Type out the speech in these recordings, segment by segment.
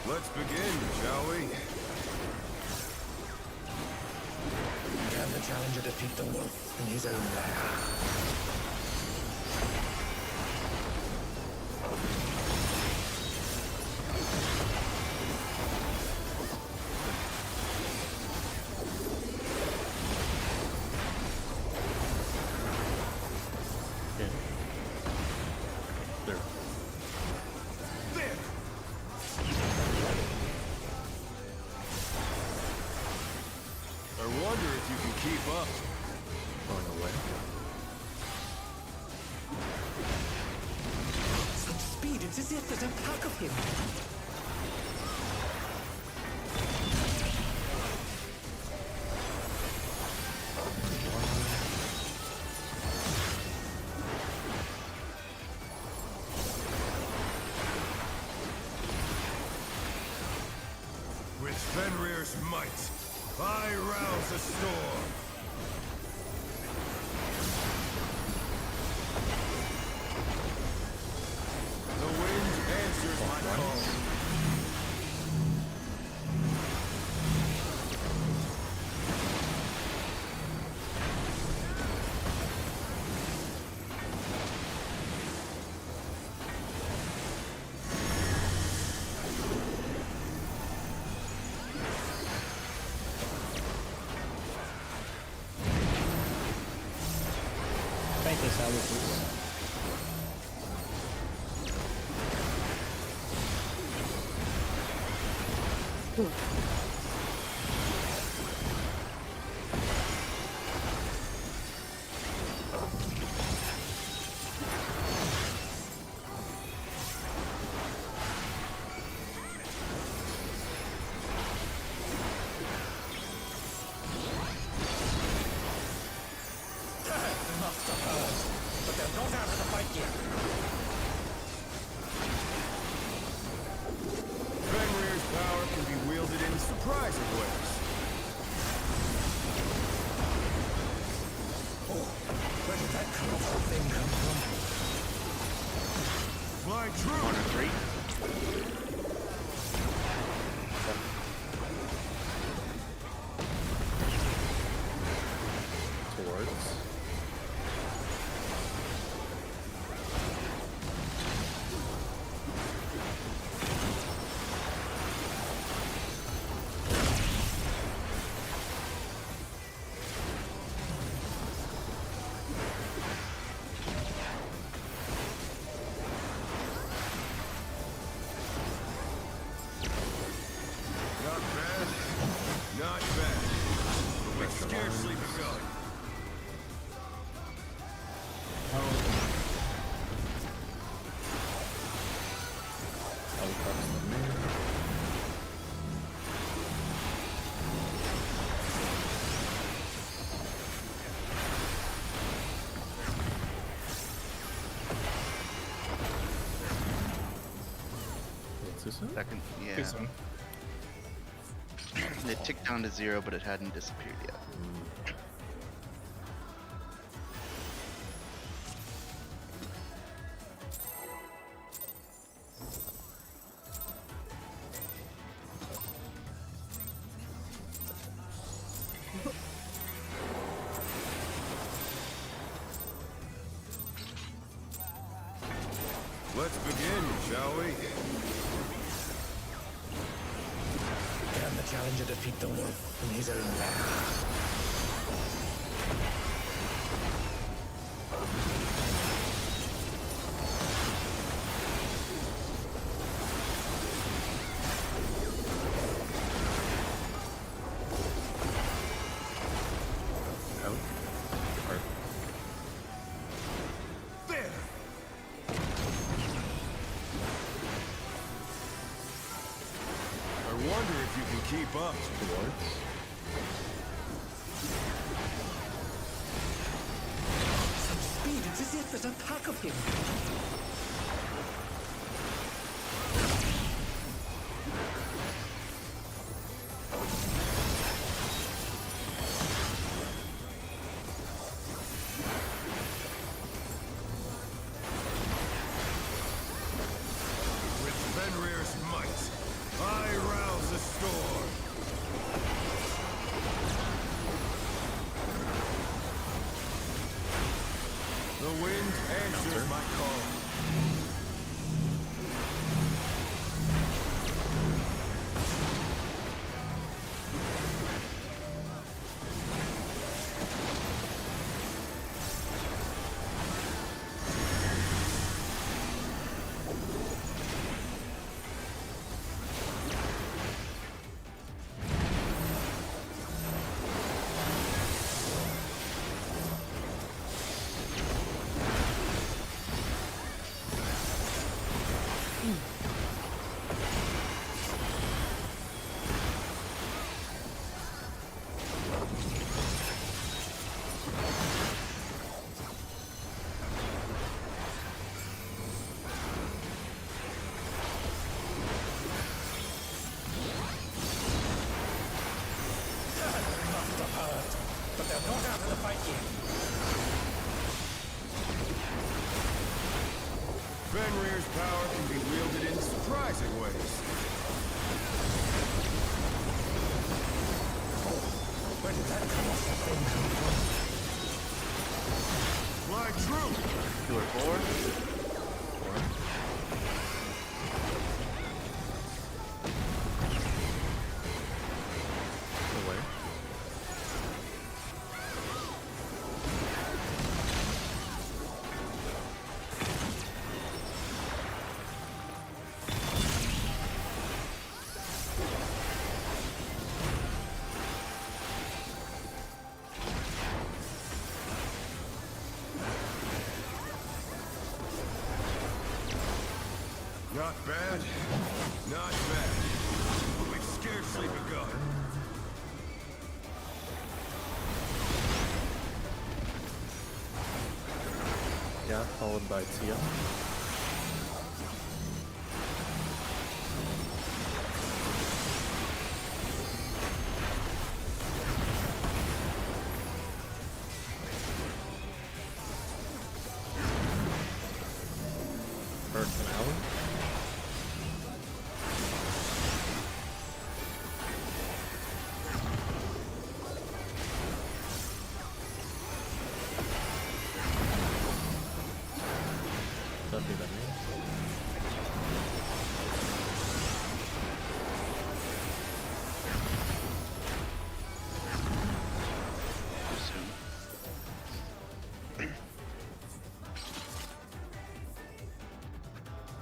Let's begin, shall we? Can the challenger defeat the wolf in his own lair? Keep up. Going away. Such speed, it's as if there's a pack of him. With Fenrir's might, I rouse the storm. The wind answers my call. Thank you, Salvador. But they're not out of the fight yet. Fenrir's power can be wielded in surprising ways. Oh, where did that colourful thing come from? Fly true! 1 or 3. Towards. Not bad. Not bad. We've scarcely begun. What's this one? Second, yeah. This one. It ticked down to 0, but it hadn't disappeared yet. Let's begin, shall we? Can the challenger defeat the wolf in his own lair? wonder if you can keep up. Towards. Such speed, it's as if there's a pack of him. With Fenrir's might, I rouse the storm. The wind answers my call. But they're not out of the fight yet. Fenrir's power can be wielded in surprising ways. Where did that come off that thing come from? Fly true! 2 or 4. Away. Not bad. Not bad. We've scarcely begun. Yeah, followed by Tia. Bird finale. That'd be the name. Too soon.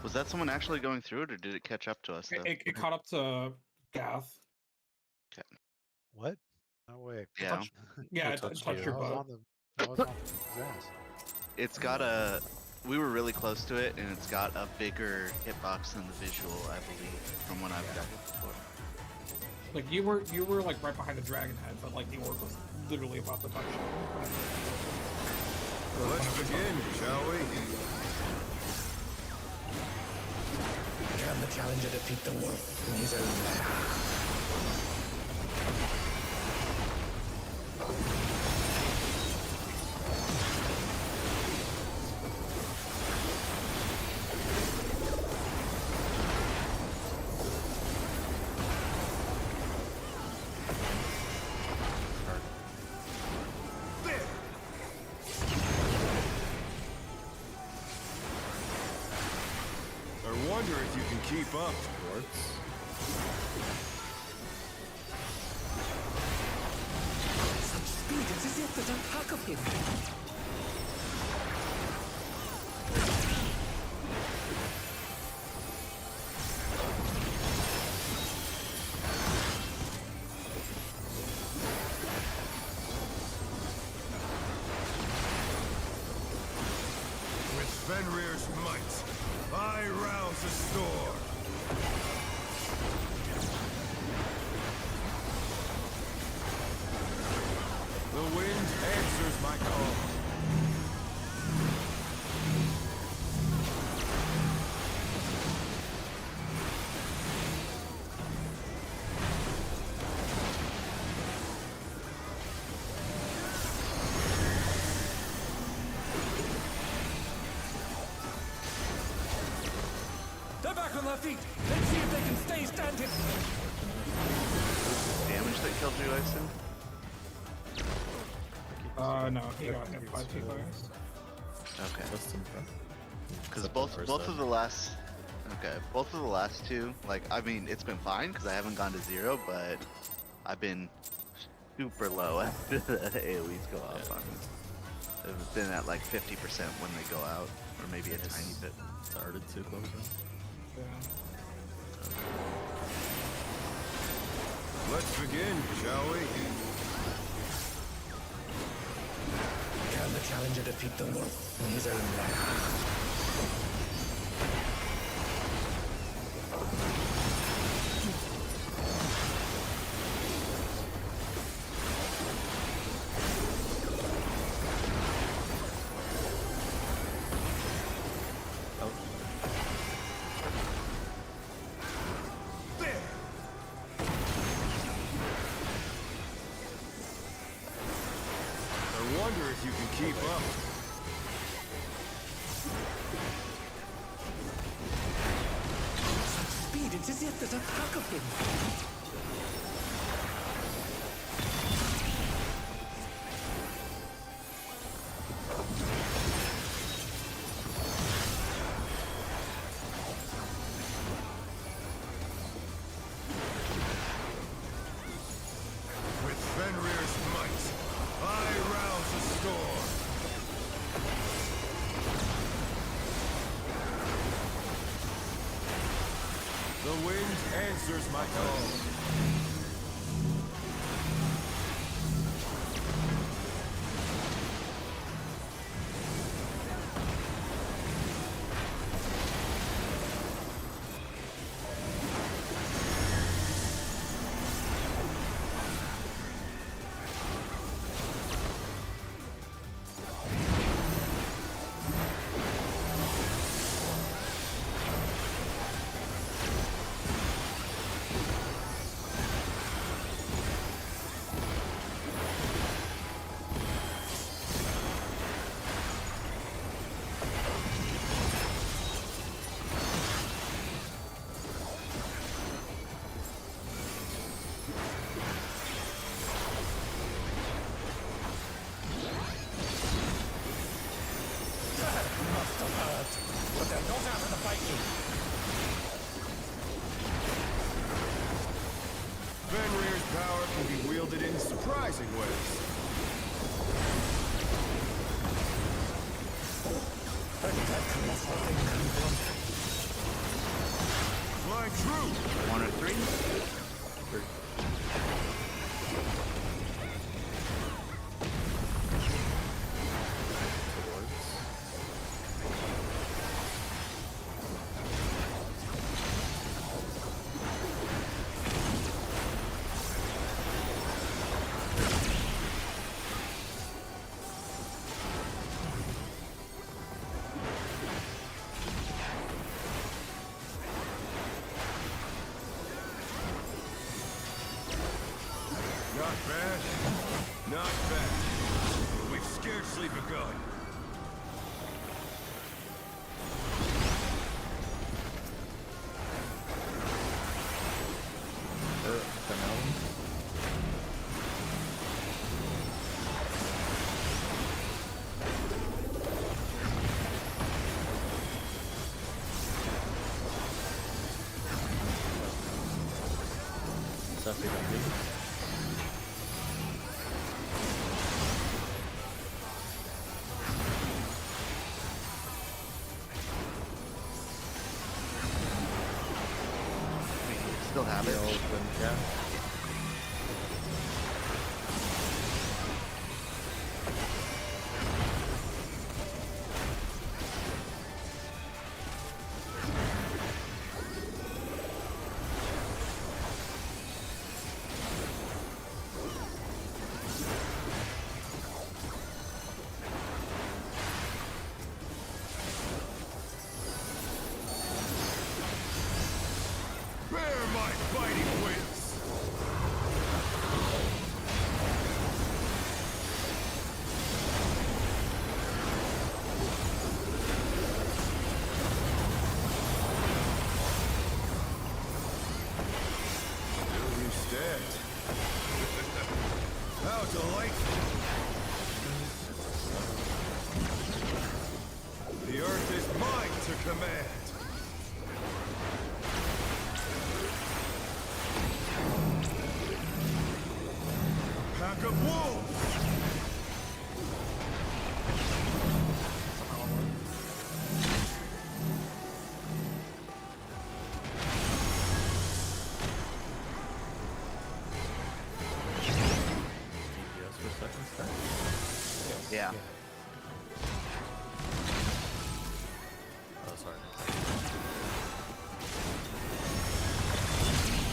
Was that someone actually going through it, or did it catch up to us? Though? It caught up to Gath. What? No way. Yeah, Yeah, It it touched touched you. your I was butt. on the. I was on his ass. it's got a. We were really close to it, and it's got a bigger hitbox than the visual, I believe, from when I've dealt with before. Like you were like right behind the dragon head, but like the orc was literally about to touch you. Let's begin, shall we? Can the challenger defeat the wolf in his own lair? There! I wonder if you can keep up. Towards. Such speed, it's as if there's a pack of him. With Fenrir's might, I rouse the storm. back on their feet. Let's see if they can stay standing. Damage that killed you, I assume? No, he got hit by 2 fires. Okay. Just in front. Because Except both the first both time. of the last, okay, both of the last two, like, I mean, it's been fine because I haven't gone to 0, but I've been super low after the AoEs go off on me. I've been at like 50% when they go out, or maybe a tiny bit. Started too close. Now. Yeah. Let's begin, shall we? Can the challenger defeat the wolf in his own lair? I wonder if you can keep up. Such speed, it's as if there's a pack of him. With Fenrir's might, I rouse the storm. The wind answers my call. Must have hurt, but they're not out of the fight yet. Fenrir's power can be wielded in surprising ways. Flying true! 1 or 3? Not bad. Not bad. We've scarcely begun. Definitely gonna be. Still have it. Yeah. Bear my fighting wings! Yeah. Oh, sorry.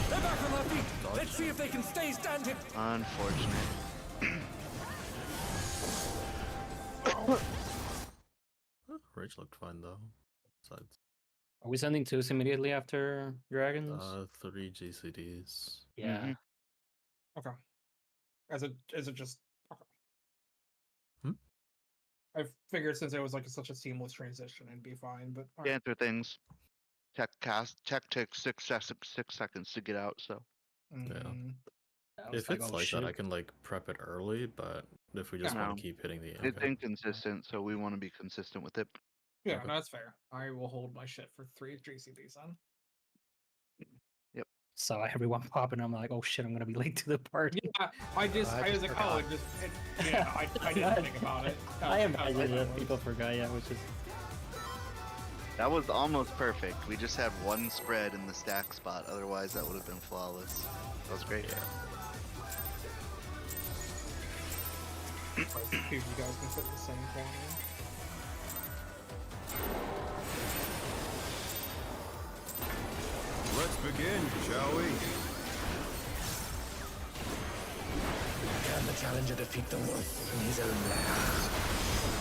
They're back on their feet. Let's see if they can stay standing. Unfortunate. Rage looked fine though. Besides, Are we sending twos immediately after dragons? 3 GCDs. Yeah. Mhm. Okay. Is it just okay? Hmm? I figured since it was like such a seamless transition, it'd be fine. But all right. Answer things. Tech takes 6 seconds to get out. So Mm, I was If it's oh, like that, I shit. can like prep it early, but if we just Yeah. want to keep hitting the it's okay. inconsistent, so we want to be consistent with it. yeah, Okay. no, that's fair. I will hold my shit for 3 GCDs then. Saw everyone popping. I'm like, oh shit, I'm gonna be late to the party. Yeah, I was like, oh, yeah, I didn't think about it. I That's how imagine it that was. people forgot. Yeah, which is That was almost perfect. We just had one spread in the stack spot. Otherwise, that would have been flawless. That was great. Surprised if you guys can fit the same corner. Let's begin, shall we? Can the challenger defeat the wolf in his own lair?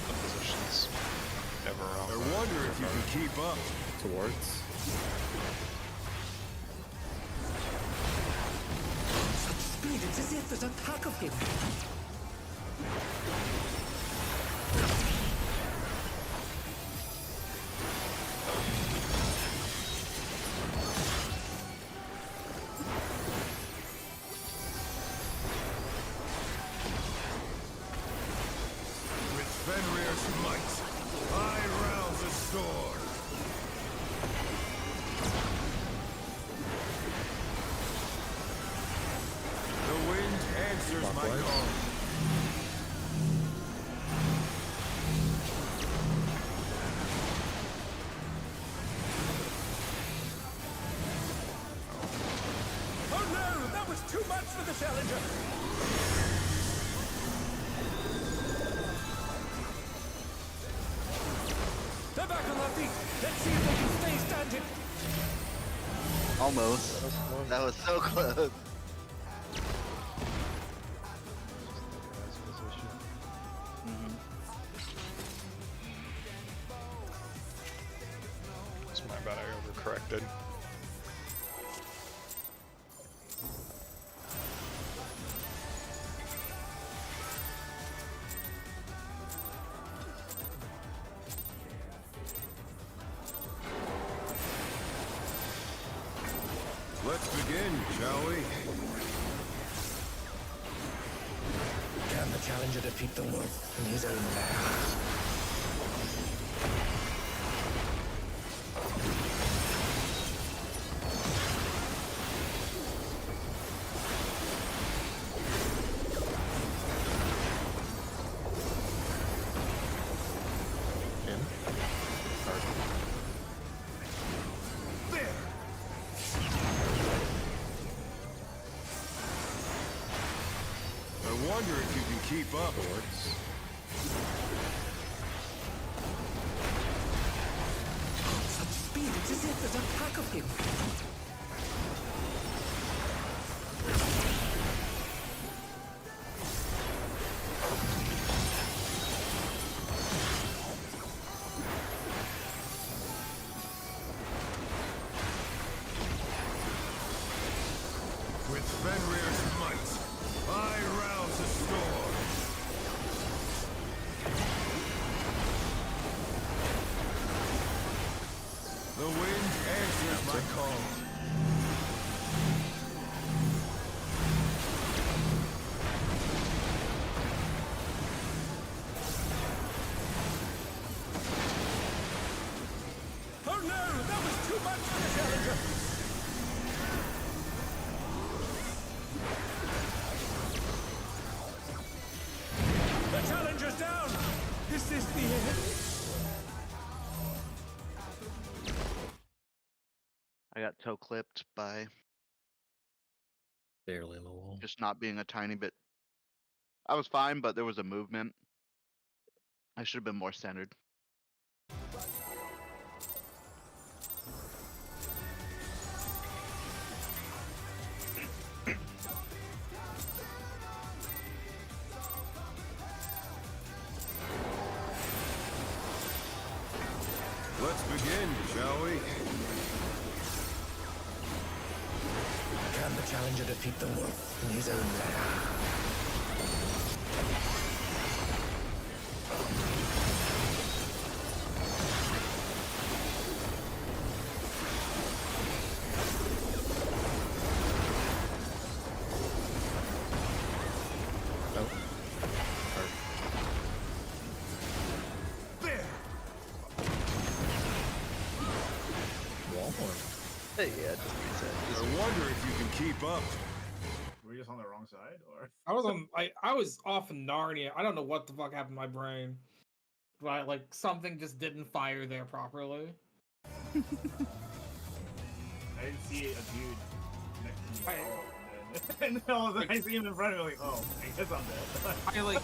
The position's never wrong. I wonder if you can keep up. Towards. Such speed, it's as if there's a pack of him. With Fenrir's might, I rouse a sword. The wind answers my Clockwise. call. Oh no, that was too much for the challenger. They're back on their feet. Let's see if they can stay standing. Almost. That was so close. It's my bad, I overcorrected. Let's begin, shall we? Can the challenger defeat the wolf in his own lair? In. There! I wonder if you can keep up. Such speed, it's as if there's a pack of him. With Fenrir's might, I rouse a storm. The wind answers my call. got toe clipped by Barely in the wall. just not being a tiny bit. I was fine, but there was a movement. I should have been more centered. Let's begin, shall we? Can the challenger defeat the wolf in his own lair? Oh. There! Wall one. Hey, yeah, just reset. I wonder if you can keep up. Were you just on the wrong side, or? I was on. I was off in Narnia. I don't know what the fuck happened to my brain, but like something just didn't fire there properly. I didn't see a dude next to me at all. And then all of a sudden I see him in front of me, like, oh, I guess I'm dead.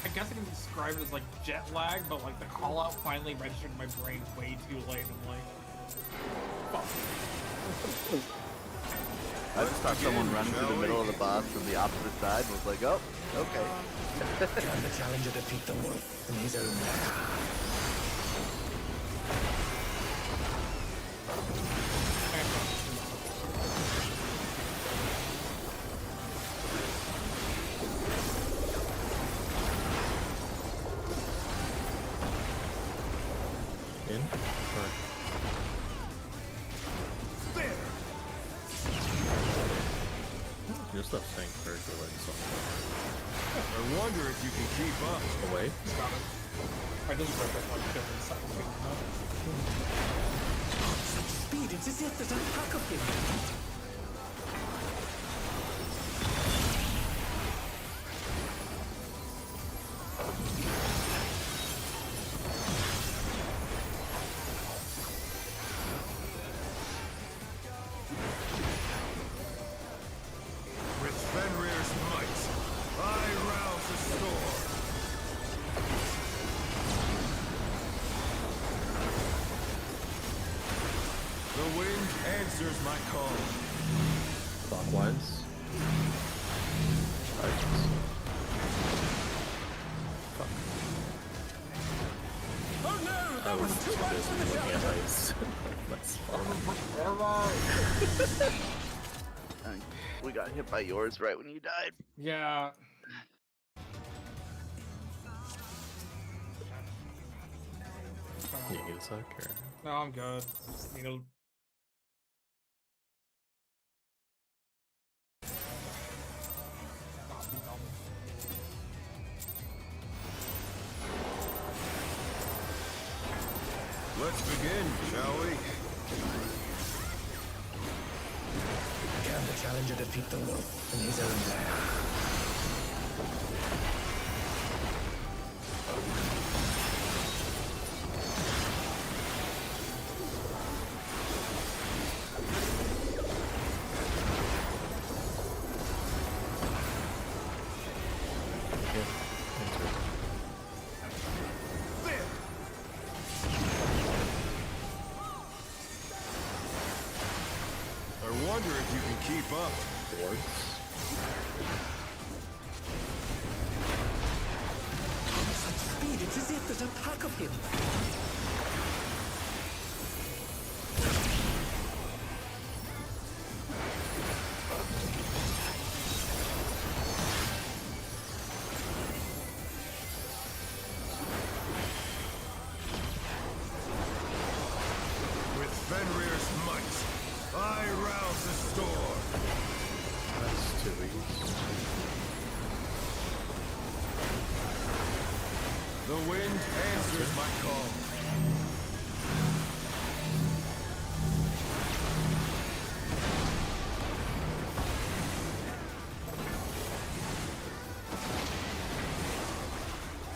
I guess I can describe it as like jet lag, but like the call out finally registered in my brain way too late. I'm like, fuck. I just saw someone running through the middle of the boss from the opposite side and was like, oh, okay. Can the challenger defeat the wolf in his own lair? In? Or There! you're still saying first or like something. I wonder if you can keep up. Away? I just read that like different side. Such speed, it's as if there's a pack of him. With Fenrir's might, I rouse the storm. The wind answers my call. Clockwise. Right. Fuck. Oh no, I that was was too too much busy for the looking at challenger. ice. That's fine. We got hit by yours right when you died. Yeah. You need a sec or? No, I'm good. Just need to. Not be dumb. Let's begin, shall we? Can the challenger defeat the wolf in his own lair? Yeah. Enter. There! I wonder if you can keep up. Boards. Such speed, it's as if there's a pack of him. With Fenrir's might, I rouse the storm. That's 2 weeks. The wind answers my call.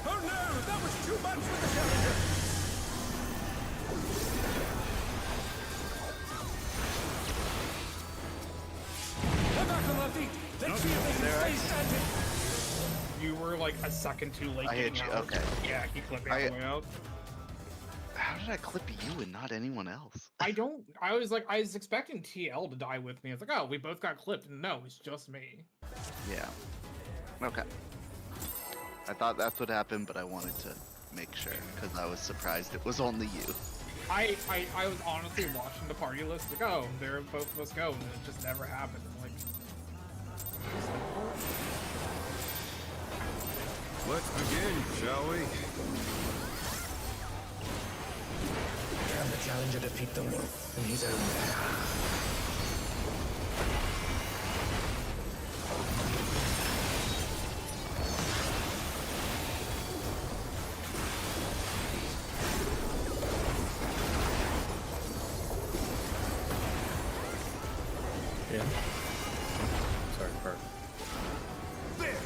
Oh no, that was too much for the challenger. like a second too late. I hit getting you, out. okay. Yeah, he clipped me on the way out. How did I clip you and not anyone else? I was expecting TL to die with me. I was like, oh, we both got clipped. No, it's just me. Yeah. Okay. I thought that's what happened, but I wanted to make sure because I was surprised it was only you. I was honestly watching the party list, like, oh, there both of us go, and it just never happened. I'm like, Let's begin, shall we? Can the challenger defeat the wolf in his own lair? Yeah. Sorry, Bart. There!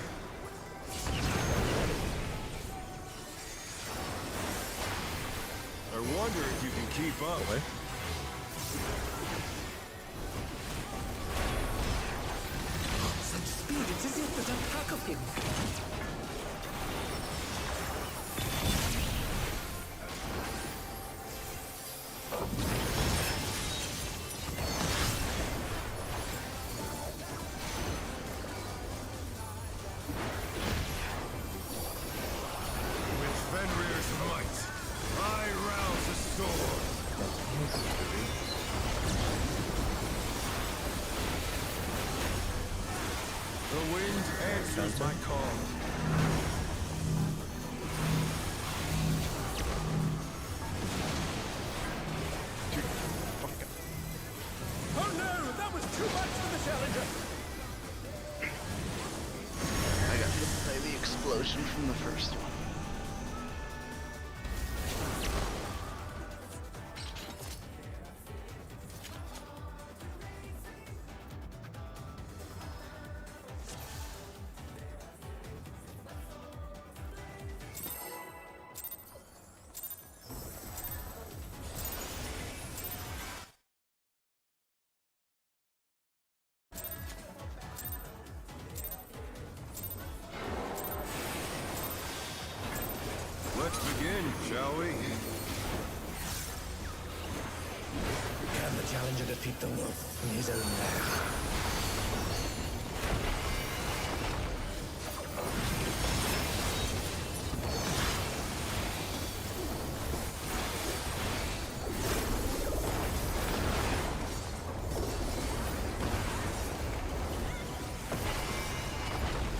I wonder if you can keep up. Away. Such speed, it's as if there's a pack of him. With Fenrir's might, I rouse the storm. The wind answers my call. Oh no, that was too much for the challenger. I got to play the explosion from the first one. Let's begin, shall we? Can the challenger defeat the wolf in his own lair?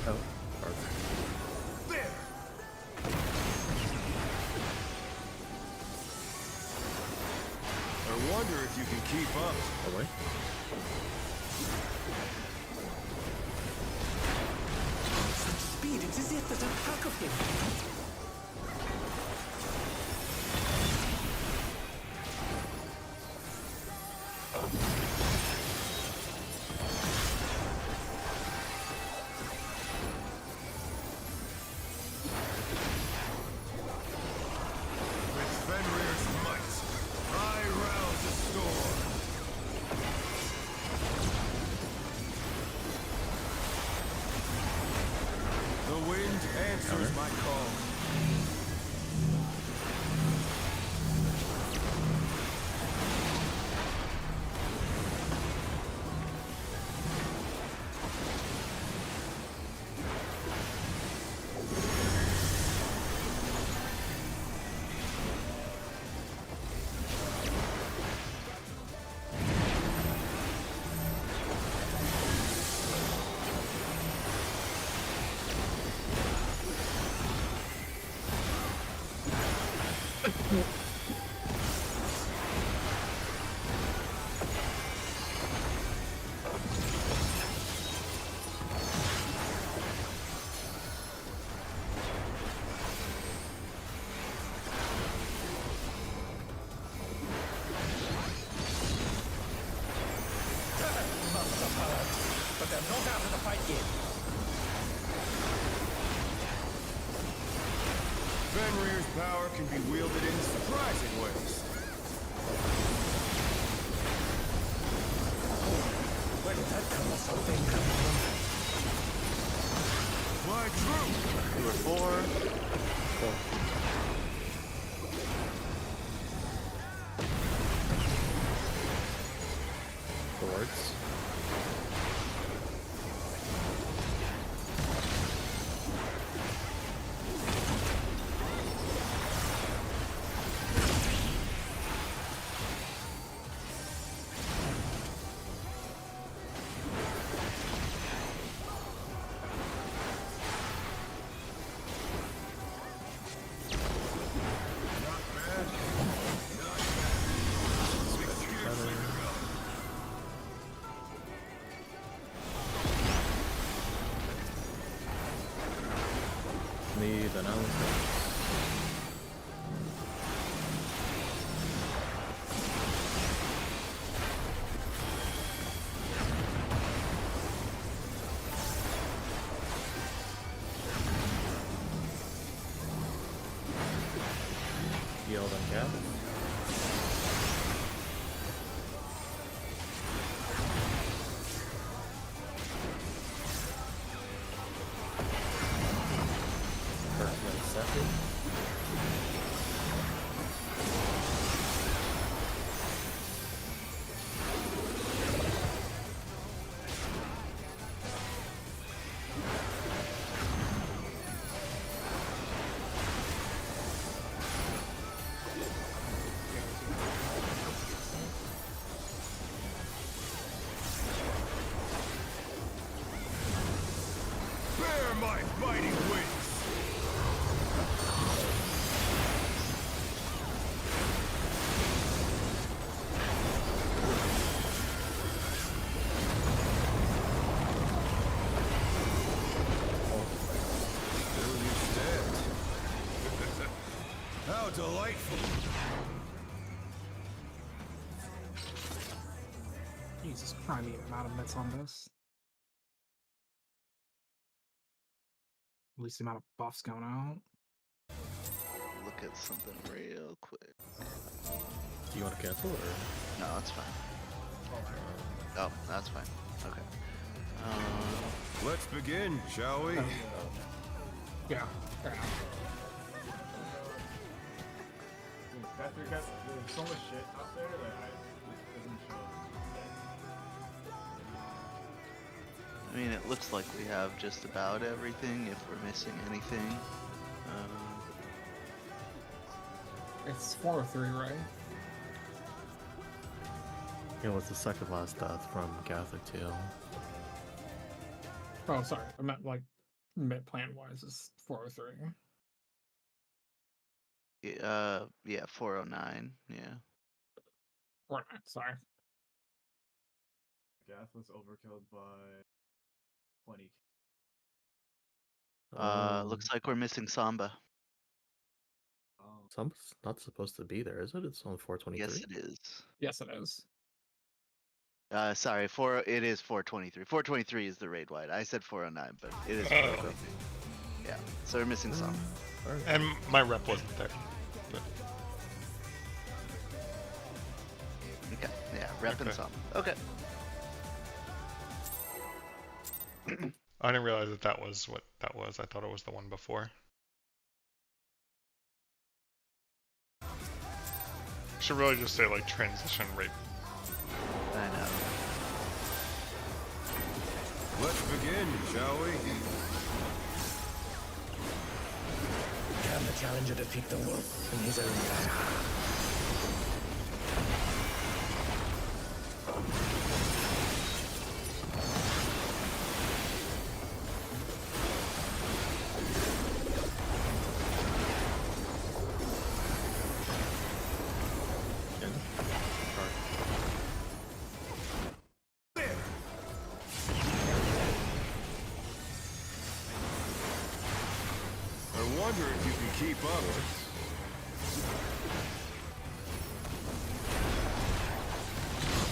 Oh, Bart. There! I wonder if you can keep up. Away. Such speed, it's as if there's a pack of him. With Fenrir's might, I rouse the storm. The wind answers my call. But they're not out of the fight yet. Fenrir's power can be wielded in surprising ways. Where did that come from? Something coming from? My my troop! 2 or 4. Swords. Need announcements. Yield and cap. Second. Bear my fighting wings! There you stand. How delightful! Jesus Christ, the amount of bits on this. At least the amount of buffs going out. Look at something real quick. Do you want to cancel or? No, that's fine. Oh, that's fine. Okay. Let's begin, shall we? Yeah. There's so much shit out there that it doesn't show. I mean, it looks like we have just about everything. If we're missing anything, It's 4 or 3, right? It was the second last death from Catholic Teal. Oh, sorry. I meant like plan wise is 4 or 3. yeah, 409. Yeah. Or not, sorry. Gath was overkilled by 20. Looks like we're missing Samba. Oh. Samba's not supposed to be there, is it? It's on 423. Yes, it is. Yes, it is. Sorry, it is 423. 423 is the raid wide. I said 409, but it is 423. Yeah, so we're missing Samba. And my rep wasn't there. But Okay, yeah, rep and Okay. Samba. Okay. I didn't realize that was what that was. I thought it was the one before. Should really just say like transition rate. I know. Let's begin, shall we? Can the challenger defeat the wolf in his own lair? I wonder if you can keep up.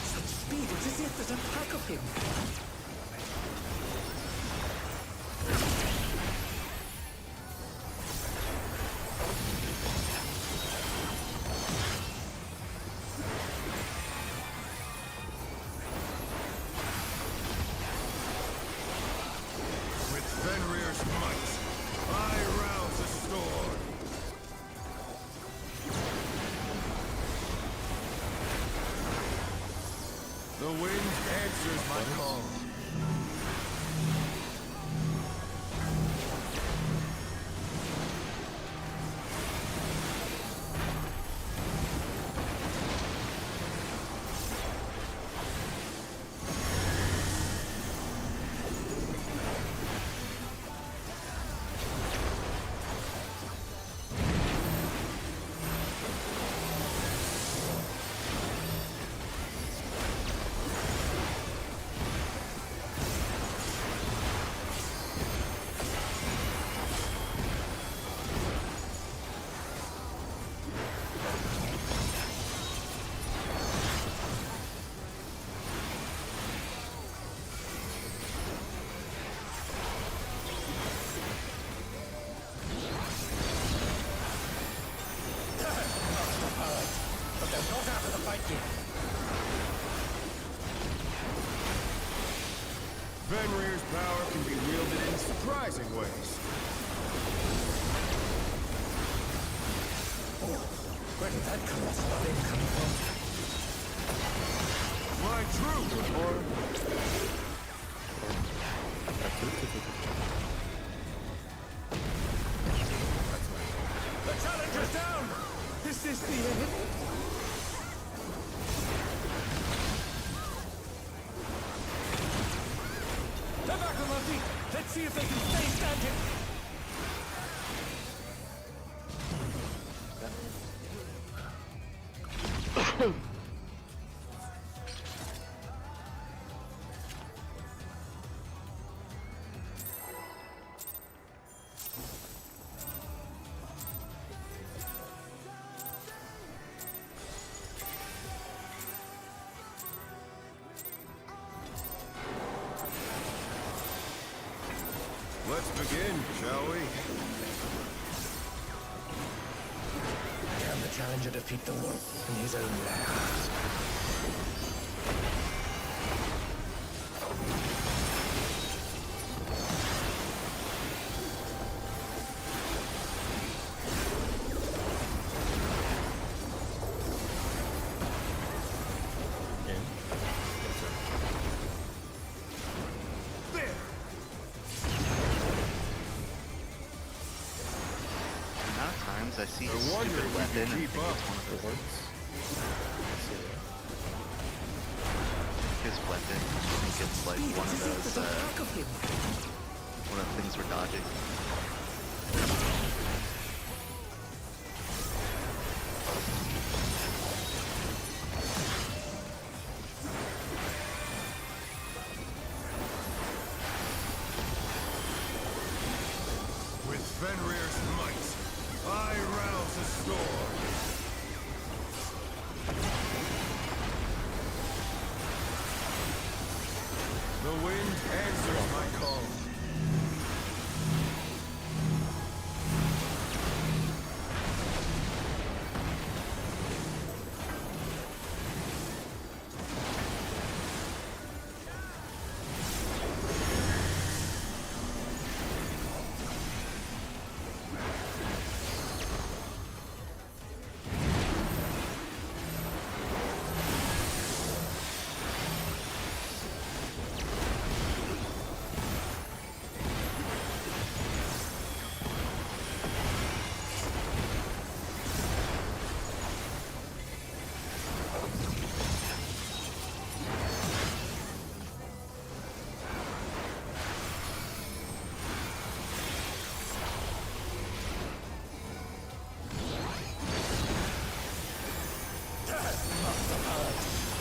Such speed, it's as if there's a pack of him. With Fenrir's might. I rouse the storm. The wind answers my call. But they're not out of the fight yet. Fenrir's power can be wielded in surprising ways. Oh, where did that colossal thing come from? My true The challenger's down! Is this the end? They're back on their feet! Let's see if they can stay standing! Let's begin, shall we? Can the challenger defeat the wolf in his own lair? I see I his wonder stupid if we weapon can and keep think up. it's one of the words. His weapon, I think it's like one of those, one of the things we're dodging. With Fenrir's might, I rouse the storm. The wind answers my call.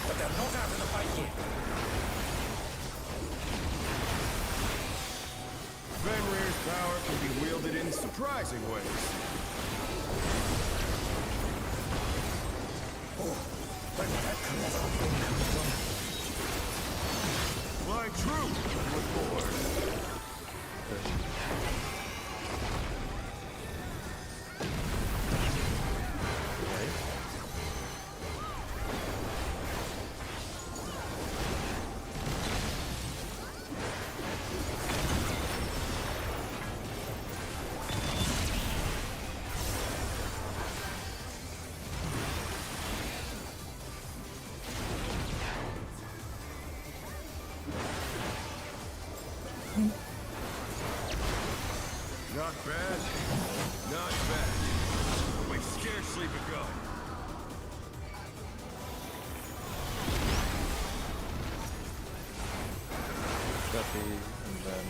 But they're not out of the fight yet. Fenrir's power can be wielded in surprising ways. Oh, where did that colossal thing come from? My troop was born. Not bad. Not bad. We've scarcely begun. Guppy, and then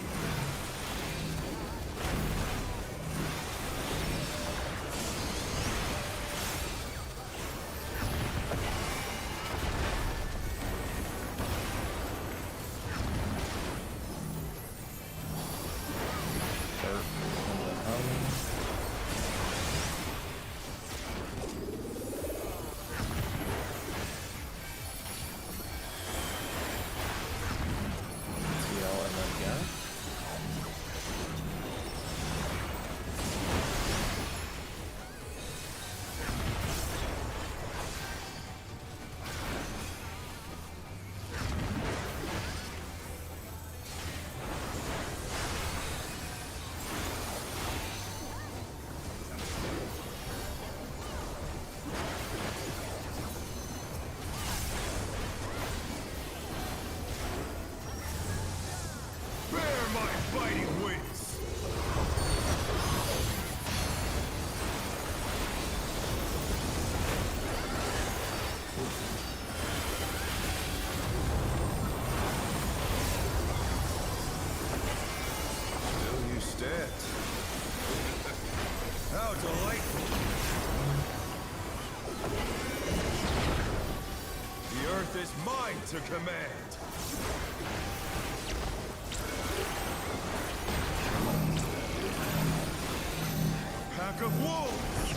Burp, and then TL, and then gas. Bear my fighting wings. Still you stand. How delightful. The earth is mine to command. Pack of wolves!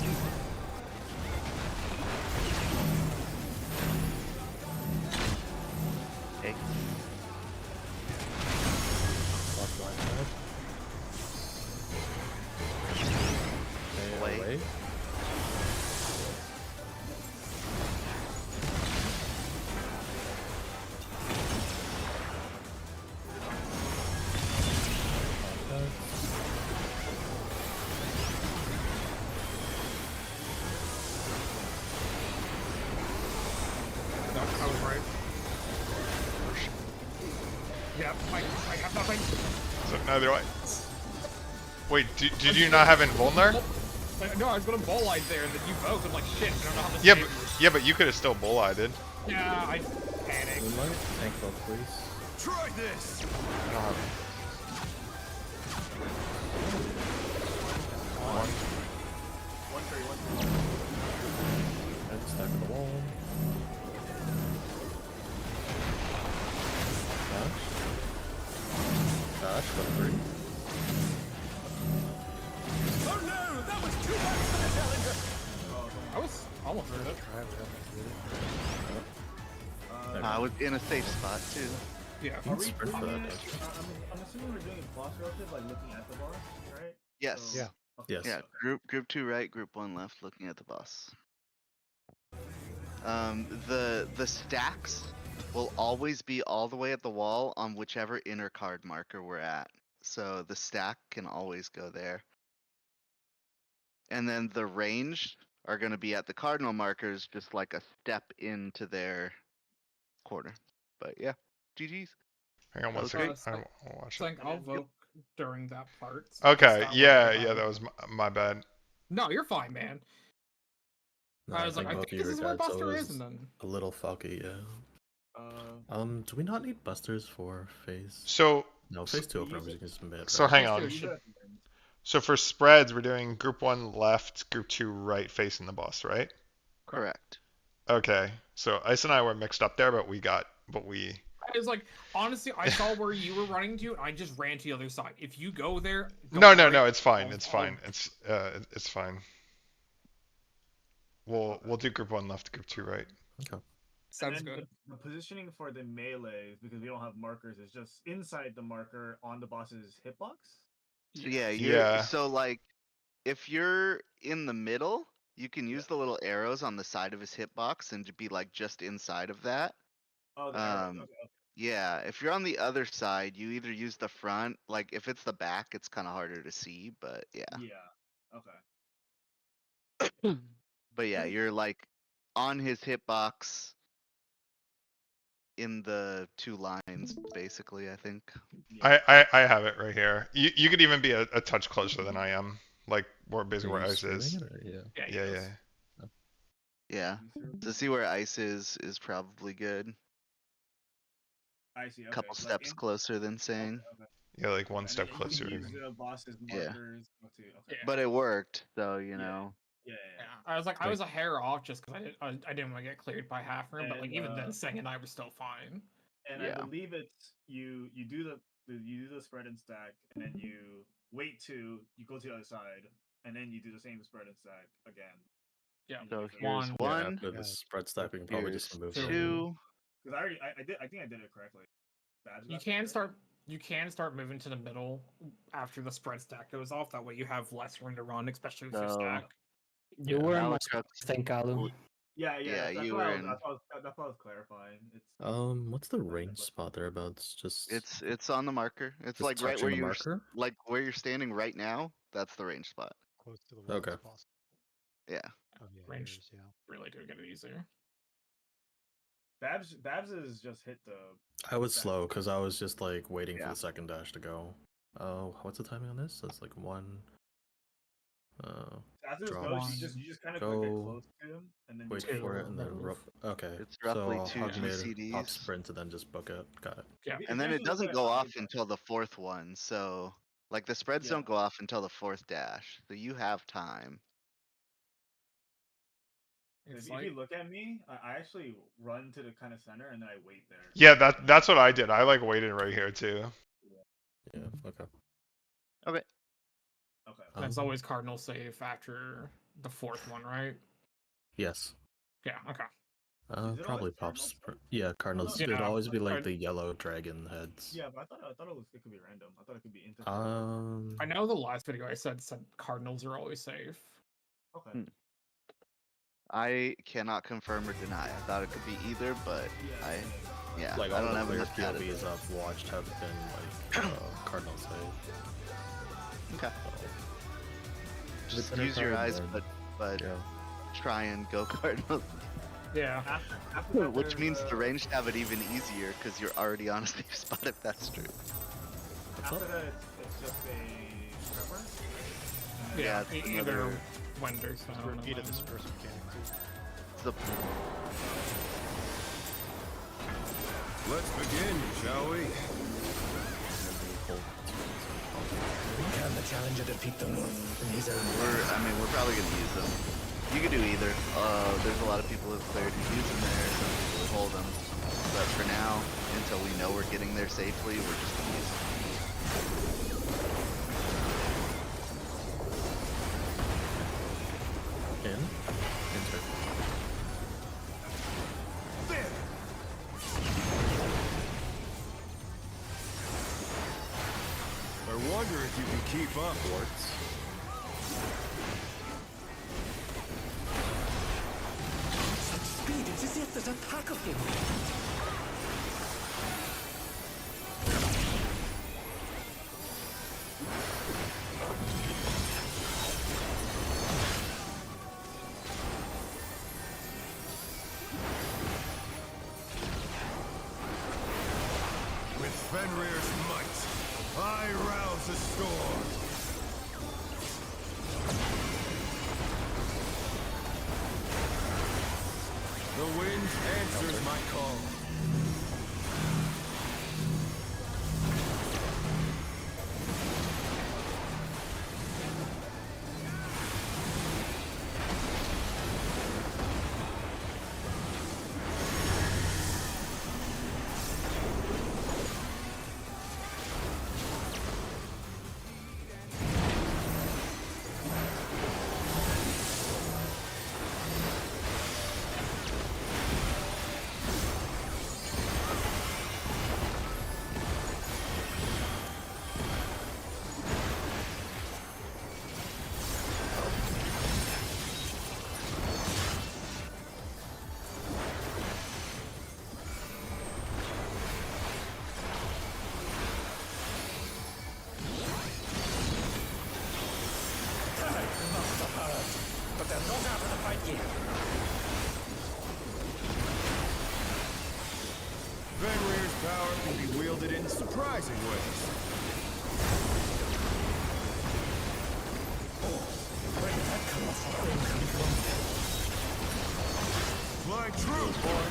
Hey. Lost line side. Stay Away. away. Contact. No, I was right. Yeah, I have nothing. So neither way. Wait, did you not have invulner? No, I was gonna bull light there, and then you both. I'm like, shit, I don't know how this Yeah, game but works. yeah, but you could have still bull-eyed. Yeah, I panicked. Moonlight. Tank both, please. Try this! I don't have. Head stack of the wall. Dash. Dash, go 3. Oh no! That was too much for the challenger! I was almost with it. I was in a safe spot too. Yeah. Are we Sprint for doing that, it? actually. I'm assuming we're doing boss relative, like looking at the boss, right? Yes. So- Yeah. okay. Yes. Yeah. Group 2 right, group 1 left, looking at the boss. The stacks will always be all the way at the wall on whichever inner card marker we're at. So the stack can always go there. And then the range are going to be at the cardinal markers, just like a step into their corner. But yeah, GG's. Hang on one Okay. second. So- I'll watch So it. I'll vote during that part. Okay, Just yeah, way yeah, about that it. was my bad. No, you're fine, man. No, I was like, I both think of your this is where guys Buster is, always and then a little foggy, yeah. Do we not need busters for phase? So No, phase 2 openers you can submit. so right? hang Phase on. two, you should- So for spreads, we're doing group 1 left, group 2 right, facing the boss, right? Correct. Okay. So Ice and I were mixed up there, but we. I was like, honestly, I saw where you were running to, and I just ran to the other side. If you go there, don't No, worry, it's fine. I'll- It's I'll- fine. It's fine. We'll do group 1 left, group 2 right. Okay. Sounds And then good. The positioning for the melees, because we don't have markers, is just inside the marker on the boss's hitbox. So yeah, Yeah. so like if you're in the middle, you can use the little arrows on the side of his hitbox and to be like just inside of that. Oh, the arrow. Um, Okay. Yeah, if you're on the other side, you either use the front, like if it's the back, it's kind of harder to see, but yeah. Yeah. Okay. But yeah, you're like on his hitbox in the 2 lines, basically, I think. I have it right here. You could even be a touch closer than I am. Like where basically where Are you ice is. streaming it or- yeah. Yeah, Yeah, yes. yeah. Yeah. To see where ice is probably good. I see. Okay. Couple so, like, steps closer than saying. Okay. Yeah, like one And step then you closer can use even. the boss's Yeah. markers. Okay. Yeah. But it worked, so you know. Yeah. Yeah, I was like, I was a hair off just because I didn't want to get cleared by half room, but like even then, Sang and I were still fine. And Yeah. I believe it's you do the spread and stack, and then you wait you go to the other side, and then you do the same spread and stack again. Yeah. And So use the- here's One. Yeah, one. after the spread stack, we can probably Here's just move 2. Because I think I did it correctly. Babs You got can it start. You can start moving to the middle after the spread stack goes off. That way, you have less room to run, especially with your So- stack. You were in my Malachuk- thing, Kalu. Yeah, Yeah, that's you what were I was, in- that's what I was clarifying. It's What's the range spot thereabouts? Just It's on the marker. It's Just like right where touching the you're marker? like where you're standing right now. That's the range spot. Close to the wall Okay. as possible. Yeah. Oh yeah, Range. yours, yeah. Really do get it easier. Babs is just hit the. I was slow because I was just like waiting for Yeah. the second dash to go. Oh, what's the timing on this? That's like 1. As this Draw goes, one, you just kind of go, get close to him, and then wait you for it and then move. okay. It's roughly so 2 hog mid, pop GCDs. sprint, and then just book it. Got it. Yeah. And then it Essentially, doesn't what go I off did- until the 4th one. So like the spreads Yeah. don't go off until the 4th dash. So you have time. It's If like you look at me, I actually run to the kind of center, and then I wait there. Yeah, that's what I did. I like waited right here too. Yeah. Okay. Okay. Okay. it's always cardinal safe after the 4th one, right? Yes. Yeah. Okay. Is it always Probably pop Cardinals? sprint. Yeah, Cardinals. Yeah, It'd always be like Card- the yellow dragon heads. Yeah, but I thought it could be random. I thought it could be into. I know the last video I said cardinals are always safe. Okay. I cannot confirm or deny. I thought it could be either, but yeah, Like I all don't the have player enough data. POVs I've watched have been like Cardinals safe. Okay. So, Just With use your Intercard, eyes, then, but yeah. try and go Cardinals. Yeah. After that, Which there's, means the ranged have it even easier because you're already on a safe spot if that's true. After that, it's just a tremor. Yeah. it's Either another- Wenders. I don't know. Repeat of this first mechanic too. It's the Let's begin, shall we? Can the challenger defeat the wolf in his own we're probably gonna use them. You could do either. There's a lot of people who've cleared who use them there, some people who hold them. But for now, until we know we're getting there safely, we're just gonna use them. Enter. There! I wonder if you can keep up, Warts. speed. It's as if there's a pack of him. With Fenrir's might, I rouse the storm. The wind answers my call. But they're not out of the fight yet. Fenrir's power can be wielded in surprising ways. Where did that colossal thing come from? Fly true, boy.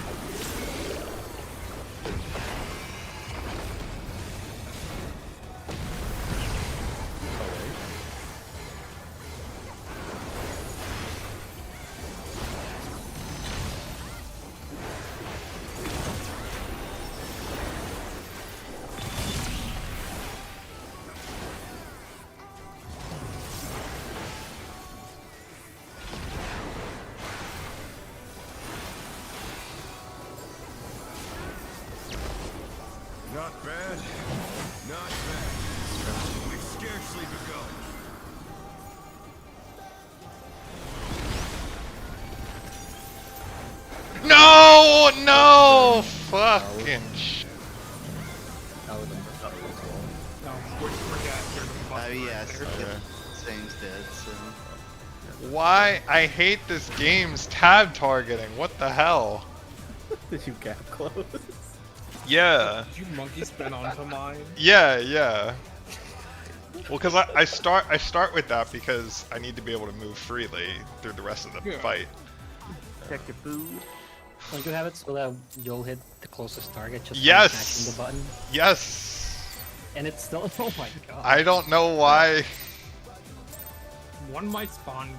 Not bad. Not bad. We've scarcely begun. No! No! Fucking sh... That would have been No, we're dead. Yes, Zang's dead, so. Why? I hate this game's tab targeting. What the hell? Did you gap close? Yeah. Did you monkey spin onto mine? Yeah, yeah. Well, because I start with that because I need to be able to move freely through the rest of the Yeah. fight. Check your food. Don't you have it so that you'll hit the closest target just by Yes! smashing the button? Yes! And it's still, oh my god. I don't know why. One might spawn.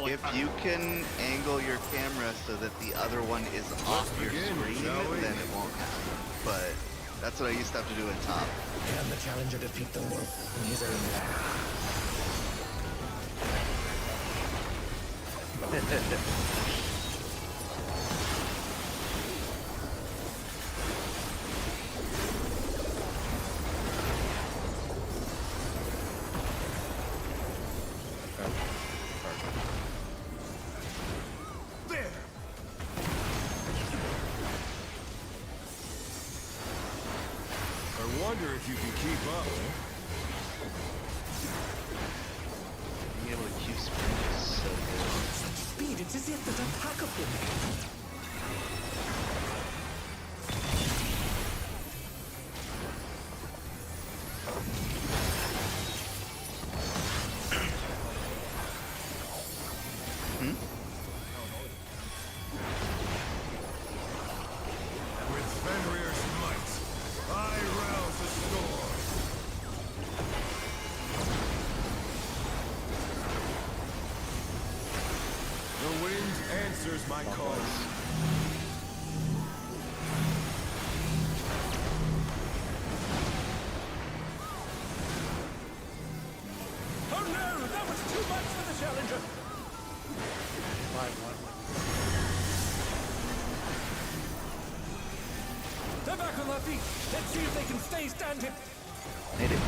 Like, If you can angle your camera so that the other one is off your begin, screen, shall we? then it won't happen. But that's what I used to have to do in top. Can the challenger defeat the wolf in his own lair? There! I wonder if you can keep up. Being able to Q sprint is so good. Such speed, it's as if there's a pack of them. With Fenrir's might, I rouse the storm. The wind answers my call. Oh no, that was too much for the challenger. They're back on their feet. Let's see if they can stay standing. Made it.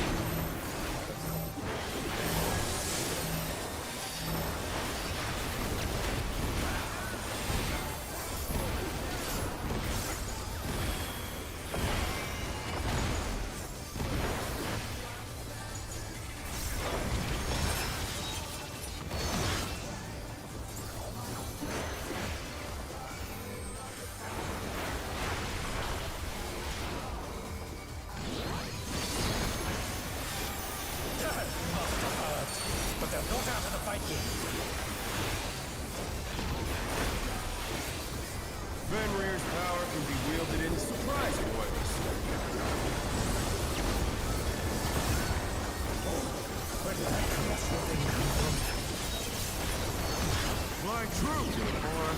But they're not out of the fight yet. Fenrir's power can be wielded in surprising ways. Where did that colossal thing come from? Fly true, boy.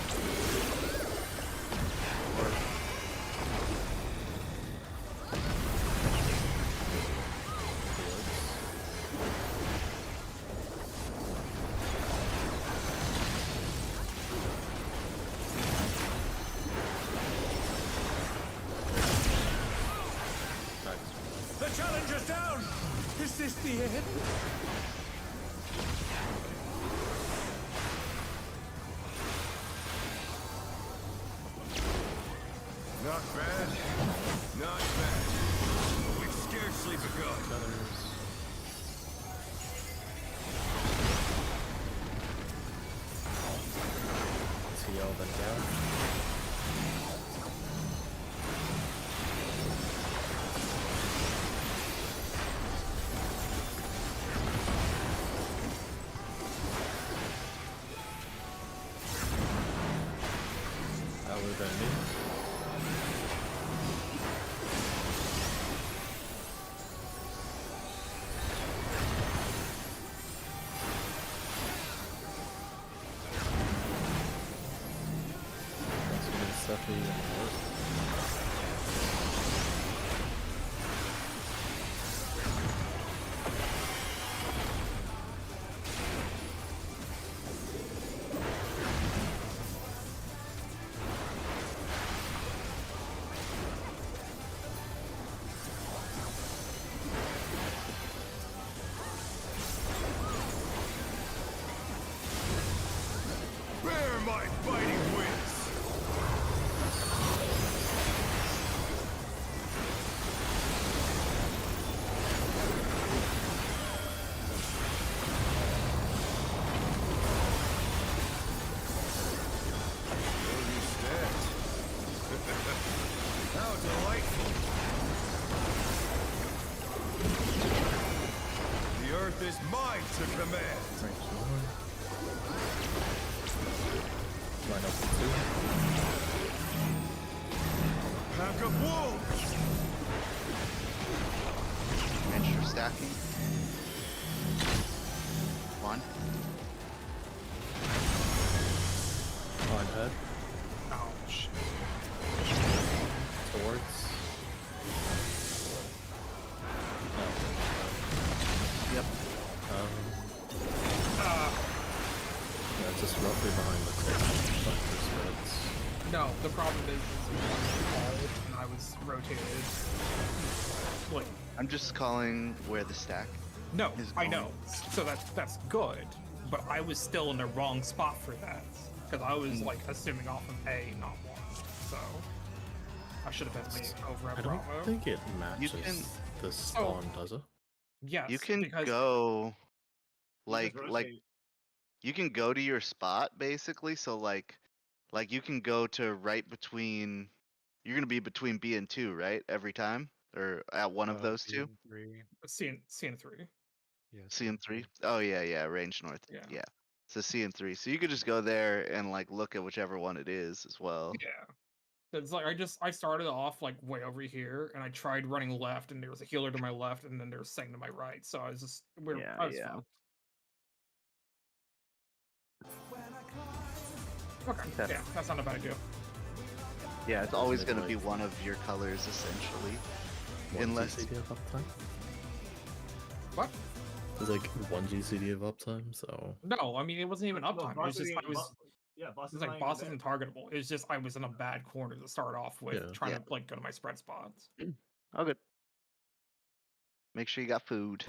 The challenger's down! Is this the end? Not bad. Not bad. We've scarcely begun. See all them down. definitely gonna work. Bear my fighting wings! Will you stand? How delightful! The earth is mine to command! Range 1. Line up with 2. Pack of wolves! Range for stacking. 1. On head. Ouch. Towards. Yep. Yeah, just roughly behind the cluster spreads. No, the problem is and I was rotated. Like, I'm just calling where the stack. no, Is I going. know. So that's good, but I was still in the wrong spot for that because I was like assuming off of A, not 1. So I should have been late over I at don't Bravo. think it matches can- the spawn, does it? Yes, You can because go You just like rotate. you can go to your spot basically. So like you can go to right between. You're gonna be between B and 2, right? Every time, or at one of those two. 3. C and 3. Yeah, C and 3. Oh yeah, range north. Yeah. Yeah. So C and 3. So you could just go there and like look at whichever one it is as well. Yeah. It's like I started off like way over here and I tried running left and there was a healer to my left and then there was Sang to my right. So I was just I was Yeah. fucked. Okay. Okay. Yeah, that's not a bad idea. Yeah, it's always gonna be Like- one of your colors essentially. One Unless- GCD of uptime? What? There's like 1 GCD of uptime, so... No, I mean it wasn't even Well, uptime. It boss was just isn't- I was yeah, boss it's is like not boss even isn't targetable. It's just I was in a bad corner to start off with, Yeah. trying Yeah. to like go to my spread spots. Oh good. Make sure you got food.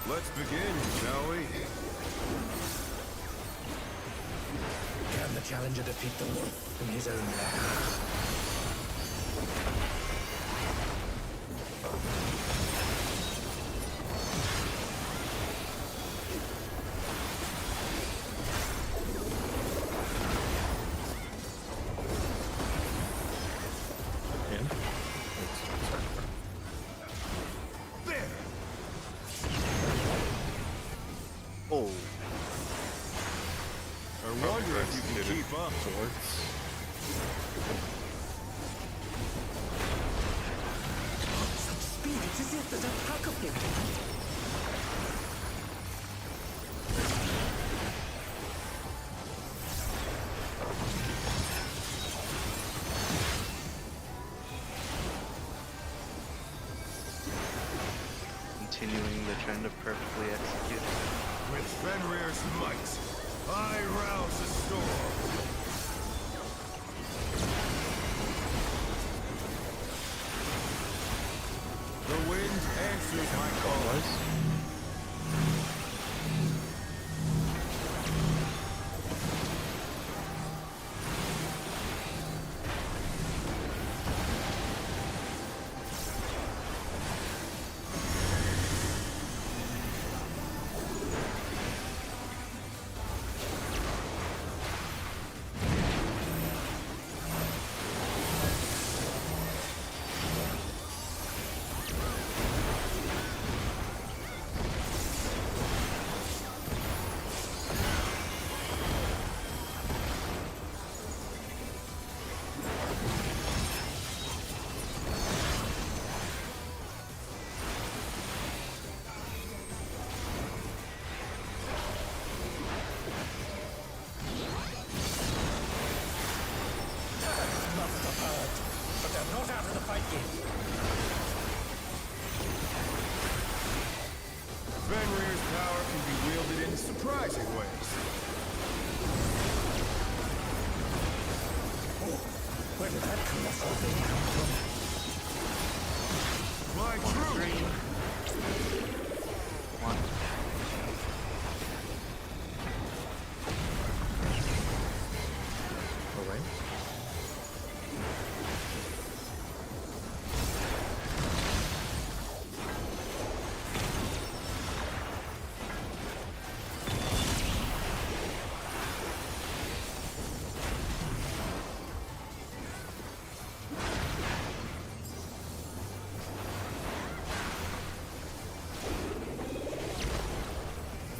Let's begin, shall we? Can the challenger defeat the wolf in his own lair? And? Sorry. There! Oh. I wonder if you can keep up. Towards. Speed, it's as if there's a pack of him. Continuing the trend of perfectly executed. With Fenrir's might, I rouse the storm. The wind answers my call. Where did that colossal thing come from? My troops! One. Alright.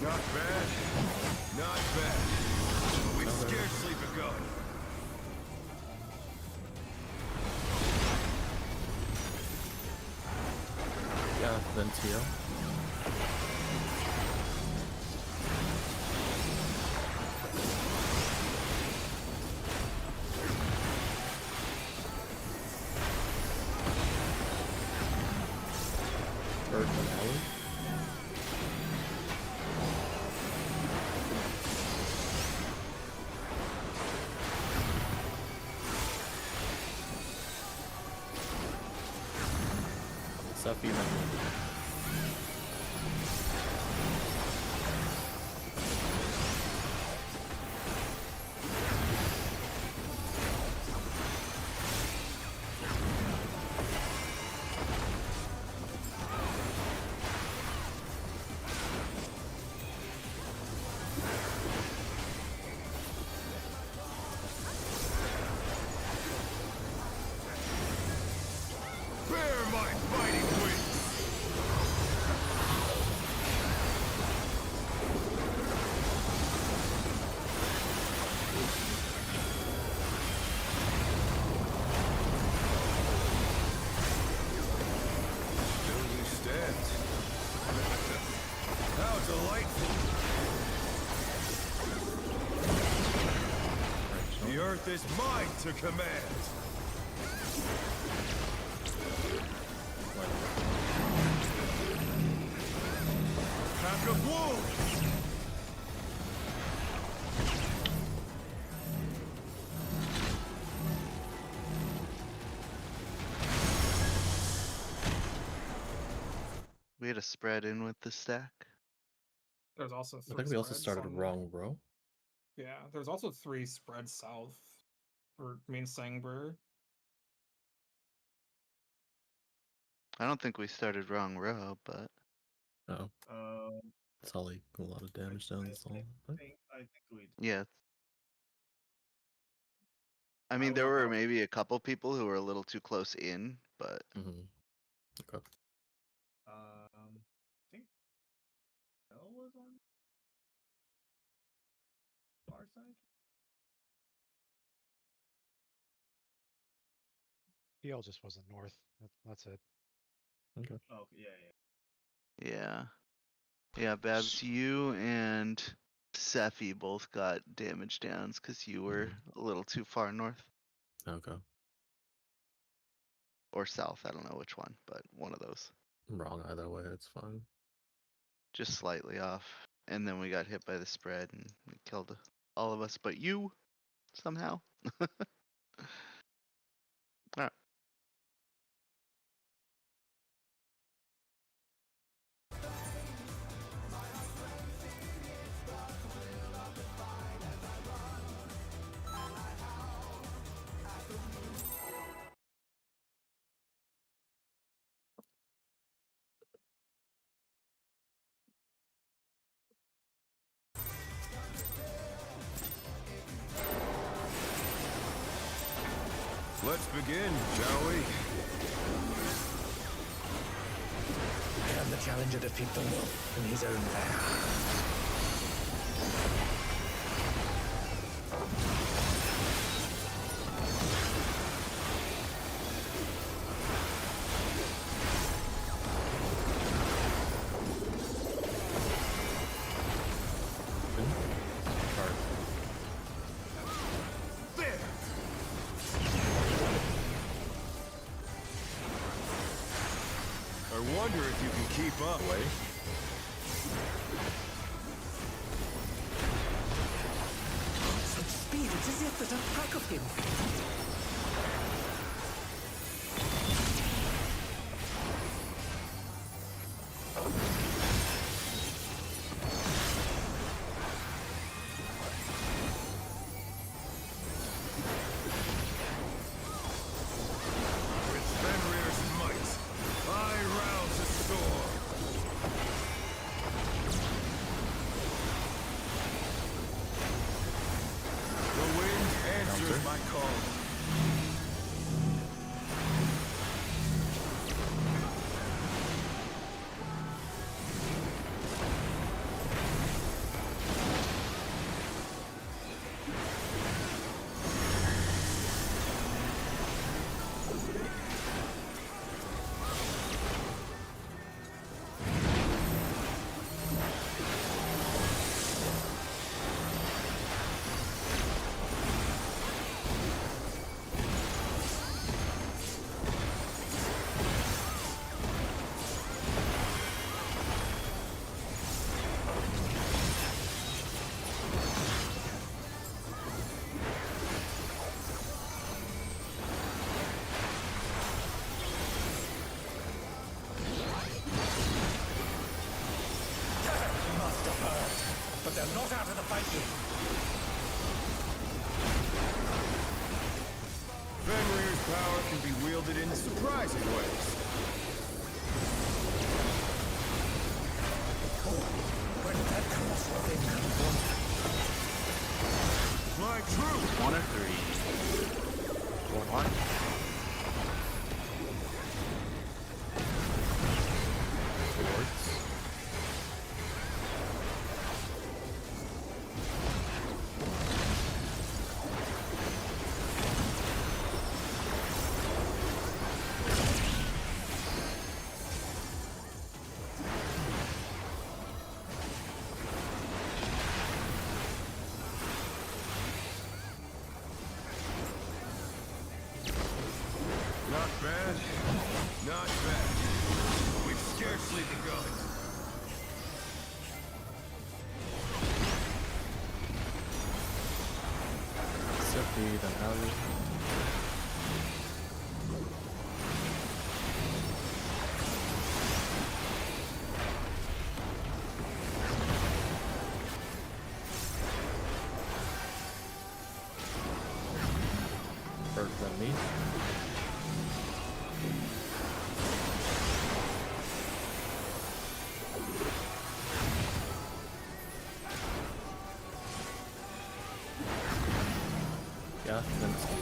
Not bad. Not bad. We've scarcely begun. Yeah, then TL. Bird finale. Stuff you Bear my fighting wings! Still you stand. How delightful! The earth is mine to command! Pack of wolves! We had a spread in with the stack. There's also I three think we also spreads started on- wrong, bro. Yeah, there's also 3 spreads south for main Sangber. I don't think we started wrong row, but Oh, Um, it's all like a lot of damage down the all. I think we. yeah. I mean, I there will were go. maybe a couple people who were a little too close in, but Mm-hmm. Okay. I think Bell was on our side. PL just wasn't north. That's it. Okay. Oh, yeah. yeah. Yeah, Babs, you and Sephi both got damage downs because you were a little too far north Okay. or south. I don't know which one, but one of those. I'm wrong either way. It's fine. Just slightly off. And then we got hit by the spread and we killed all of us but you somehow. Alright. Let's begin, shall we? Can the challenger defeat the wolf in his own lair? Card. There! I wonder if you can keep up. Away. Such speed, it's as if there's a pack of him. my call. But they're not out of the fight yet. Fenrir's power can be wielded in surprising ways. When that comes within control. My truth! 1 or 3? 1. Not bad. Not bad. We've scarcely begun. Sophie, then Ellie. First than me. Yeah, then it's the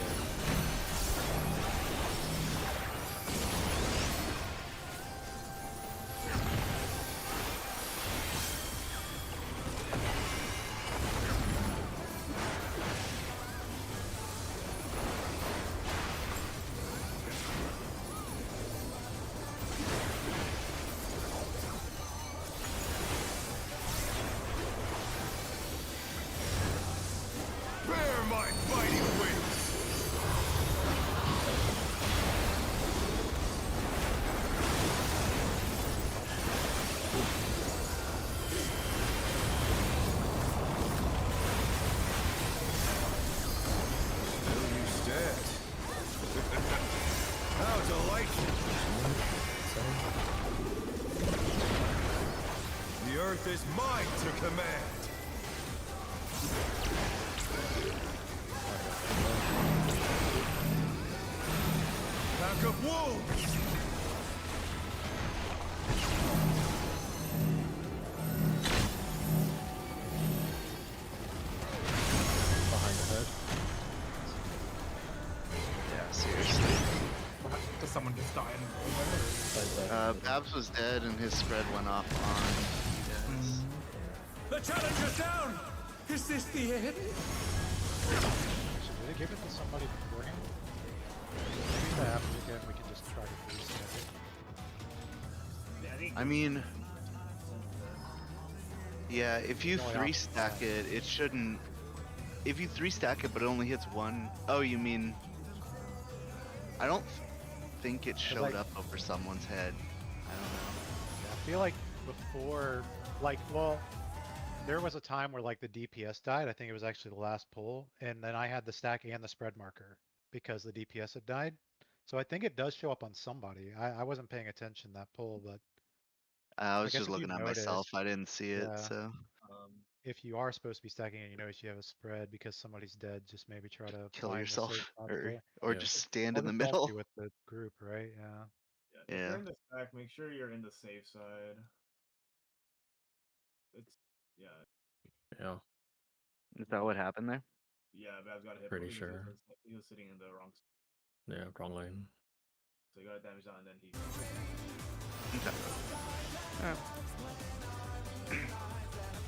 Bear my fighting wings! Still you stand. How delightful! The earth is mine to command! Pack of wolves! behind the head. Yeah, seriously. Does someone just die? Babs was dead and his spread went off on you guys. The challenger's down! Is this the end? So did they give it to somebody beforehand? Maybe if that happens again, we can just try to freeze it. Yeah, I think I mean, yeah, if you Going 3 off stack it, it shouldn't. If you 3 stack it but it only hits 1, oh, you mean? I don't think it showed like- up over someone's head. I don't know. Yeah, I feel like before, like, well, there was a time where like the DPS died. I think it was actually the last pull, and then I had the stack and the spread marker because the DPS had died. So I think it does show up on somebody. I wasn't paying attention that pull, but I was guess just if you looking at notice, myself. I didn't see it, yeah. so. if you are supposed to be stacking and you notice you have a spread because somebody's dead, just maybe try to Kill find yourself the safe spot or there. or Yeah. just stand Or in the just don't middle. be with the group, right? Yeah. if Yeah. you're in the stack, make sure you're in the safe side. It's yeah. Yeah. Is that what happened there? Yeah, Babs got a hit. Pretty because sure. He was sitting in the wrong. Yeah, wrong lane. So he got damage on, and then he.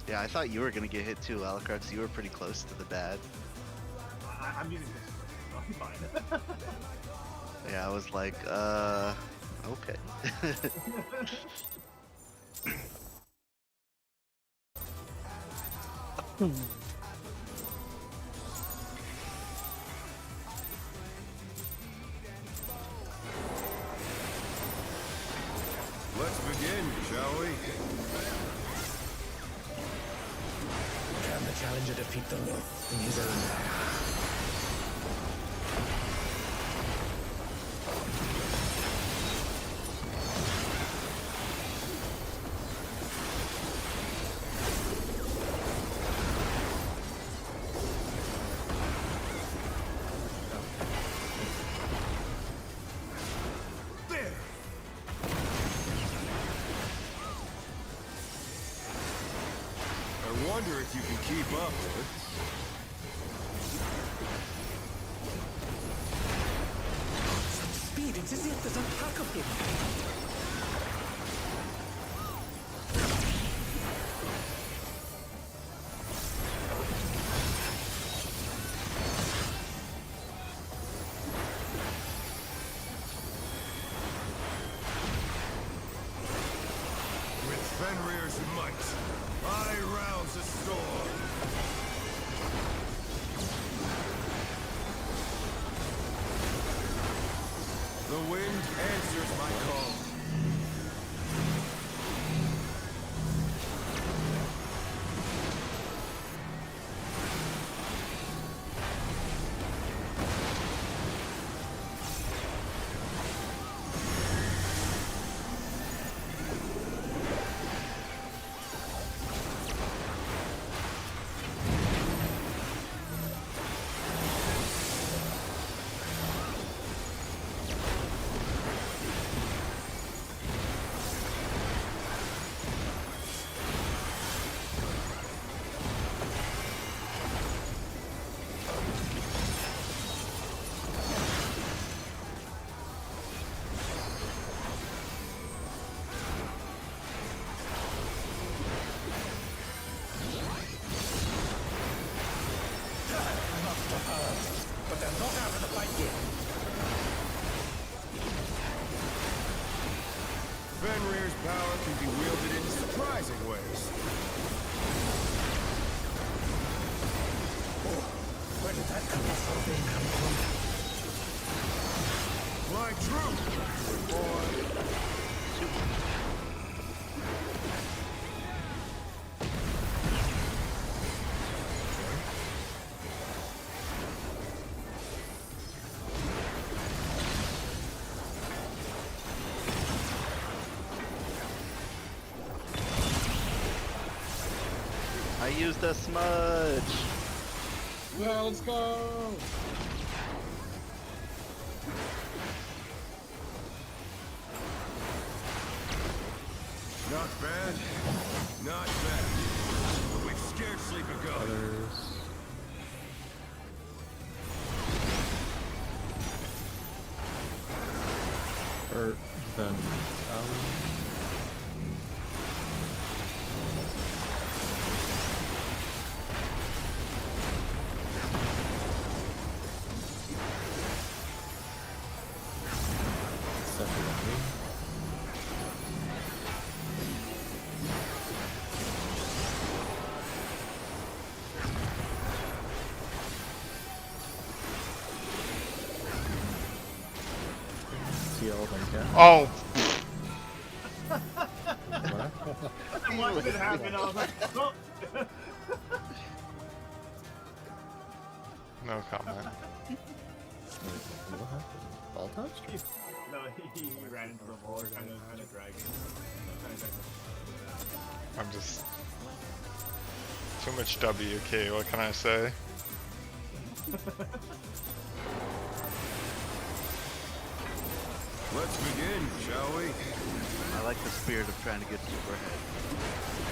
Yeah, I thought you were gonna get hit too, Alucard. You were pretty close to the bad. I'm using this. So I'm fine. Yeah, I was like, okay. Let's begin, shall we? Can the challenger defeat the wolf in his own lair? There! I wonder if you can keep up with it. Speed, it's as if there's a pack of him. With Fenrir's might, I rouse the storm. The wind answers my call. But they're not out of the fight yet. Fenrir's power can be wielded in surprising ways. Oh, where did that come from? My troop! Or... I used a smudge. Well, let's go. Not bad. Not bad. We've scarcely begun. Others. Or then Oh, I watched it happen. I was like, oh. no comment. What happened? Ball touched? No, he ran into the wall, kind of dragging. I'm just too much WK. What can I say? Let's begin, shall we? I like the spirit of trying to get super ahead.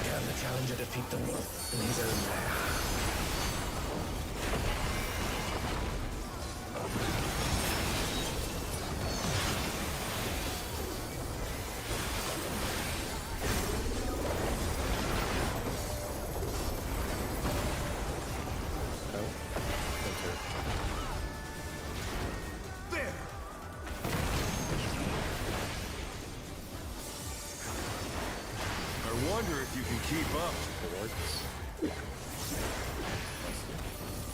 Can the challenger defeat the wolf in his own lair? wonder if you can keep up.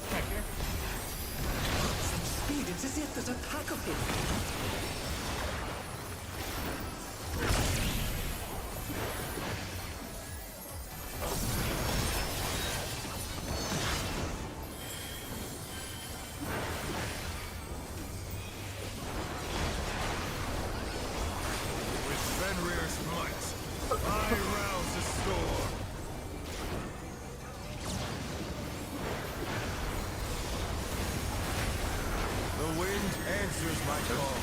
Thank you. Speed, it's as if there's a pack of him. With Fenrir's might, I rouse the storm. The wind answers my call.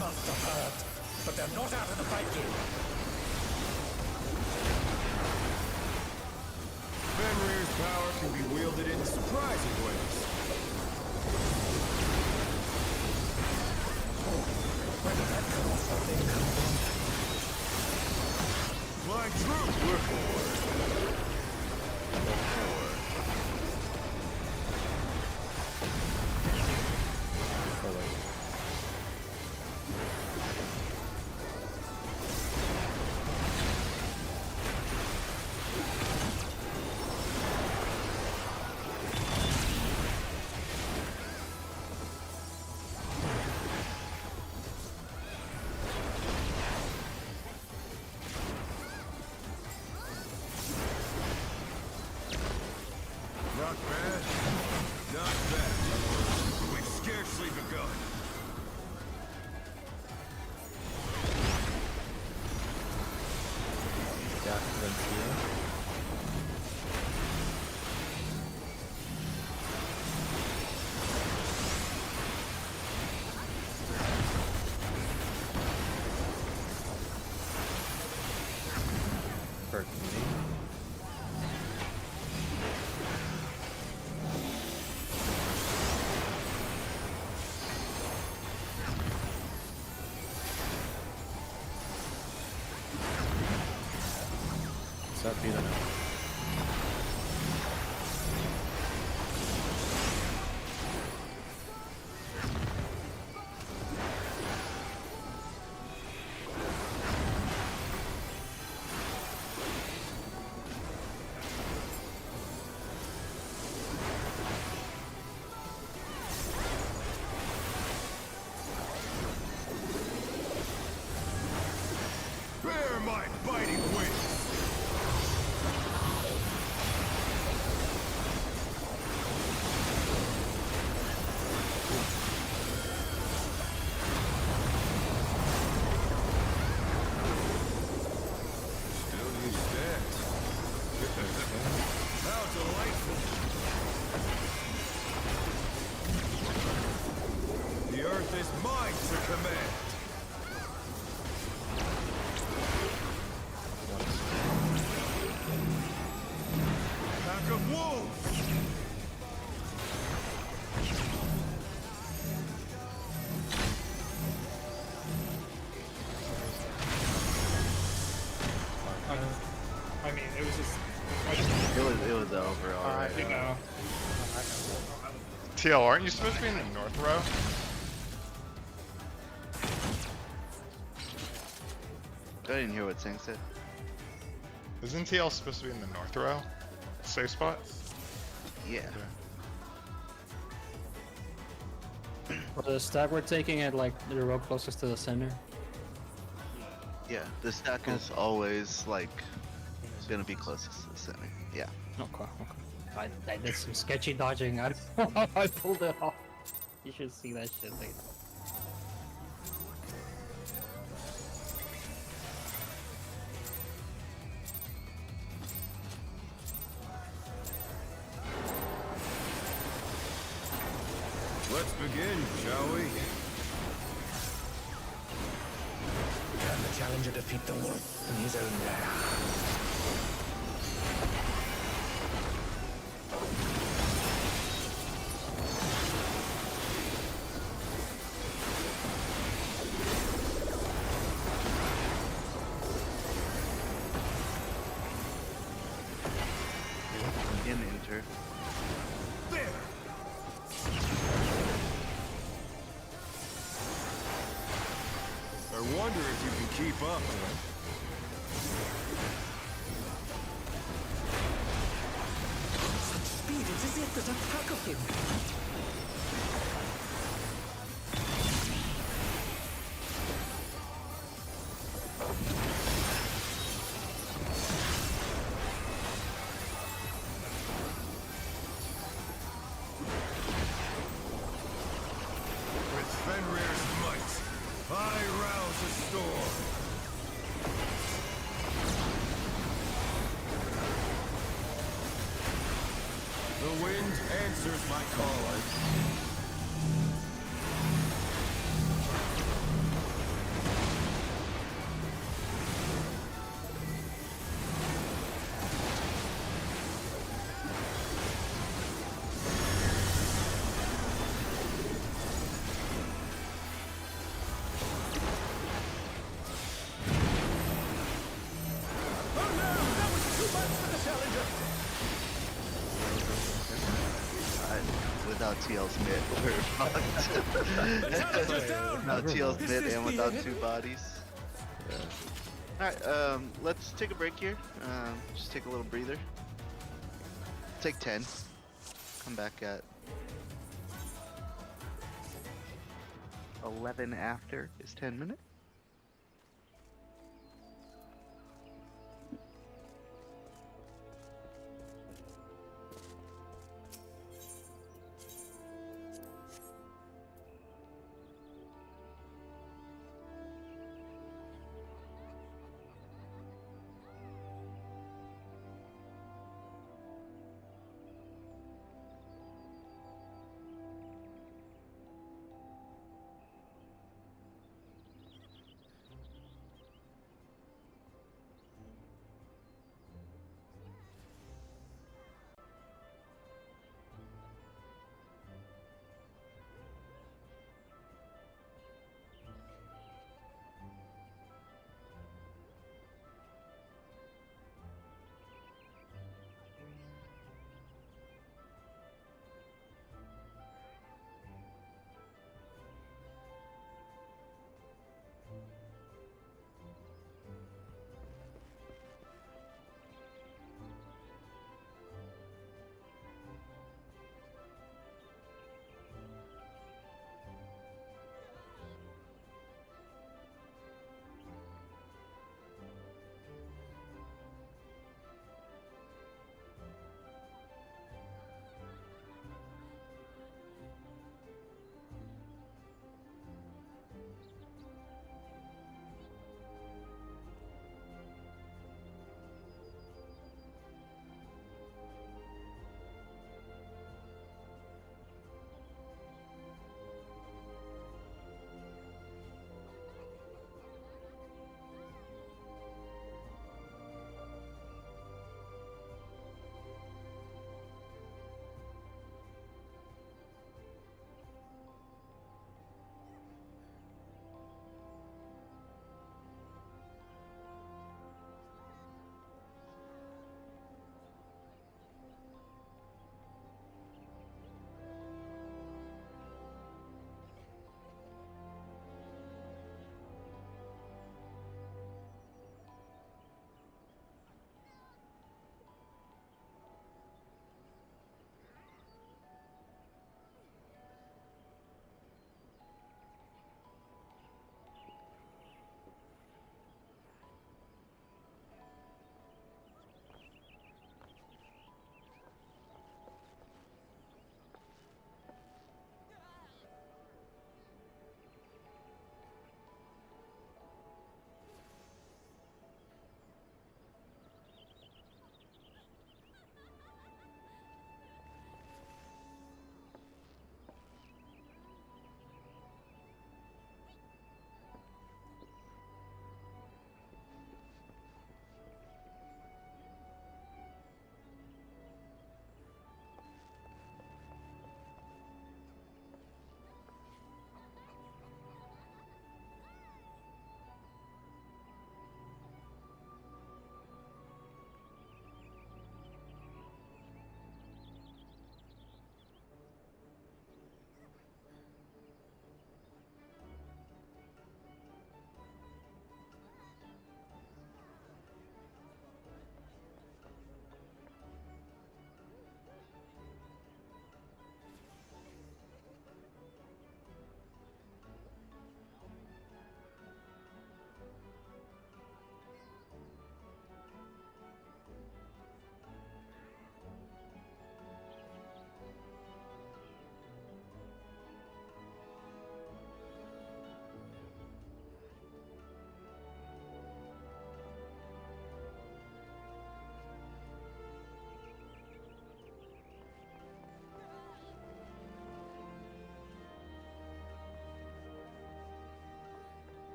Must have hurt, but they're not out of the fight yet. Fenrir's power can be wielded in surprising ways. Where did that colossal thing come from? My troops were forward. Not bad. Not bad. We've scarcely begun. Yeah, then here. Hurt me. Does that be the no? Bear my biting wings. Still you stand. How delightful. The earth is mine to command. Pack of wolves! I mean, it was just, It was over already. you know. TL, aren't you supposed to be in the north row? I didn't hear what Sang said. Isn't TL supposed to be in the north row? Safe spot? Yeah. For the stack we're taking at like the row closest to the center. Yeah, the stack is always like gonna be closest to the center. Yeah. Okay, okay. I did some sketchy dodging. I don't know how I pulled it off. You should see that shit later. Let's begin, shall we? Can the challenger defeat the wolf in his own lair? In enter. There! I wonder if you can keep up. Such speed, it's as if there's a pack of him. With Fenrir's might, I rouse a storm. The wind answers my call. Without TL Smith, we're fucked. Without TL Smith and without two bodies. Alright, let's take a break here. Just take a little breather. Take 10. Come back at 11 after is 10 minutes.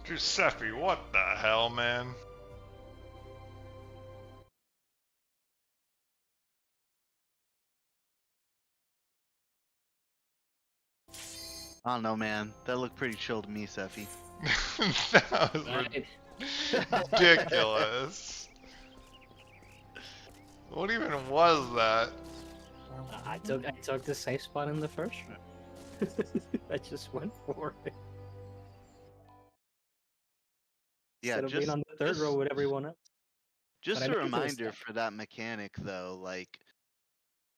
Giuseppe, what the hell, man? I don't know, man. That looked pretty chill to me, Seffi. That was ridiculous. What even was that? I took the safe spot in the first round. I just went for it. Yeah, Instead of being on the third row with everyone else. Just But I a made it to the reminder stack. for that mechanic, though, like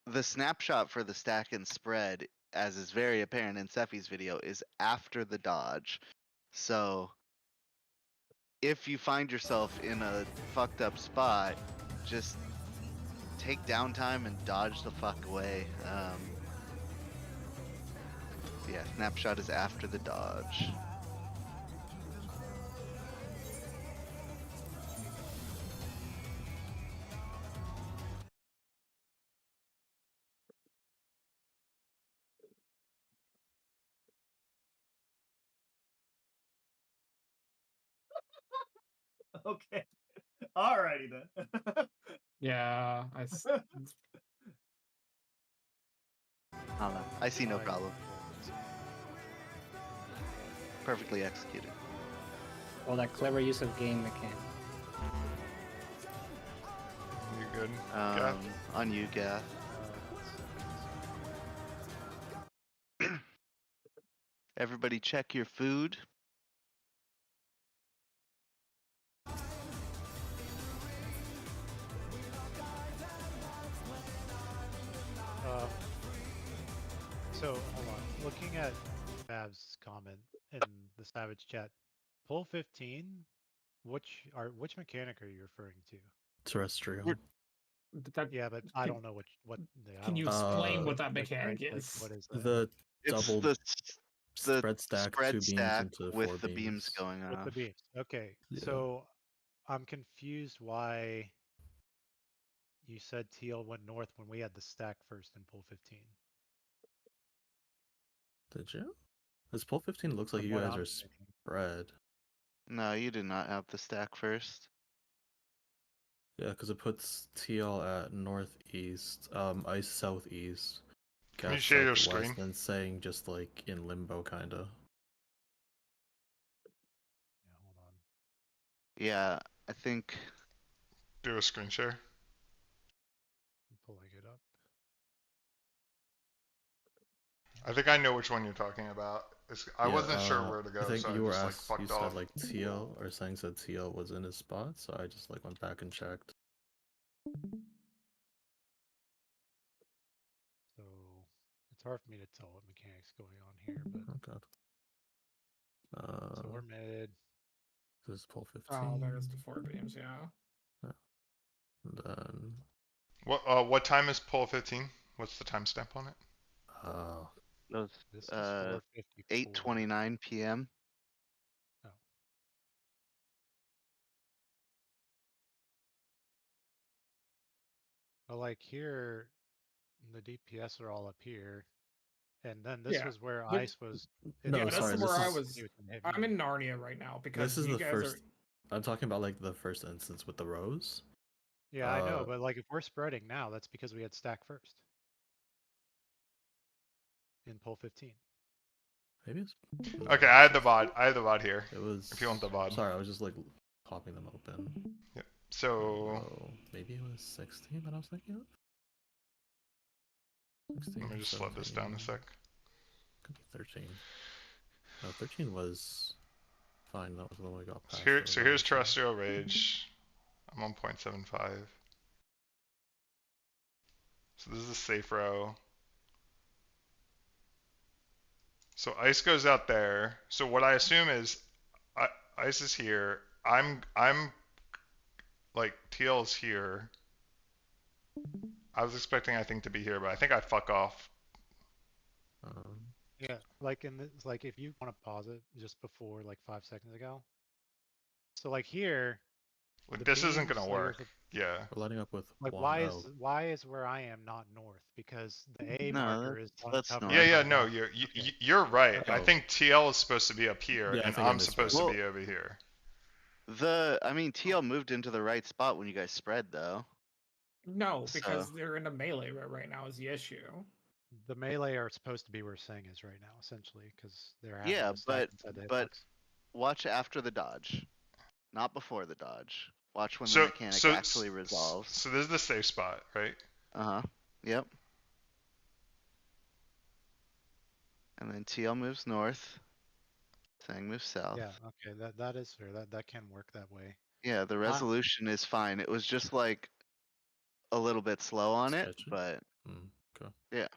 the snapshot for the stack and spread, as is very apparent in Seffi's video, is after the dodge. So if you find yourself in a fucked up spot, just take downtime and dodge the fuck away. Yeah, snapshot is after the dodge. Okay. Alrighty then. Yeah, I don't know. I see no I- problem. Perfectly executed. Well, that clever use of game mechanic. You good? Gaff? On you, Gaff. Everybody check your food. So hold on. Looking at Bab's comment in the Savage chat, pull 15. Which mechanic are you referring to? Terrestrial. Yeah, but I don't know what. I Can don't you know explain what that like, mechanic right, like, is? what is that? The It's double the spread stack, spread 2 beams stack into 4 with the beams. beams going With off. the beams. Okay, Yeah. so I'm confused why you said TL went north when we had the stack first in pull 15. Did you? This pull 15 looks like From you what guys I'm are seeing. spread. No, you did not have the stack first. Yeah, because it puts TL at northeast, ice southeast, Can you gas share your southwest, screen? and saying just like in limbo, kinda. Yeah, hold on. Yeah, I think. Do a screen share. I'm pulling it up. I think I know which one you're talking about. I Yeah, wasn't sure where to I go, think so I you were just like asked. You fucked said off. like TL, or saying said TL was in his spot, so I just like went back and checked. So it's hard for me to tell what mechanics going on here, but Oh god. so we're mid. This is pull 15. Oh, there's the 4 beams, yeah. And then What time is pull 15? What's the timestamp on it? Those This is 4:54. 8:29 p.m. Oh. But like here, the DPS are all up here, and then this Yeah. was where But- ice was. No, Yeah, sorry, that's this where I is- was. He gonna hit I'm me. in Narnia right now because this is you the guys first. are. I'm talking about like the first instance with the rows. Yeah, I know, but like if we're spreading now, that's because we had stack first in pull 15. Maybe it's. Okay, I had the VOD. I had the VOD here. It was. If you want the VOD. Sorry, I was just like popping them open. Yep. So Oh, maybe it was 16 that I was thinking of. 16, let me just slow this down a 17. sec. Could be 13. No, 13 was fine. That was the one we got past. So here's Terrestrial Rage. I'm on 0.75. So this is a safe row. So ice goes out there. So what I assume is, ice is here. I'm like TL's here. I was expecting I think to be here, but I think I fuck off. Yeah, like in this, like if you want to pause it just before like 5 seconds ago. So like here, Like, The this isn't beams, gonna so you're work. Yeah. We're lining up with like, one. why is where I am not north? Because the A No, marker is that's uncovered. north. Yeah, yeah, by no, rock. Okay. you're right. I Oh. think TL is supposed to be up here, Yeah, I and think I I'm misread. supposed to Well- be over here. I mean, TL moved into the right spot when you guys spread, though. No, because So- they're in a melee right now is the issue. The melee are supposed to be where Sang is right now, essentially, because they're having Yeah, to stack inside the but hitbox. watch after the dodge, not before the dodge. Watch when the So, mechanic so, actually resolves. so this is the safe spot, right? Uh-huh. Yep. And then TL moves north. Sang moves south. Yeah, okay, that is fair. That can work that way. Yeah, the resolution is fine. It was just like a little bit slow on it, Sketchy. but Okay.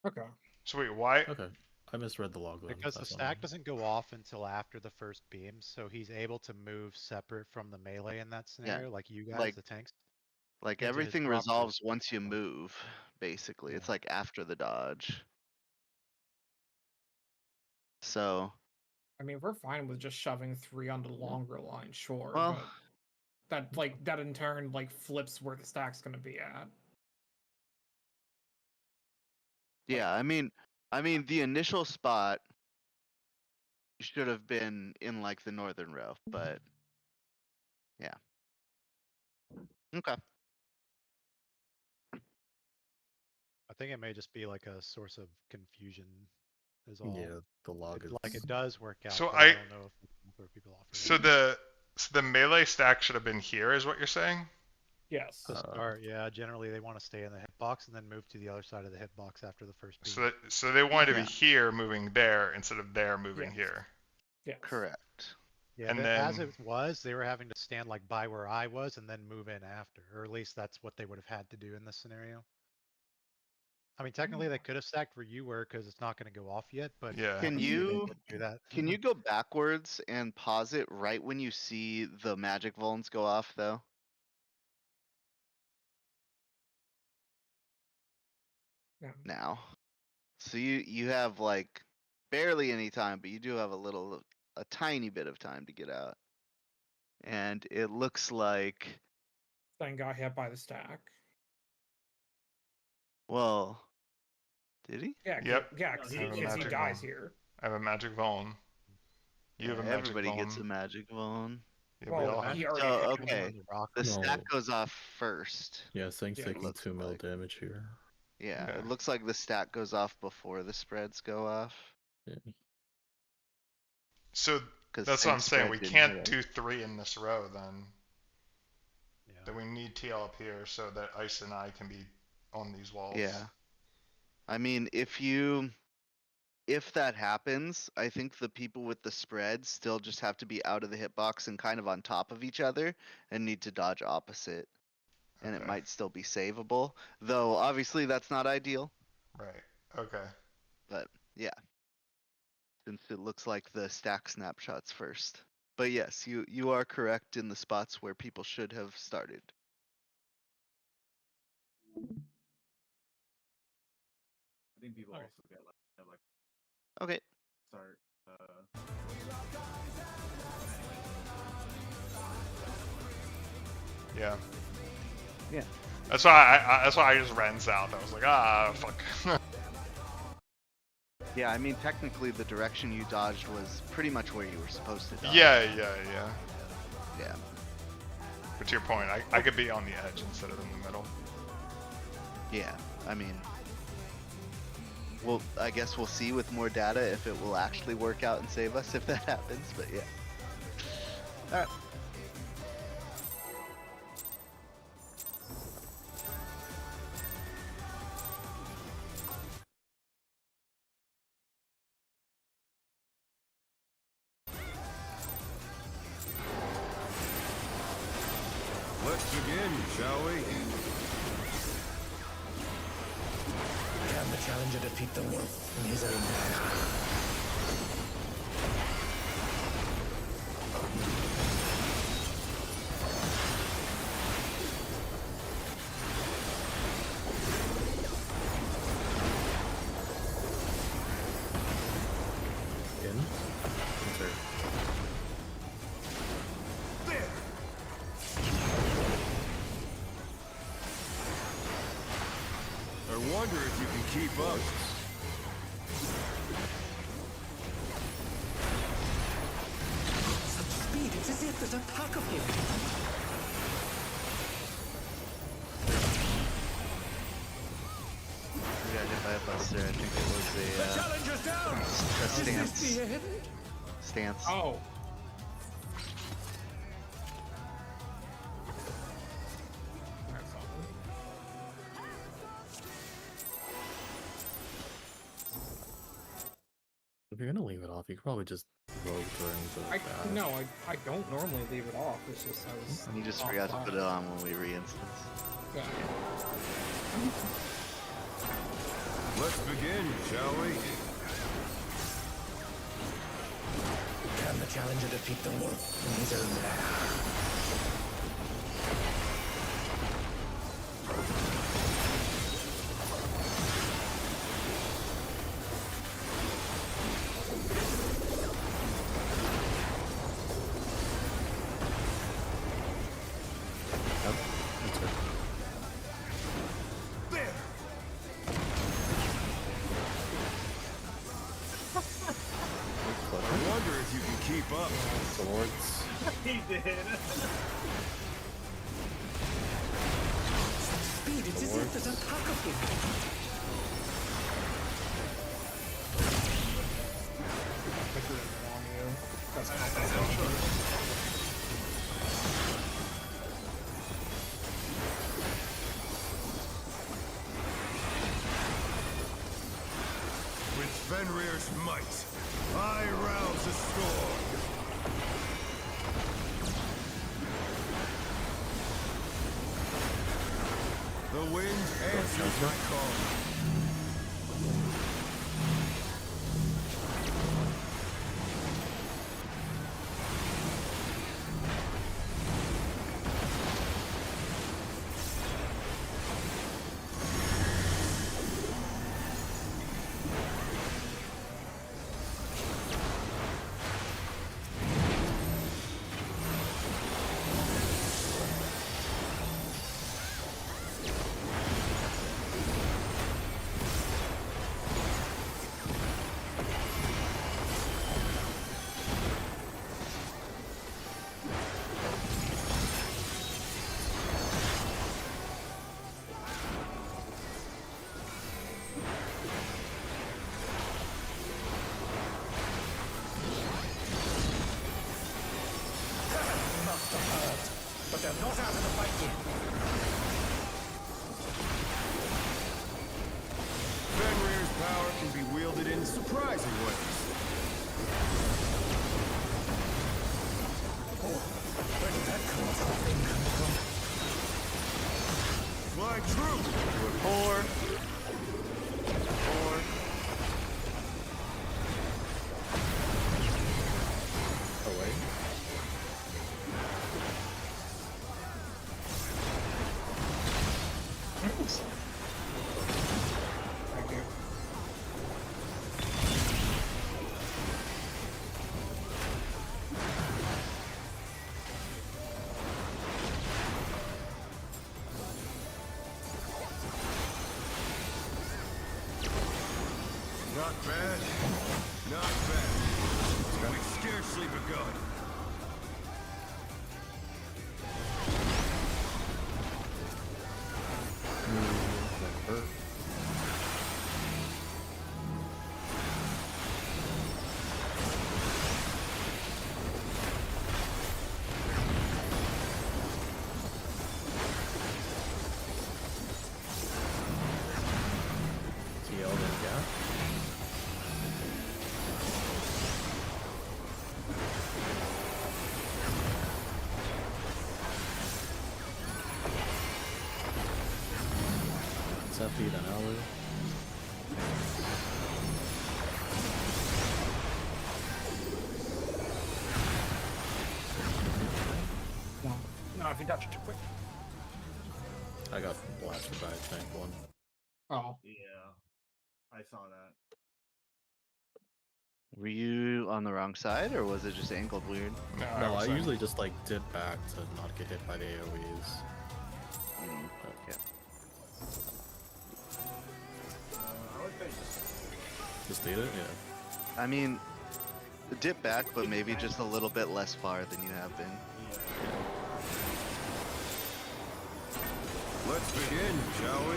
Okay. So wait, why? Okay. I misread the log then. Because the That's on stack me. doesn't go off until after the first beam, so he's able to move separate from the melee in that scenario, like you guys, like- the tanks. like into his everything proper resolves once you spot. move, basically. It's Yeah. like after the dodge. So, I mean, we're fine with just shoving 3 on the longer line, sure, well, but that in turn flips where the stack's gonna be at. yeah, I mean, the initial spot should have been in like the northern row, but yeah. Okay. I think it may just be like a source of confusion, is all. Yeah, the log is. Like it does work out, So but I I- don't know if it's where people offer. So the melee stack should have been here, is what you're saying? Yes. To start, yeah, generally they want to stay in the hitbox and then move to the other side of the hitbox after the first beam. So they wanted to Yeah. be here, moving there, instead of there, moving Yes. here. Yes. Correct. Yeah, and but as then- it was, they were having to stand like by where I was and then move in after, or at least that's what they would have had to do in this scenario. I mean, technically they could have stacked where you were because it's not going to go off yet, but Yeah. Can obviously they you- didn't do that. Can you go backwards and pause it right when you see the magic vulns go off, though? Yeah. Now. So you have like barely any time, but you do have a tiny bit of time to get out. And it looks like, Then got hit by the stack. well, did he? Yeah. Yep. Yeah, because I have a he magic dies one. here. I have a magic vuln. You have a magic Everybody gets a vuln. magic vuln. Yeah, we Well, all have. he already So, hit okay. one. The rock. The No. stack goes off first. Yeah, Sang's Yeah, taking looks 2 mil like. damage here. Yeah, Okay. it looks like the stack goes off before the spreads go off. Yeah. So 'Cause that's what I'm Sank's saying. spread We didn't can't hit. do 3 in this row then. Yeah. That we need TL up here so that Ice and I can be on these walls. Yeah. I mean, if that happens, I think the people with the spread still just have to be out of the hitbox and kind of on top of each other and need to dodge opposite. And it Okay. might still be savable. Though obviously that's not ideal, Right. Okay. but yeah. Since it looks like the stack snapshots first. But yes, you are correct in the spots where people should have started. I think people Alright. also get like Okay. start. Yeah. Yeah. That's why I just ran south. I was like, fuck. Yeah, I mean technically the direction you dodged was pretty much where you were supposed to dodge. Yeah. Yeah. But to your point, I could be on the edge instead of in the middle. Yeah, I mean, I guess we'll see with more data if it will actually work out and save us if that happens, but yeah. Alright. Let's begin, shall we? Can the challenger defeat the wolf in his own lair? In? Insert. wonder if you can keep up. Such speed, it's as if there's a pack of him. We got hit by a buster. I think it was The challenger's down! a Is this stance. the end? Stance. Oh. That's all. If you're gonna leave it off, you could probably just rogue during the dash. No, I don't normally leave it off. It's just I was. You just off forgot to by- put it on when we re-instance. Yeah. Let's begin, shall we? Can the challenger defeat the wolf in his own lair? Yep, that's it. There! I wonder if you can keep up. Swords. He did. Such speed, it's as if there's a pack of him. Quicker than on you. That's not With Fenrir's might, I rouse the storm. The wind answers my call. But they're not out of the fight yet. Fenrir's power can be wielded in surprising ways. Where did that colossal thing come from? Fly true! Four. Oh wait. Thank you. Not bad. Not bad. We've scarcely begun. That hurt. TL then gap. Seppi then Elu. No. No, if you touch it too quick. I got blasted by a tank one. Oh. Yeah, I saw that. Were you on the wrong side, or was it just angled weird? No, was I saying- usually just like dip back to not get hit by the AoEs. Okay. Just beat it, yeah. I mean, dip back, but maybe just a little bit less far than you have been. Let's begin, shall we?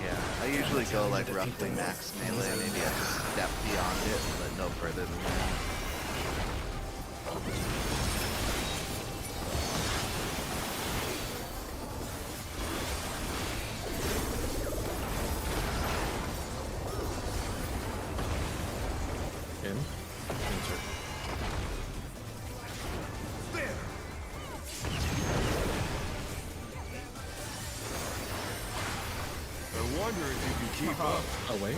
Yeah, I usually go like roughly max melee, maybe a step beyond it, but no further than that. In. Insert. There! I wonder if you can keep up. Oh, wait.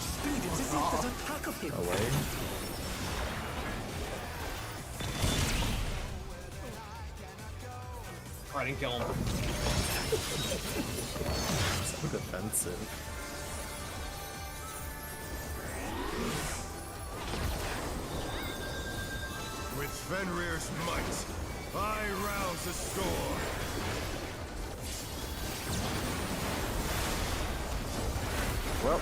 Speed, it is it that attack of him. Away. I didn't kill him. So defensive. With Fenrir's might, I rouse the storm. Well,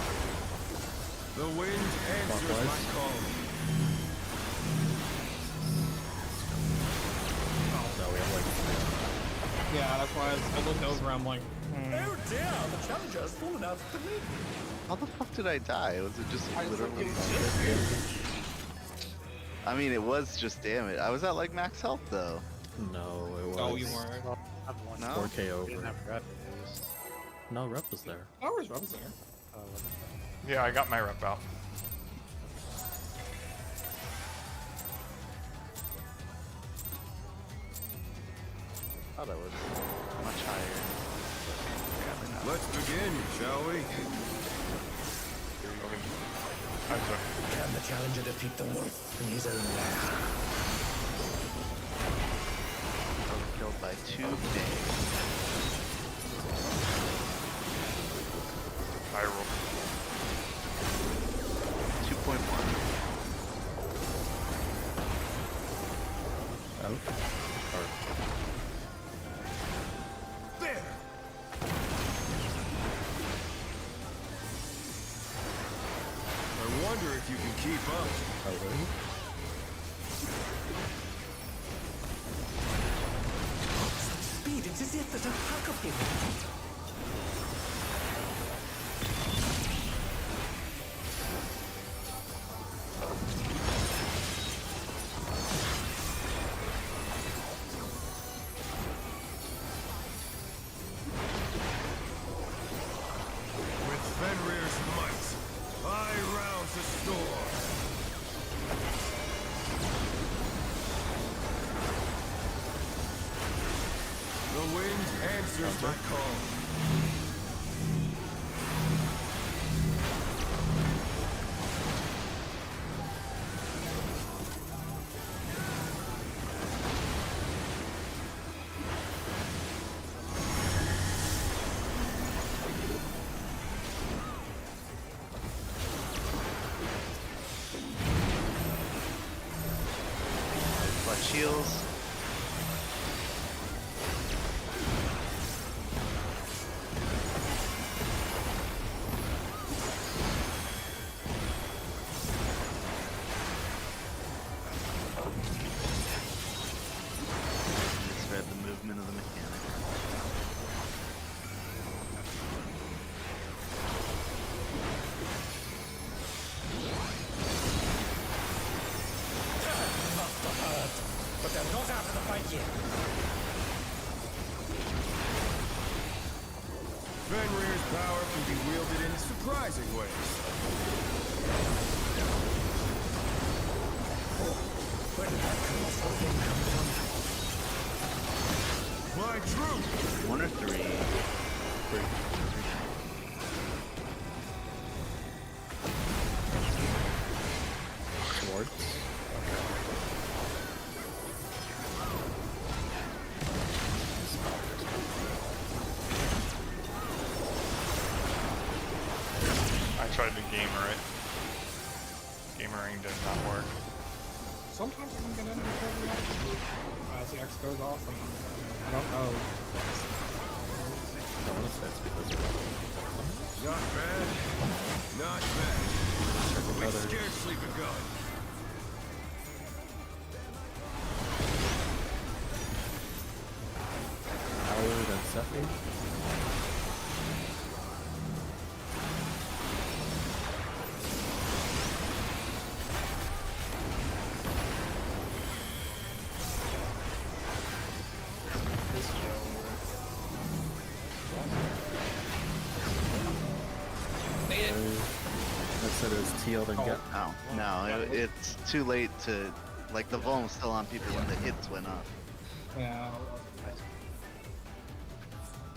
The wind answers Clockwise. my call. No, we have like Yeah, that's why I looked over. I'm like, Oh dear, the challenger has fallen out of the league. how the fuck did I die? Was it just literally? I mean, it was just damage. I was at like max health though. no, it was. oh, you weren't. Well, I've won. No? 4K Didn't over. have rep at least. No, rep was there. Oh, where's Rob's there? Oh, wasn't Yeah, I got my rep out. Oh, that was much higher. Apparently not. Let's begin, shall we? I'm sorry. Can the challenger defeat the wolf in his own lair? I was killed by 2 days. I roll. 2.1. Out. Or, There! I wonder if you can keep up. away. Speed, it is it that attack of him. With Fenrir's might, I rouse the storm. The wind answers my call. But shields. Misread the movement of the mechanic. But they're not out of the fight yet. Fenrir's power can be wielded in surprising ways. When that colossal thing comes on, My truth! 1 or 3. Swords. I tried to gamer it. Gamering did not work. sometimes I can get in before the X, as the X goes off, and I don't know. Unless that's because of Not bad. Not bad. We've scarcely begun. Howard and Sephi. Said it was teal and get. No, it's too late to, like, the volume's still on people when the hits went up. Yeah.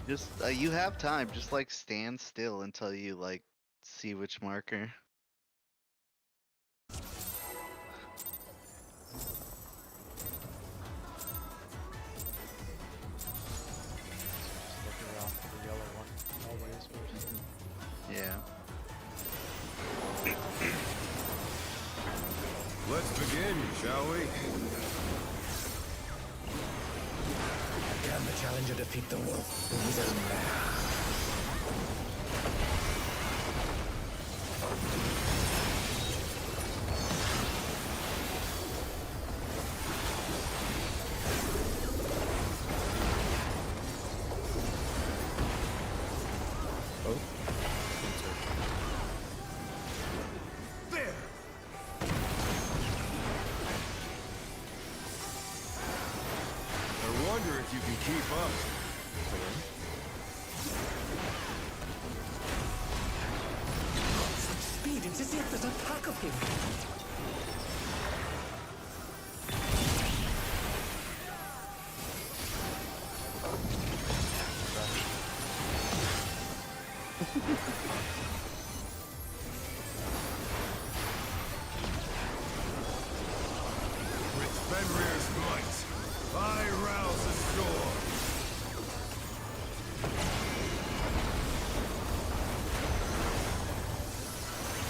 Just, you have time, just, like, stand still until you, like, see which marker. Look around for the yellow one always first. Yeah. Let's begin, shall we? Can the challenger defeat the wolf in his own lair? There! I wonder if you can keep up. Such speed, it's as if there's a pack of him. With Fenrir's might, I rouse the storm.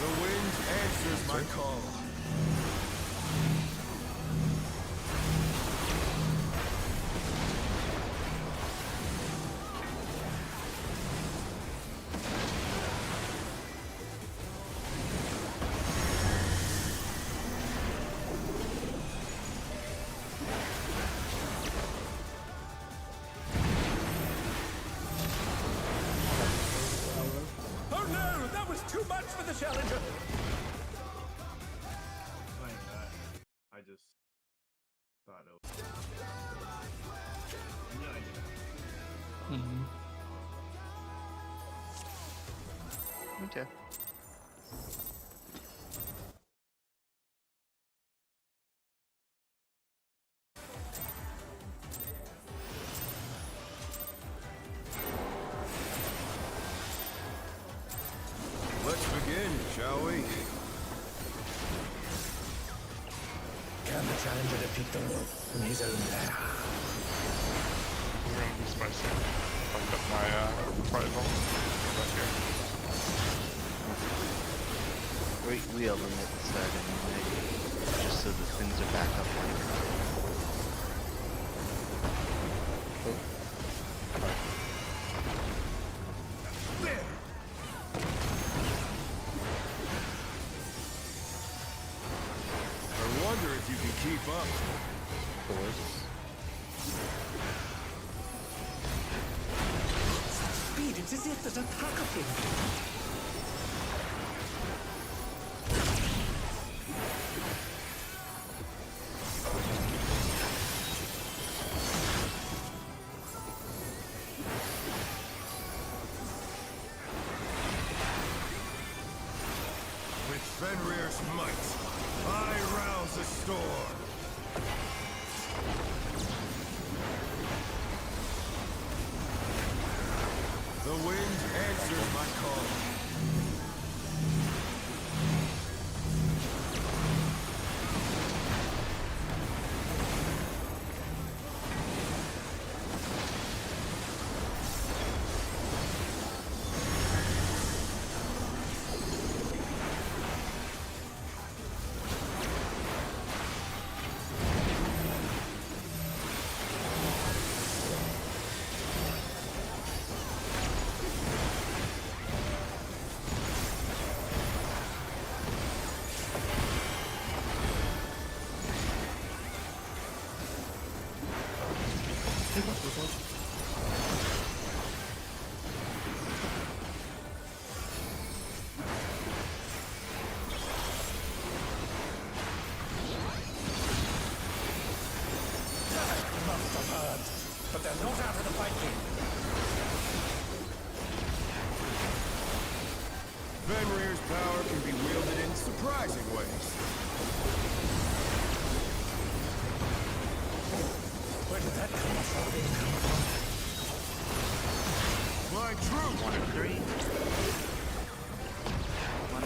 The wind answers my call. Oh no, that was too much for the challenger. Playing that, I just thought it was. Yeah, I did that. Mm-hmm. Okay. Let's begin, shall we? Can the challenger defeat the wolf in his own lair? I'm gonna be spicy. Fucked up my rival. Back here. We eliminate the start anyway, just so the things are back up later. There! I wonder if you can keep up. Such speed, it's as if there's a pack of him. With Fenrir's might, I rouse the storm. The wind answers my call. Must have heard, but they're not out of the fight yet. Fenrir's power can be wielded in surprising ways. Where did that come from? My truth! 1 and 3. 1.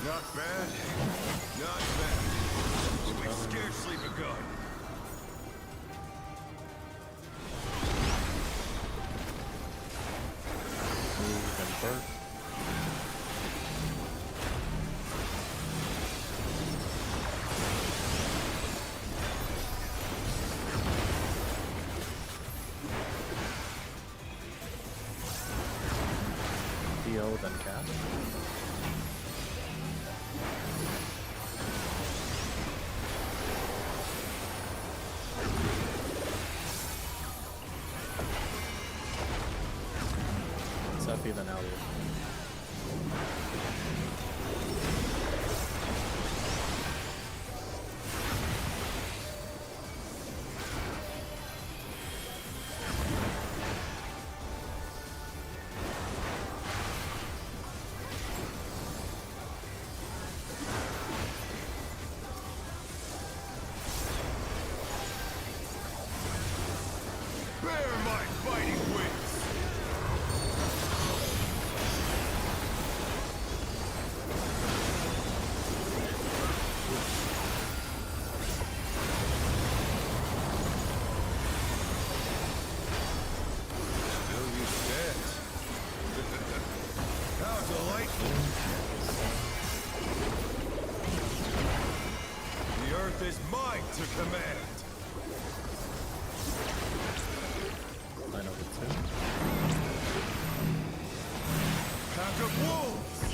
Not bad. Not bad. We've scarcely begun. Move and burp. Heal, then cast. Seppi, then Elliot. Bear my fighting wings! Still you stand. How delightful! The earth is mine to command! Line over 2. Pack of wolves!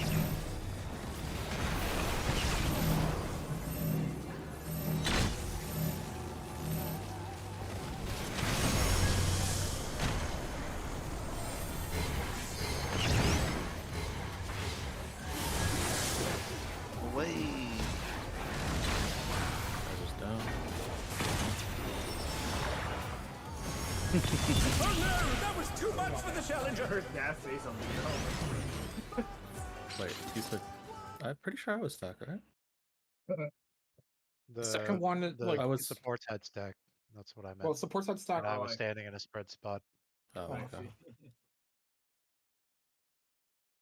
Away. I was down. Oh no! That was too much for the challenger! Heard Dad say something. Oh, Wait, you said. I'm pretty sure I was stuck, right? The Second one, the like- I was- supports head stack. That's what I meant. Well, supports had stack. and I Oh, was I- standing in a spread spot. Oh, Oh, I okay.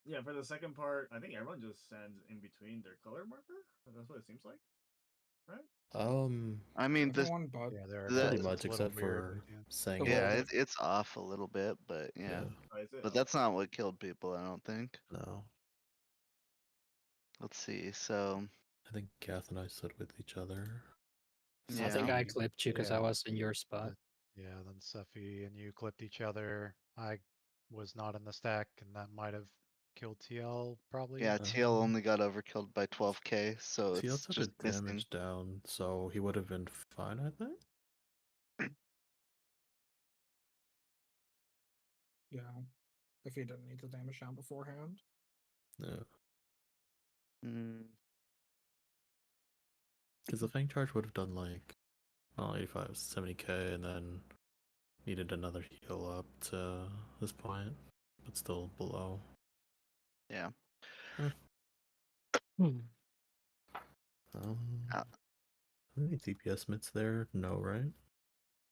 Yeah, for the second part, I think everyone just stands in between their color marker. That's what it seems like, right? I mean, this, Everyone but Yeah, there are The- Pretty it's much, a little except weird, for but yeah. saying. yeah, it's off a little bit, but yeah. Oh, is it? But Oh. that's not what killed people, I don't think. No. Let's see. So, I think Kath and I stood with each other. yeah. I think I clipped you because I Yeah. was in your spot. Yeah, then Suffy and you clipped each other. I was not in the stack, and that might have killed TL probably. Yeah, TL Um, only got overkilled by 12k, so TL it's took just a damage down, so he would have been fine, I think. Yeah. If he didn't need the damage down beforehand. Yeah. Mm, Because the Fang charge would have done like, well, 85, 70k, and then needed another heal up to this point, but still below. yeah. Hmm. How many DPS mids there? No, right?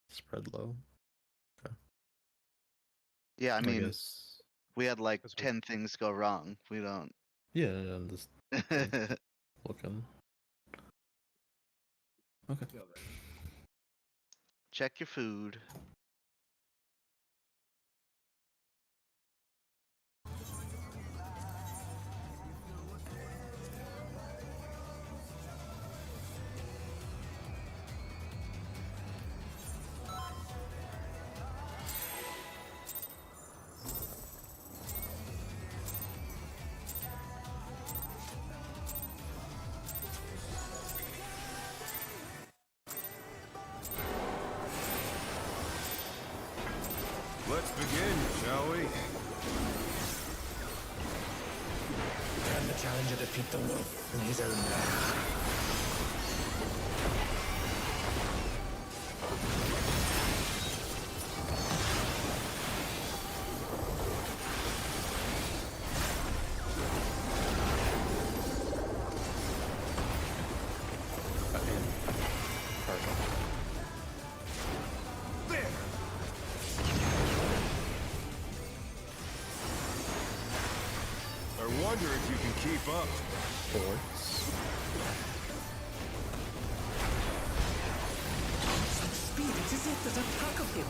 Spread low. Yeah, I mean, guess. we had like 'Cause we- 10 things go wrong. We don't. Yeah, I'm just looking. Okay. Feel that. Check your food. Let's begin, shall we? Can the challenger defeat the wolf in his own lair? I wonder if you can keep up. Such speed, it is if there's a pack of him.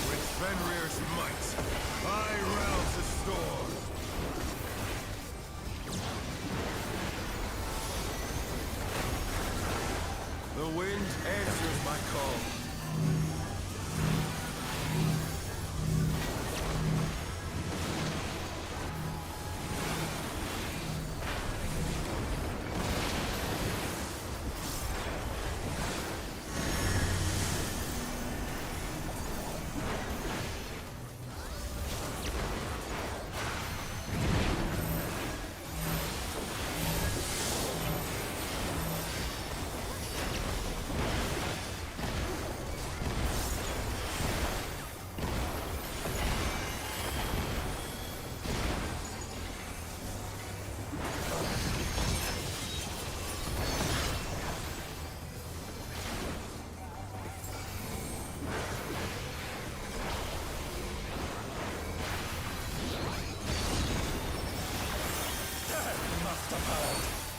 With Fenrir's might, I rouse the storm. The wind answers my call.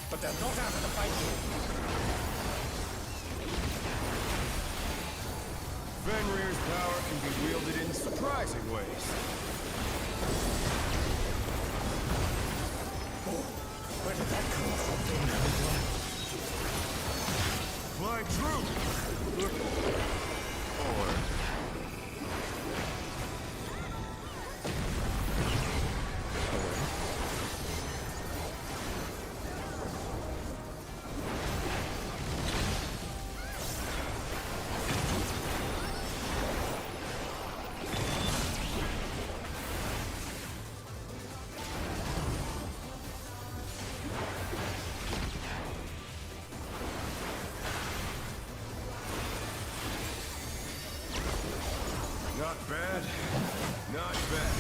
But they're not after the fight. Fenrir's power can be wielded in surprising ways. Oh, where did that come from? Fly true! Not bad. Not bad.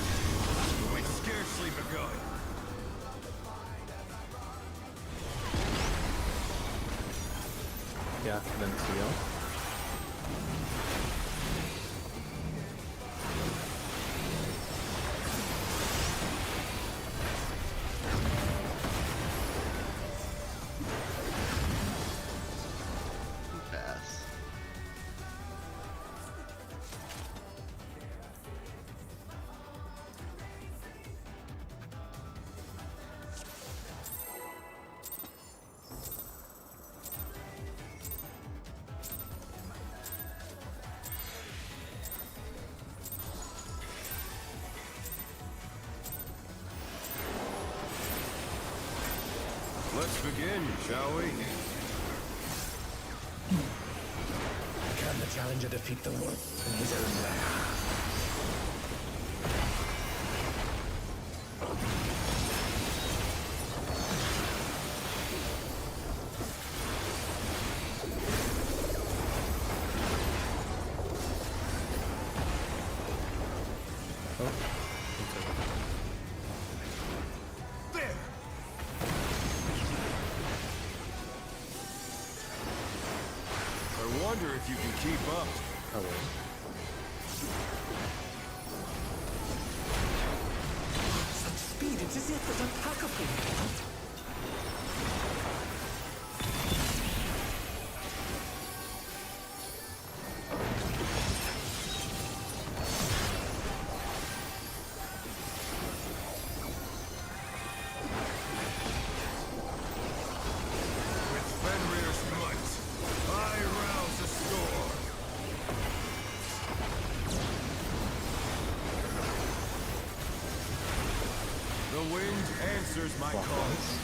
But we've scarcely begun. Yeah, then seal. Pass. Let's begin, shall we? Can the challenger defeat the wolf in his own lair? There! I wonder if you can keep up. I will. Such speed, it is if there's a pack of him. With Fenrir's might, I rouse the storm. answers my Block call. once.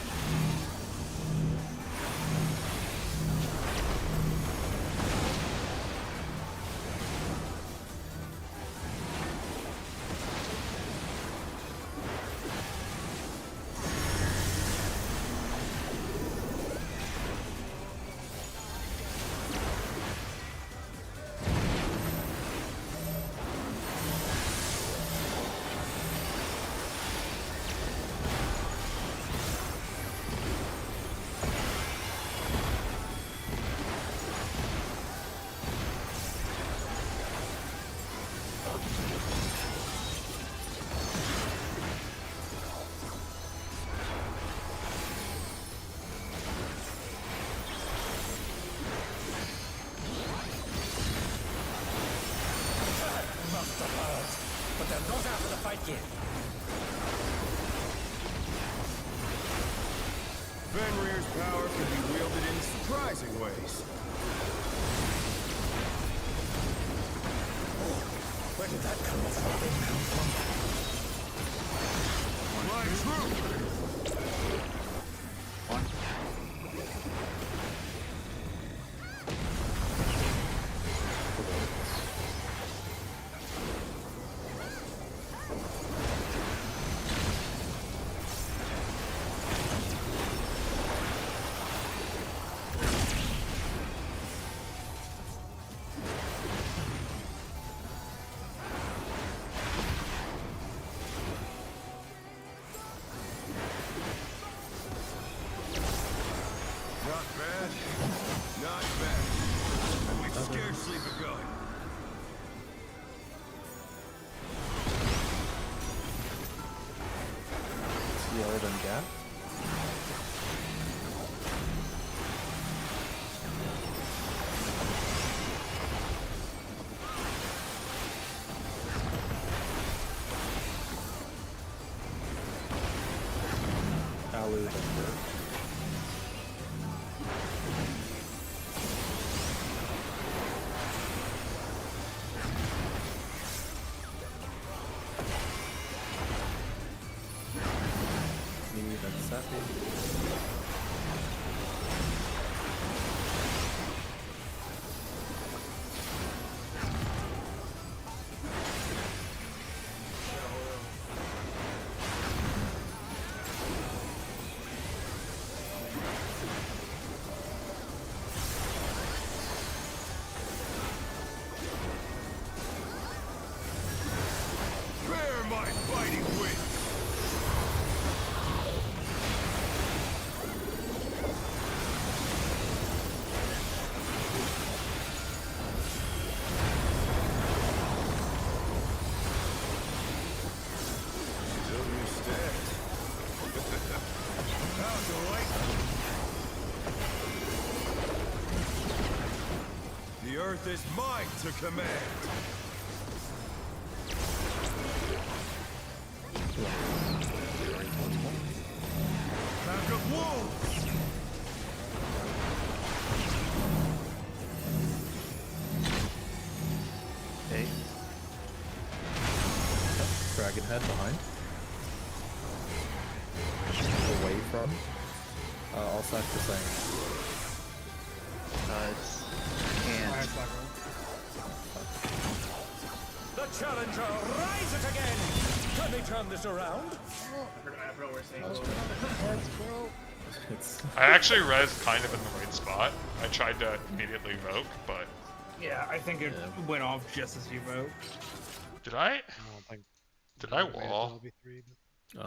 Must have hurt. But they're not out of the fight yet. Fenrir's power can be wielded in surprising ways. Where did that come from? My troop! Not bad. Not bad. And we've scarcely begun. Yard on gap. Alu under. Me, that's Sappy. Bear my fighting wings! Still you stand. How delightful! The earth is mine to command. Pack of wolves! Hey, Dragon head behind. Away from. I'll sack the same. it's can't. The challenger, rise it again! Can they turn this around? I forgot what we're saying. It's I actually rezzed kind of in the right spot. I tried to immediately evoke, but Yeah, I think it Yeah. went off just as you vote. did I? I don't think Did I motivated wall? LB3, but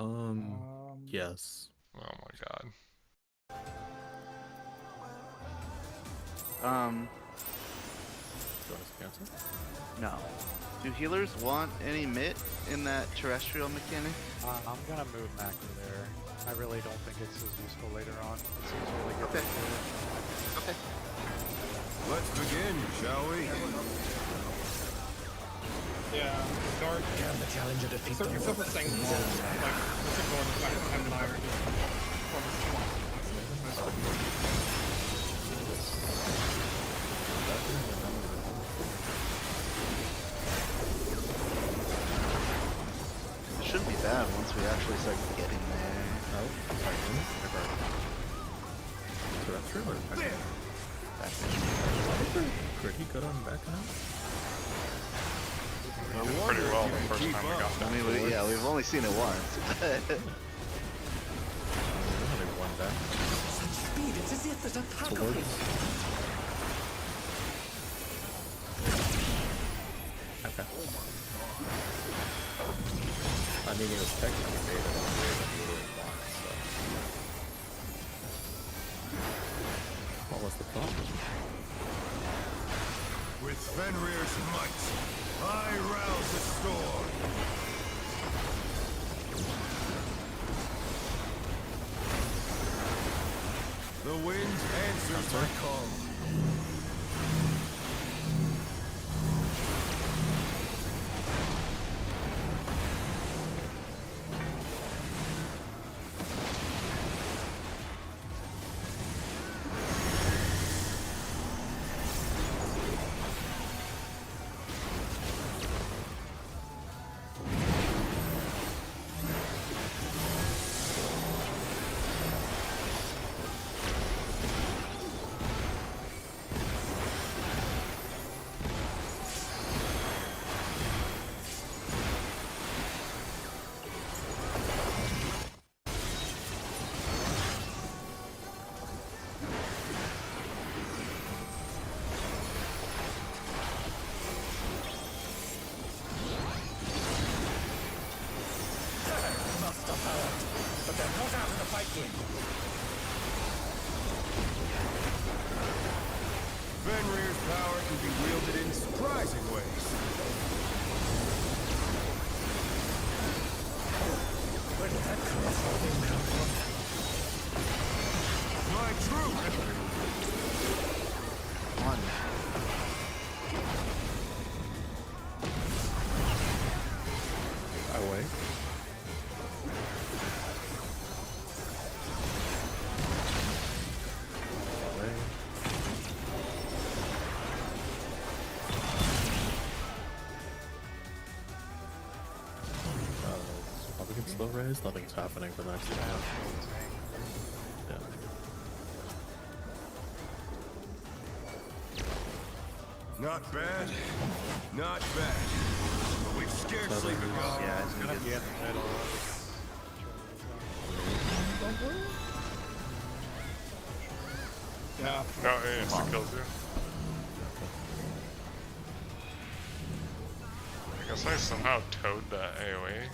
yes. Oh my god. Do you want to cancel? No. Do healers want any mitt in that terrestrial mechanic? I'm gonna move macro there. I really don't think it's as useful later on. It seems really good. Okay. for- Okay. Let's begin, shall we? Yeah, dark. Can the challenger defeat the Except for wolf? saying in his wall, own lair? like, let's ignore the fact that him and I are just performance too much. It shouldn't be bad once we actually start getting there. Oh. trailer back There. pretty good on back now. We did pretty well the first time we got I that. mean, we've only seen it once. Only one back. Such speed, it's as if there's a pack of him. Okay. I mean, it was technically made on the way that you really want, so. What was the problem? With Fenrir's might, I rouse the storm. The wind answers my call. But they're not out of the fight yet. Fenrir's power can be wielded in surprising ways. Where did that colossal thing come from? My troop! One. Away. Away. Probably can slow raise. Nothing's happening for the next round. Yeah. Not bad. Not bad. But we've scarcely begun. Yeah, it's gonna Be in the middle. Yeah. No, it instantly kills you. I guess I somehow towed that AoE.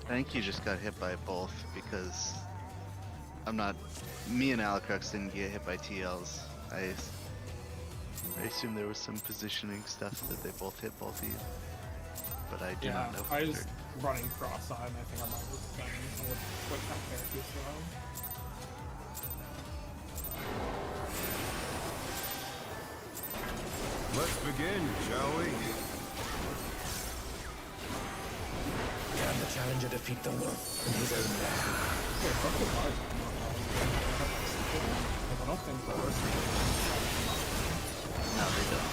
I think you just got hit by both because I'm not. Me and Alucrux didn't get hit by TLs. I assume there was some positioning stuff that they both hit both of you, but I do Yeah, not know. For I was sure. running cross-eyed and I think I might have just done I would switch my characters around. Let's begin, shall we? Can the challenger defeat the wolf in his own lair? Yeah, fuck with Mars. I don't think the worst. No, they don't.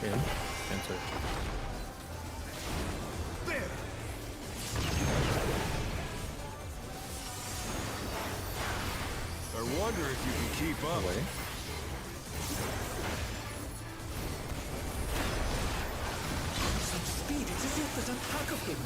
In. Enter. There! I wonder if you can keep up. Away. Such speed, it's as if there's a pack of him.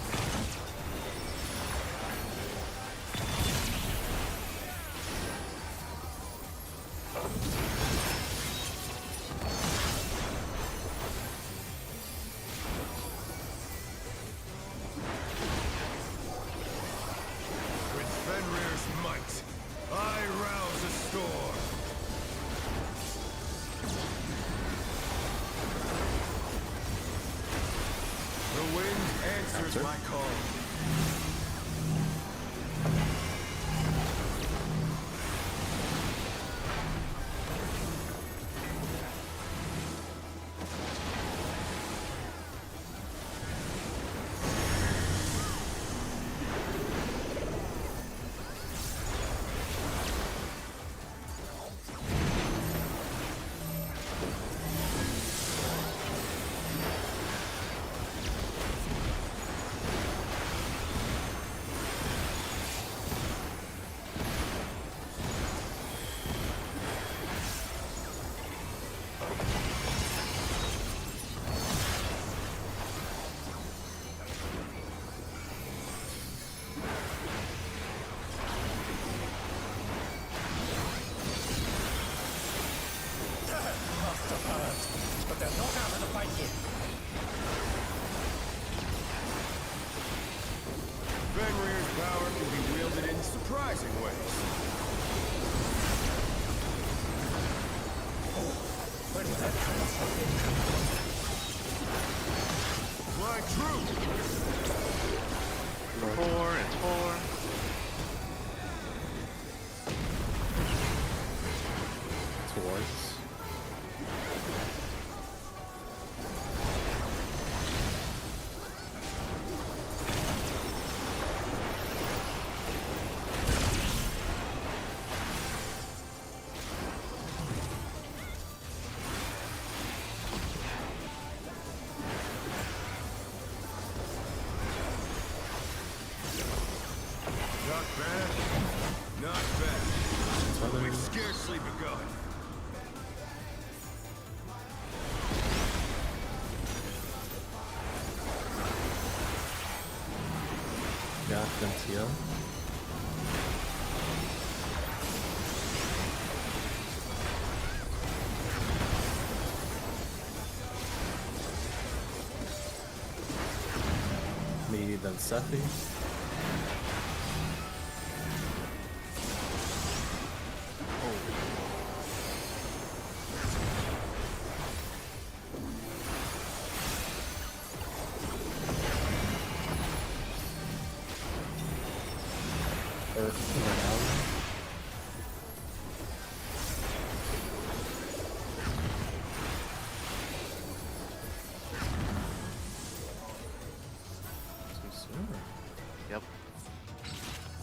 With Fenrir's might, I rouse a storm. The wind answers my call. for the fight here. Fenrir's power can be wielded in surprising ways. Where did that come from? Fly true! It's 4. Towards. Not bad. Not bad. We've scarcely begun. Got Ventia. Me, then Sephi. Earth right now. Too soon. Yep.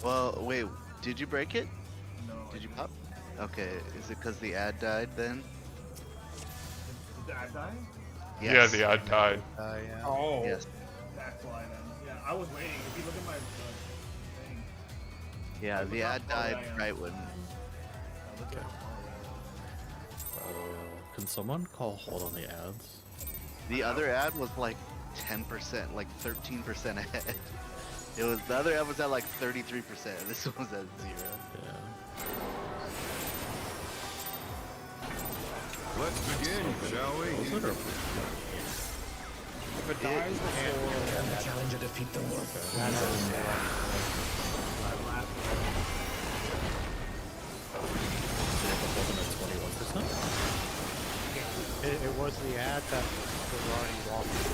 Well, wait. Did you break it? No. Did you pop? Okay. Is it because the ad died then? Did that die? Yeah, the ad died. Yeah. Oh. Yes. That's why then. Yeah, I was waiting. If you look at my thing, Yeah, the ad died right when. look at Can someone call hold on the ads? The other ad was like 10%, like 13% ahead. It was the other ad was at like 33%. This one was at 0. Yeah. Let's begin, shall we? Was it or If it dies before. Can the challenger defeat the wolf? wasn't it 21%? It was the ad that was already walking.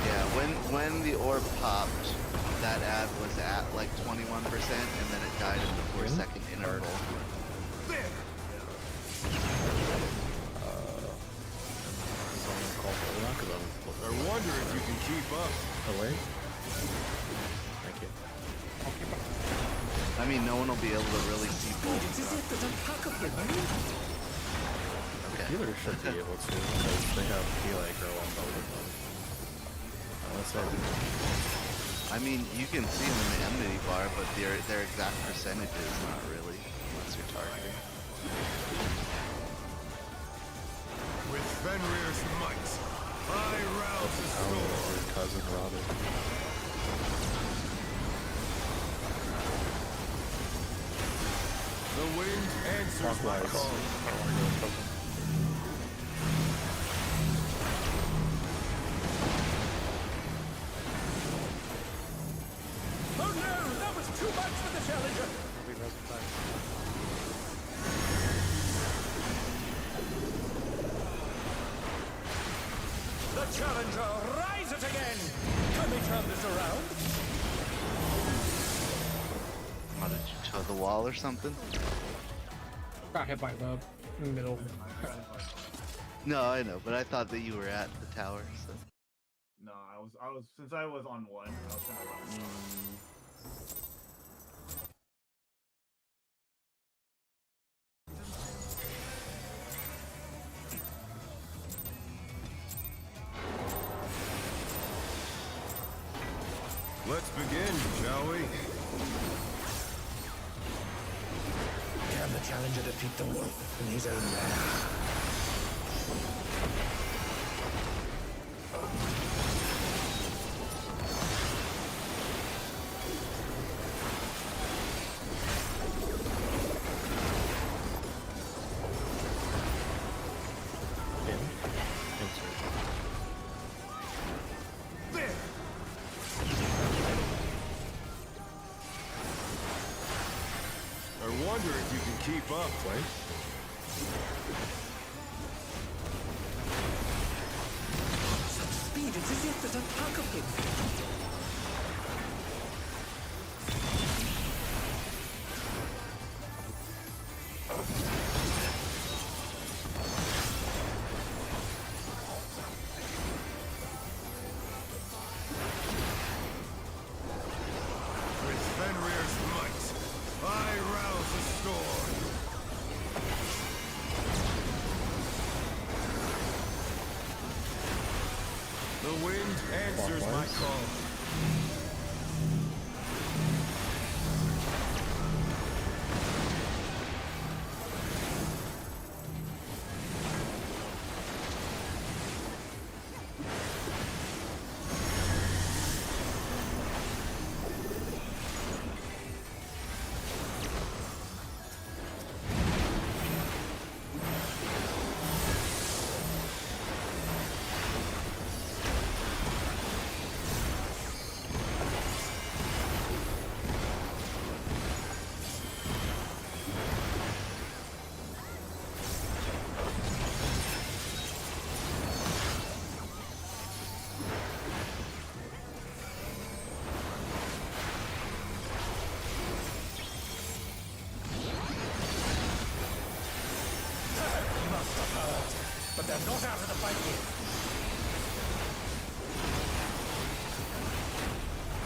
Yeah, when the orb popped, that ad was at like 21%, and then it died in the 4-second interval. Someone call hold on because I wonder if you can keep up. Oh wait. Thank you. I mean, no one will be able to really see both. Okay. Healer should be able to because they have heal aggro on both of them. Unless I mean, you can see them in the enmity bar, but their exact percentages not really, unless you're targeting. With Fenrir's might, I rouse the storm. your cousin Robin. The wind answers my Clockwise. call. I don't want to go with Pokemon. Oh no, that was too much for the challenger. We wasn't back. The challenger rises again. Can we turn this around? How did you toe the wall or something? Got hit by the middle. No, I know, but I thought that you were at the tower, so. No, I was since I was on 1, I was trying to run. Let's begin, shall we? Can the challenger defeat the wolf in his own land? In. keep up, right? Such speed, it's as if there's a pack of him. With Fenrir's might, I rouse the storm. The wind answers my call. But they're not out of the fight yet.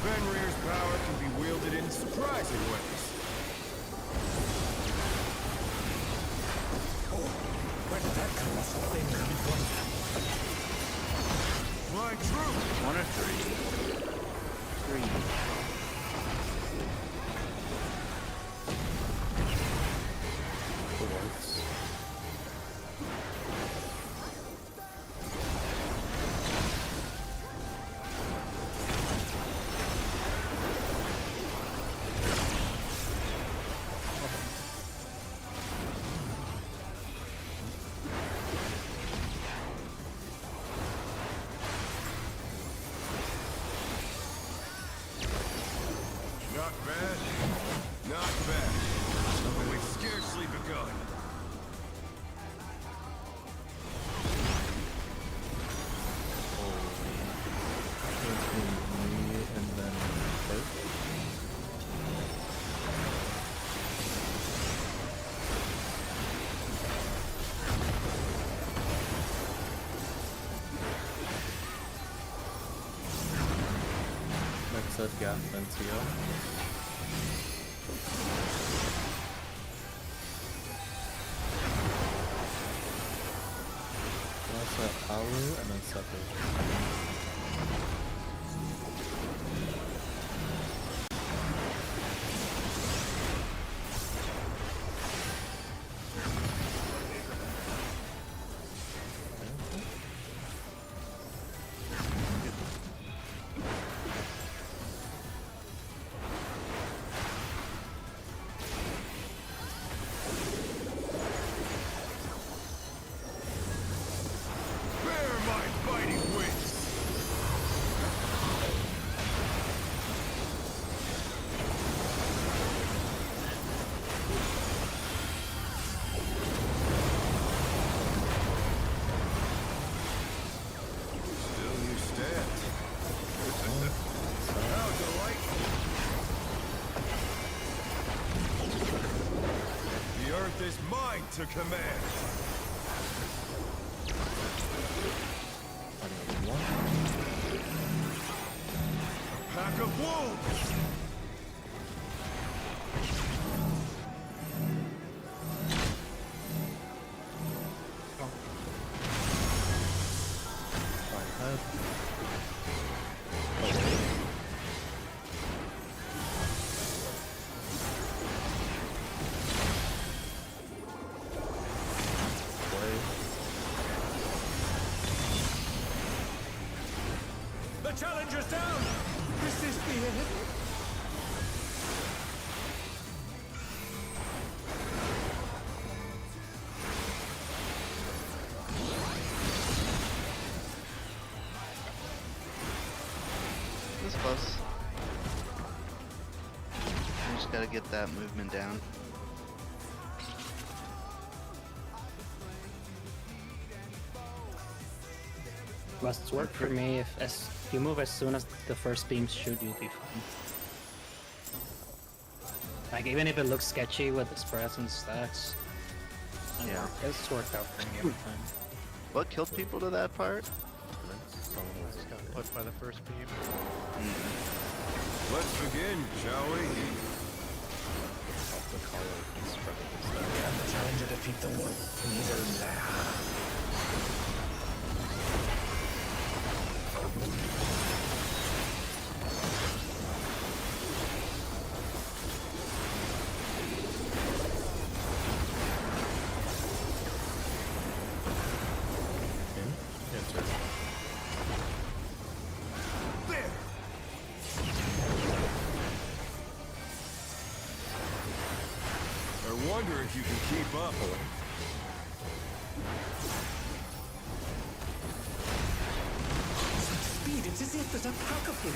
Fenrir's power can be wielded in surprising ways. Oh, where did that come from? They could be one. My truth! 1 or 3? 3. Not bad. Not bad. But we've scarcely begun. Me and then first. Next said Gaff and Tio. Also Alu and then Sepper. Bear my fighting wings! Still you stand. How delightful! The earth is mine to command! Pack of wolves! The challenger's down! Resist the end! This is close. We just gotta get that movement down. Must work for me. If as you move as soon as the first beams shoot, you'll be fine. Like even if it looks sketchy with the spreads and stacks, Yeah. it's worked out for me every time. What killed people to that part? Someone was Just got put by the first beam. Let's begin, shall we? off the collar and spread it instead. Can the challenger defeat the wolf in his own lair? Enter. There! I wonder if you can keep up. Such speed, it's as if there's a pack of them.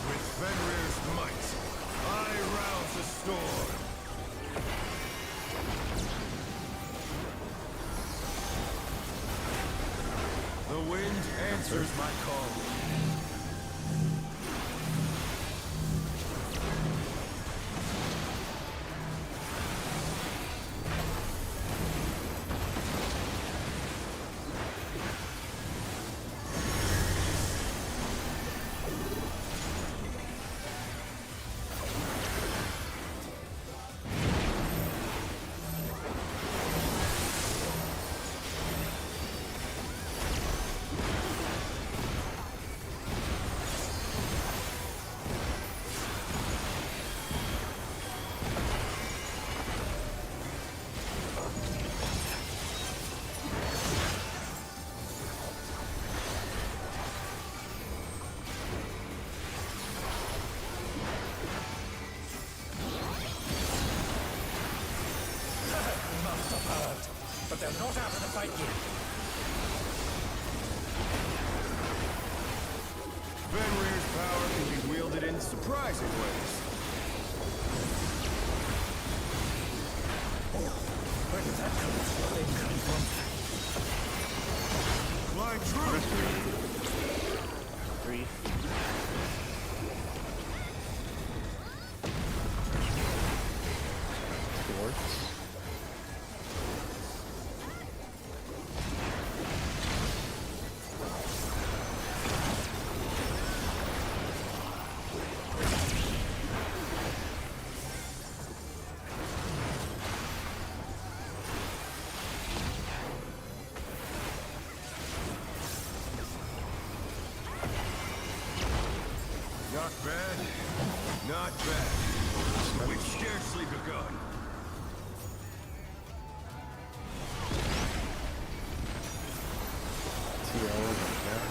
With Fenrir's might, I rouse the storm. The wind answers my call. Master powered, but they're not out of the fight yet. Fenrir's power can be wielded in surprising ways. Where did that thing come from? My truth! 3. Dwarfs. Not bad. Not bad. We've scarcely begun. TL over there.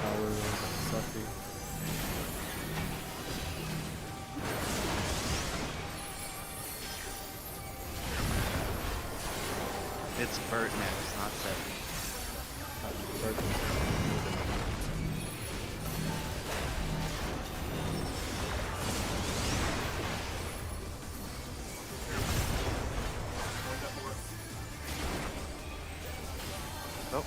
Power Suffy. It's Bert next, not 7. Oh.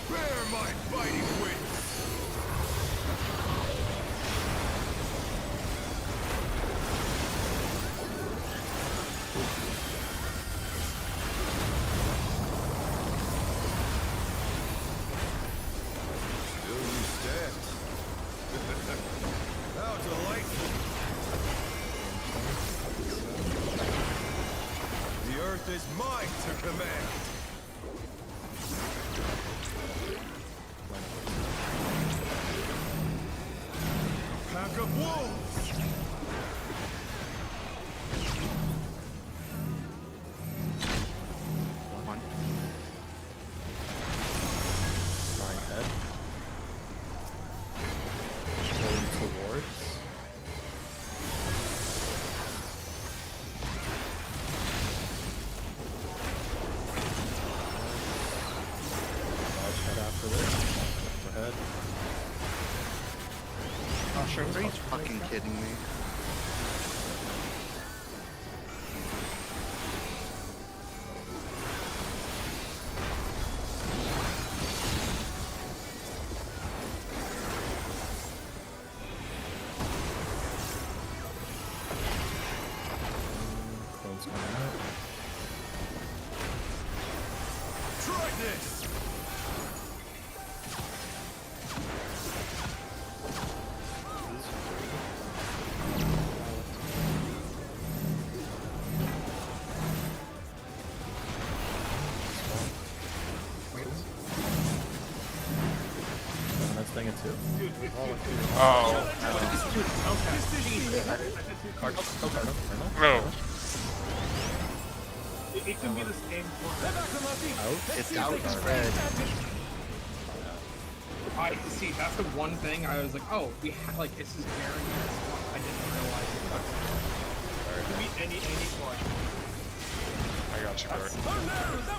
Bear my fighting wings! Still you stand. How delightful! The earth is mine to command! shows Are you us fucking kidding me? Clone's coming out. Try this! That's thing it too. Oh. No. It can be the same one. It's outspread. I see. That's the one thing I was like, oh, we have like this is very. I didn't realize it. It can be any squad. I got you, Bert.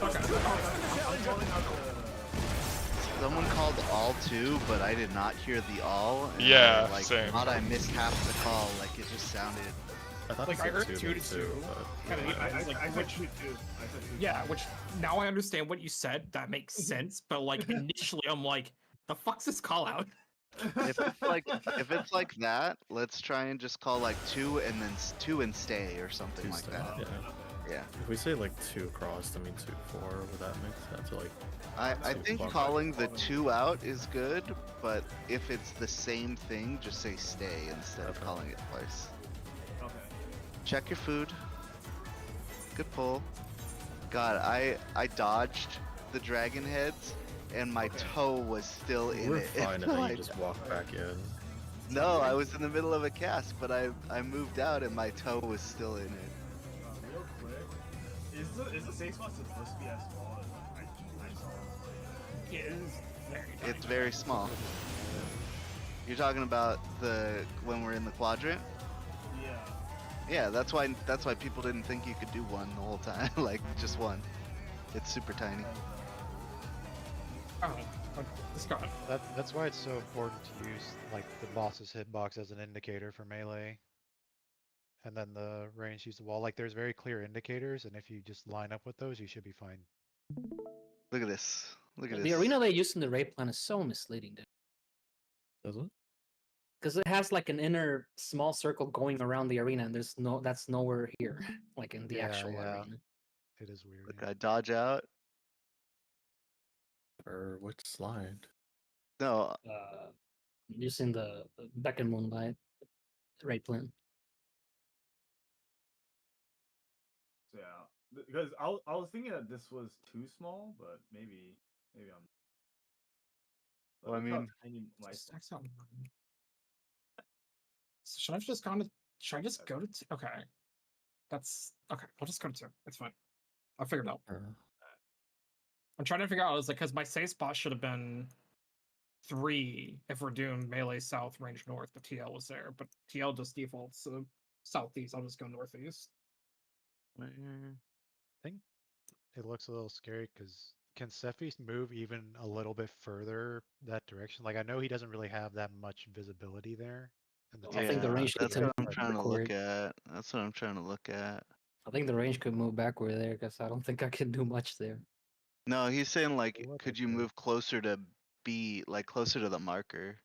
I'm calling out the. Someone called all two, but I did not hear the all. And Yeah, like, same. thought I missed half the call. Like it just sounded. I thought Like it I said heard two two then, to too, two. but Kinda, I like said which, two too. I said two. yeah, which now I understand what you said. That makes sense. But like initially, I'm like, the fuck's this call out? If it's like that, let's try and just call like two and then two and stay or something two like stay, that. yeah. Yeah. If we say like 2 across, I mean 2-4, would that make sense? Or like I two think block. calling the two out is good, but if it's the same thing, just say stay instead of Okay. calling it twice. Okay. Check your food. Good pull. God, I dodged the dragon heads and my toe was still in We're it. fine, and then Like, you just walk back in. no, I was in the middle of a cast, but I moved out and my toe was still in it. Real quick, is the safe spot supposed to be as small as I saw? It is very. It's very small. You're talking about when we're in the quadrant? Yeah. Yeah, that's why people didn't think you could do one the whole time, like just one. It's super tiny. Oh, this guy. That's why it's so important to use like the boss's hitbox as an indicator for melee. And then the range use the wall. Like there's very clear indicators, and if you just line up with those, you should be fine. Look at this. Look at The this. arena they use in the raid plan is so misleading, dude. Does it? Because it has like an inner small circle going around the arena, and that's nowhere here, like in the actual arena. It is weird. Look, yeah. I dodge out. Or which slide? No, Using the Beck and Moonlight raid plan. So yeah, because I was thinking that this was too small, but maybe I'm. But Well, I look how mean- tiny my Stacks out. So should I have just gone to? Should I just go to? Okay, that's okay. I'll just go to 2. It's fine. I'll figure it out. I'm trying to figure out. I was like, because my safe spot should have been 3 if we're doing melee south, range north, but TL was there. But TL just defaults so southeast. I'll just go northeast. I think it looks a little scary because can Sephi move even a little bit further that direction? Like I know he doesn't really have that much visibility there. And the I think the yeah, range that's could what I'm move trying to look backward. at. That's what I'm trying to look at. I think the range could move backward there because I don't think I can do much there. No, he's saying like, What could the you fuck? move closer to B, like closer to the marker?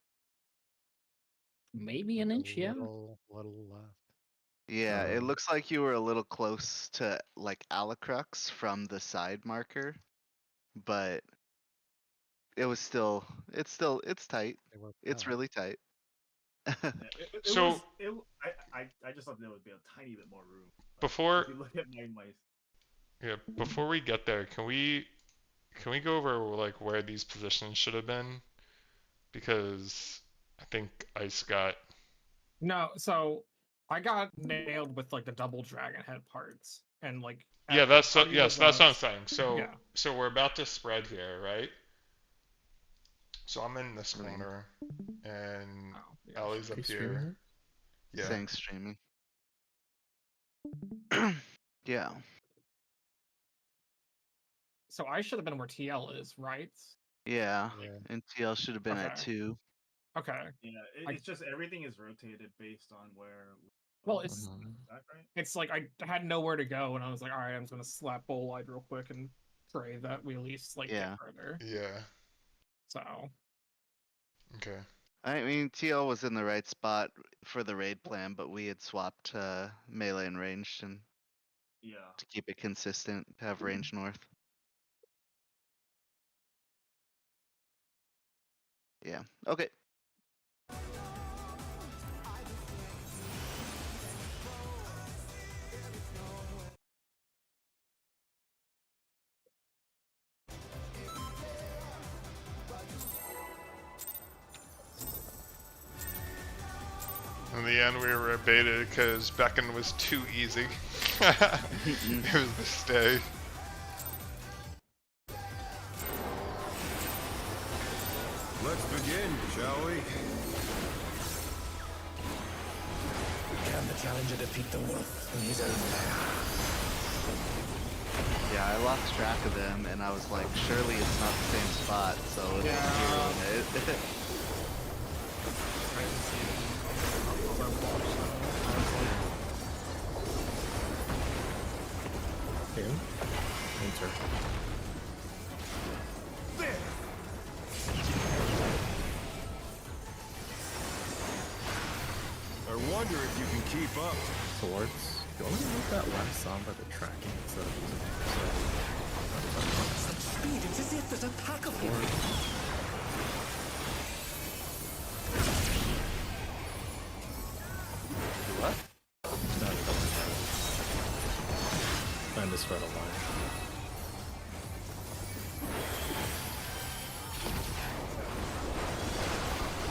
Maybe an a inch, yeah. little left. Yeah, it looks like you were a little close to like Alucrux from the side marker, but it's tight. They worked It's out. really tight. Yeah, So- I just thought there would be a tiny bit more room. Before If you look at my yeah, before we get there, can we go over like where these positions should have been? Because I think Ice got No, so I got nailed with like the double dragon head parts and like. yeah, at that's the party yes, that's what I'm events- saying. So yeah. so we're about to spread here, right? So I'm in this Right. corner, and Oh, yeah. Ellie's Are up you streaming here. it? Yeah. Saying streaming. Yeah. So I should have been where TL is, right? Yeah. Yeah. And TL should have been at Okay. 2. Okay. Yeah, I- it's just everything is rotated based on where. Well, it's That right? it's like I had nowhere to go, and I was like, all right, I'm just gonna slap Bolide real quick and pray that we at least like Yeah. get further. Yeah. So Okay. I mean, TL was in the right spot for the raid plan, but we had swapped melee and ranged and Yeah. to keep it consistent, to have range north. Yeah. Okay. In the end, we were baited because Beacon was too easy. It was the stay. Let's begin, shall we? Can the challenger defeat the wolf in his own lair? Yeah, I lost track of them, and I was like, surely it's not the same spot, so it's Yeah. Him? Enter. I wonder if you can keep up. Swords. You only move that last on by the tracking instead of using it. Such speed, it's as if there's a pack of him. What? No, it doesn't matter. I misread a line.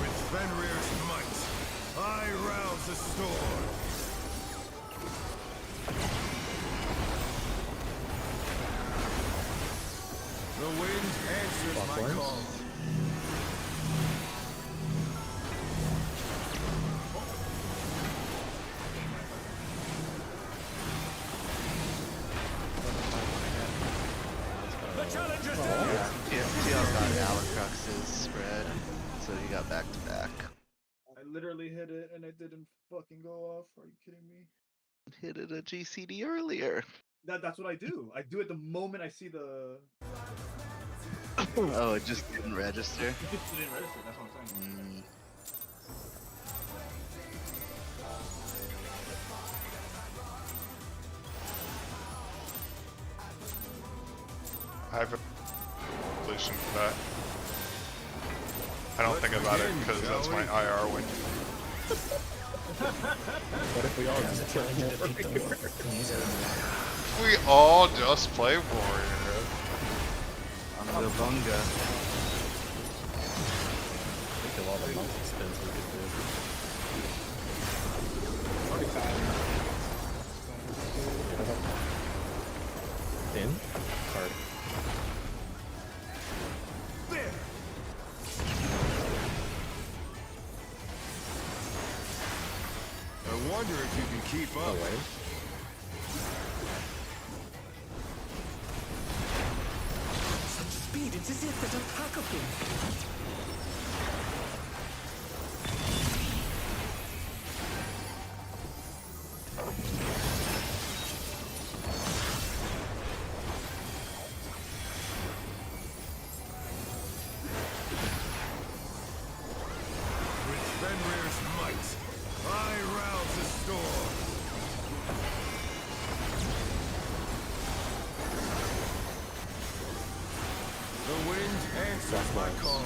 With Fenrir's might, I rouse the storm. The wind answers my Clockwise? call. The challenger's down. Yeah, TL got Alucrux's spread, so he got back to back. I literally hit it and it didn't fucking go off. Are you kidding me? Hit it a GCD earlier. That's what I do. I do it the moment I see the. Oh, it just didn't register. It just didn't register. That's what I'm saying. I have a solution for that. I don't think about it because that's my IR win. What if we all Can the just kill challenger him? defeat the wolf in his own lair? We all just play warrior. On the bunga. Think of all the multi spins we could do. In? Card. There. I wonder if you can keep up. Away. Such speed, it's as if there's a pack of him. With Fenrir's might, I rouse the storm. The wind answers my call.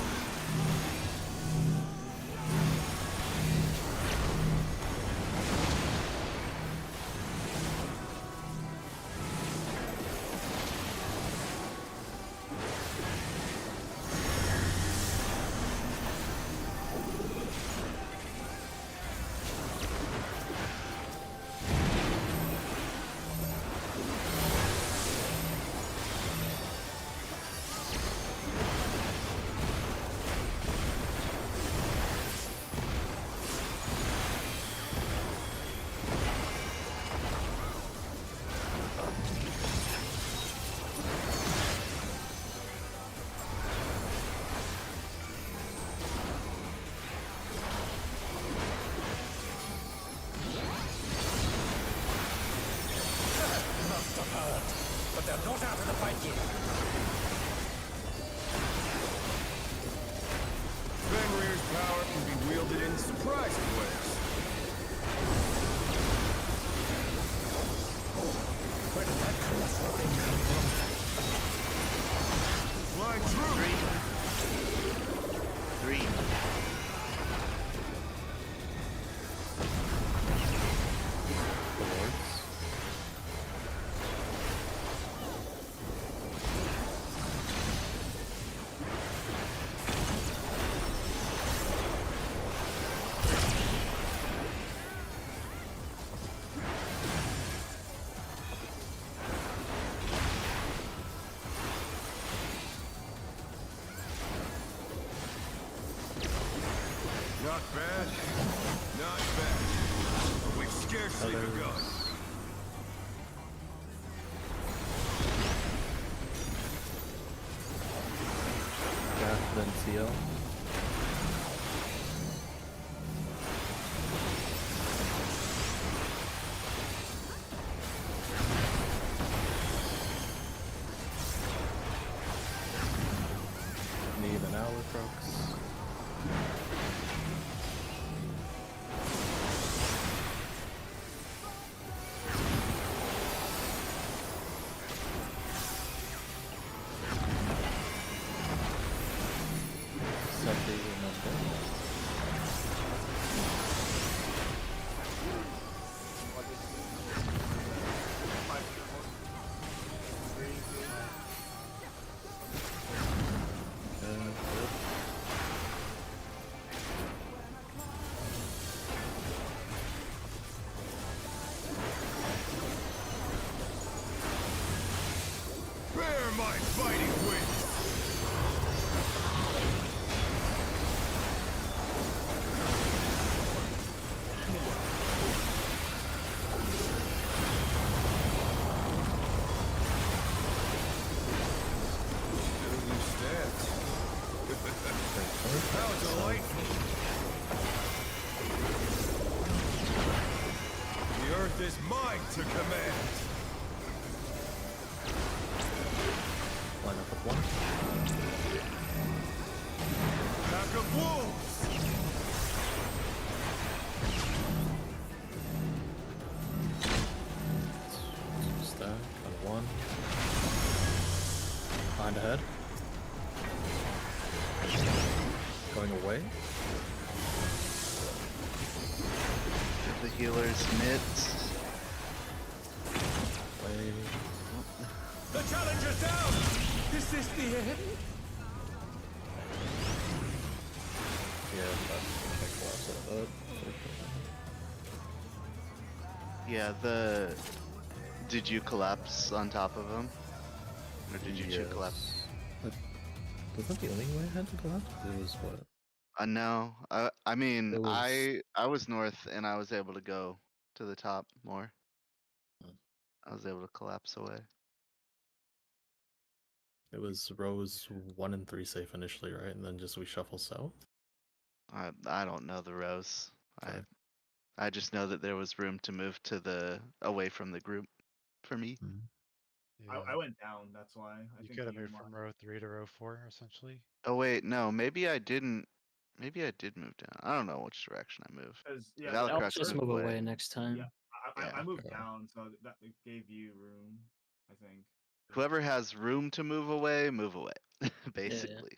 resulted in surprise players. Where did that colossal thing come from? Flying through. 3. Not bad. Not bad. But we've scarcely begun. Gaff, then CL. Need an hour crux. Bear my fighting wings! How delightful! The earth is mine to command! Line up with 1. Pack of wolves! Stack on 1. Behind ahead. Going away. The healer's mitts. Away. The challenger's down! Is this the end? Yeah, that's like collapse of that. Yeah, the... Did you collapse on top of him? Or did you two collapse? Was that the only way I had to collapse? It was what? No. I mean, It was- I was north and I was able to go to the top more. Hmm. I was able to collapse away. It was rows 1 and 3 safe initially, right? And then just we shuffle south? I don't know the rows. Okay. I just know that there was room to move to the away from the group for me. I went down. That's why. You could have moved from row 3 to row 4, essentially. Oh wait, no, maybe I didn't. Maybe I did move down. I don't know which direction I moved. Yeah, Valkyrie I'll just moved move away next time. Yeah, Yeah. I moved down, so that gave you room. I think. Whoever has room to move away, basically.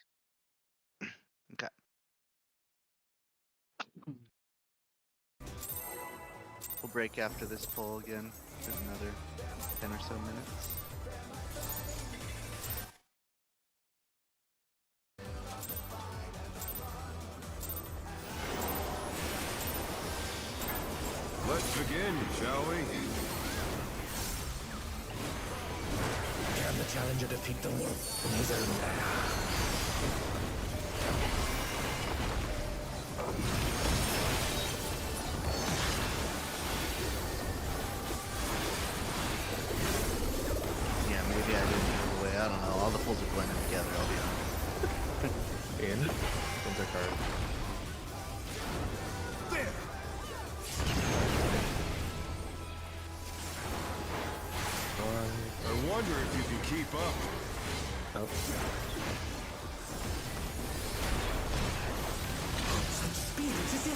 Okay. We'll break after this poll again in another 10 or so minutes. Let's begin, shall we? Can the challenger defeat the wolf in his own lair? Yeah, maybe I didn't move away. I don't know. All the pulls are blending together, I'll be honest. In? Winter card. There! I wonder if you can keep up. Nope. Such speed, it is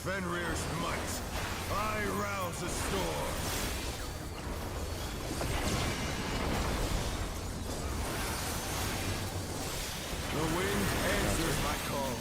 Fenrir's might. I rouse the storm. The wind answers my call.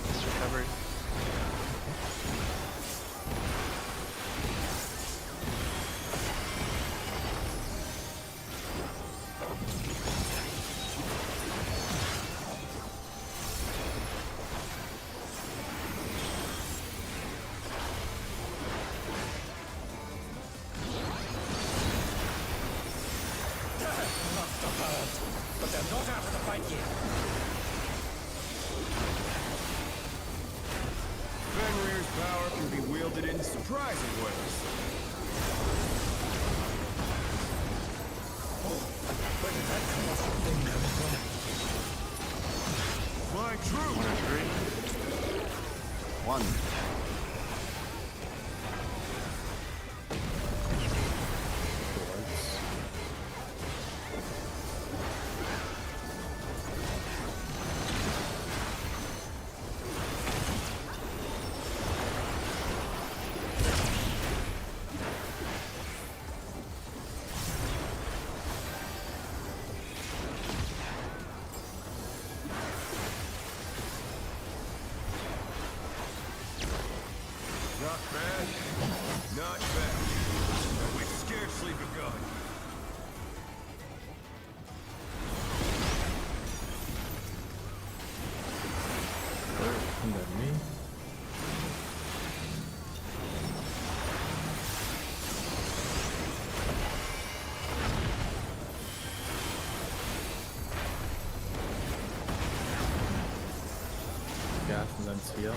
Just recovered. Lost the bird, but they're not out of the fight yet. Fenrir's power can be wielded in surprising ways. Where did that colossal thing come from? My truth! 1 or 3. 1. Not bad. Not bad. And we've scarcely begun. And then me. Gas and then seal.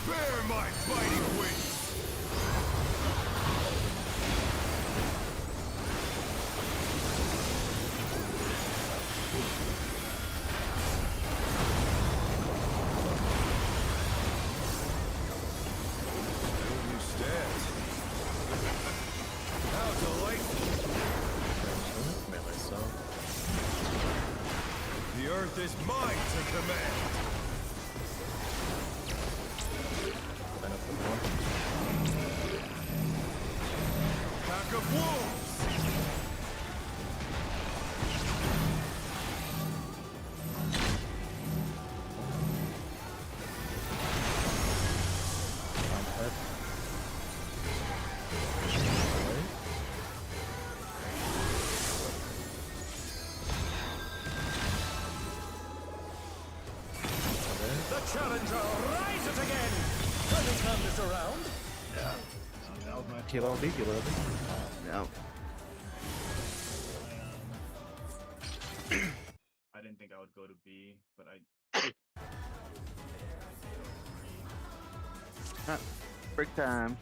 Bear my fighting wings! You stand. How delightful! Melee so. The earth is mine to command! Line up with one. Pack of wolves! On head. Right. The challenger rises again! Can we turn this around? That was my Kilo B, kilo B. No. I didn't think I would go to B, but I Break time.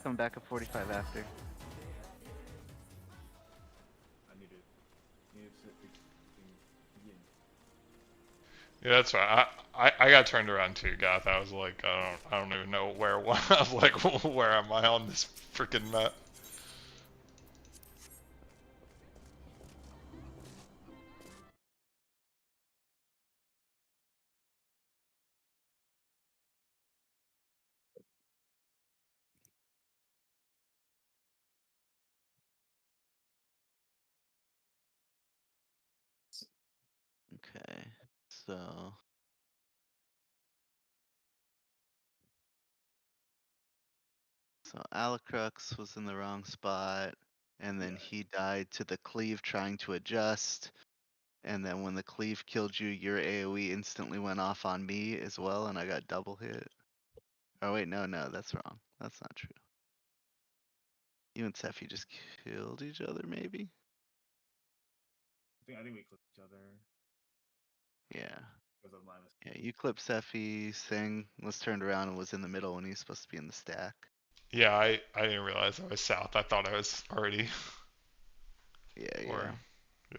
Coming back at 45 after. I need to sit begin. Yeah, that's right. I got turned around too, Goth. I was like, I don't even know where like where am I on this freaking map? Okay, so Alucrux was in the wrong spot, and then Yeah. he died to the cleave trying to adjust. And then when the cleave killed you, your AoE instantly went off on me as well, and I got double hit. Oh wait, no, that's wrong. That's not true. You and Sephi just killed each other, maybe? I think we clipped each other Yeah. because of my mistake. Yeah, you clipped Sephi, Sing was turned around and was in the middle when he was supposed to be in the stack. Yeah, I didn't realize I was south. I thought I was already. Yeah, Or yeah.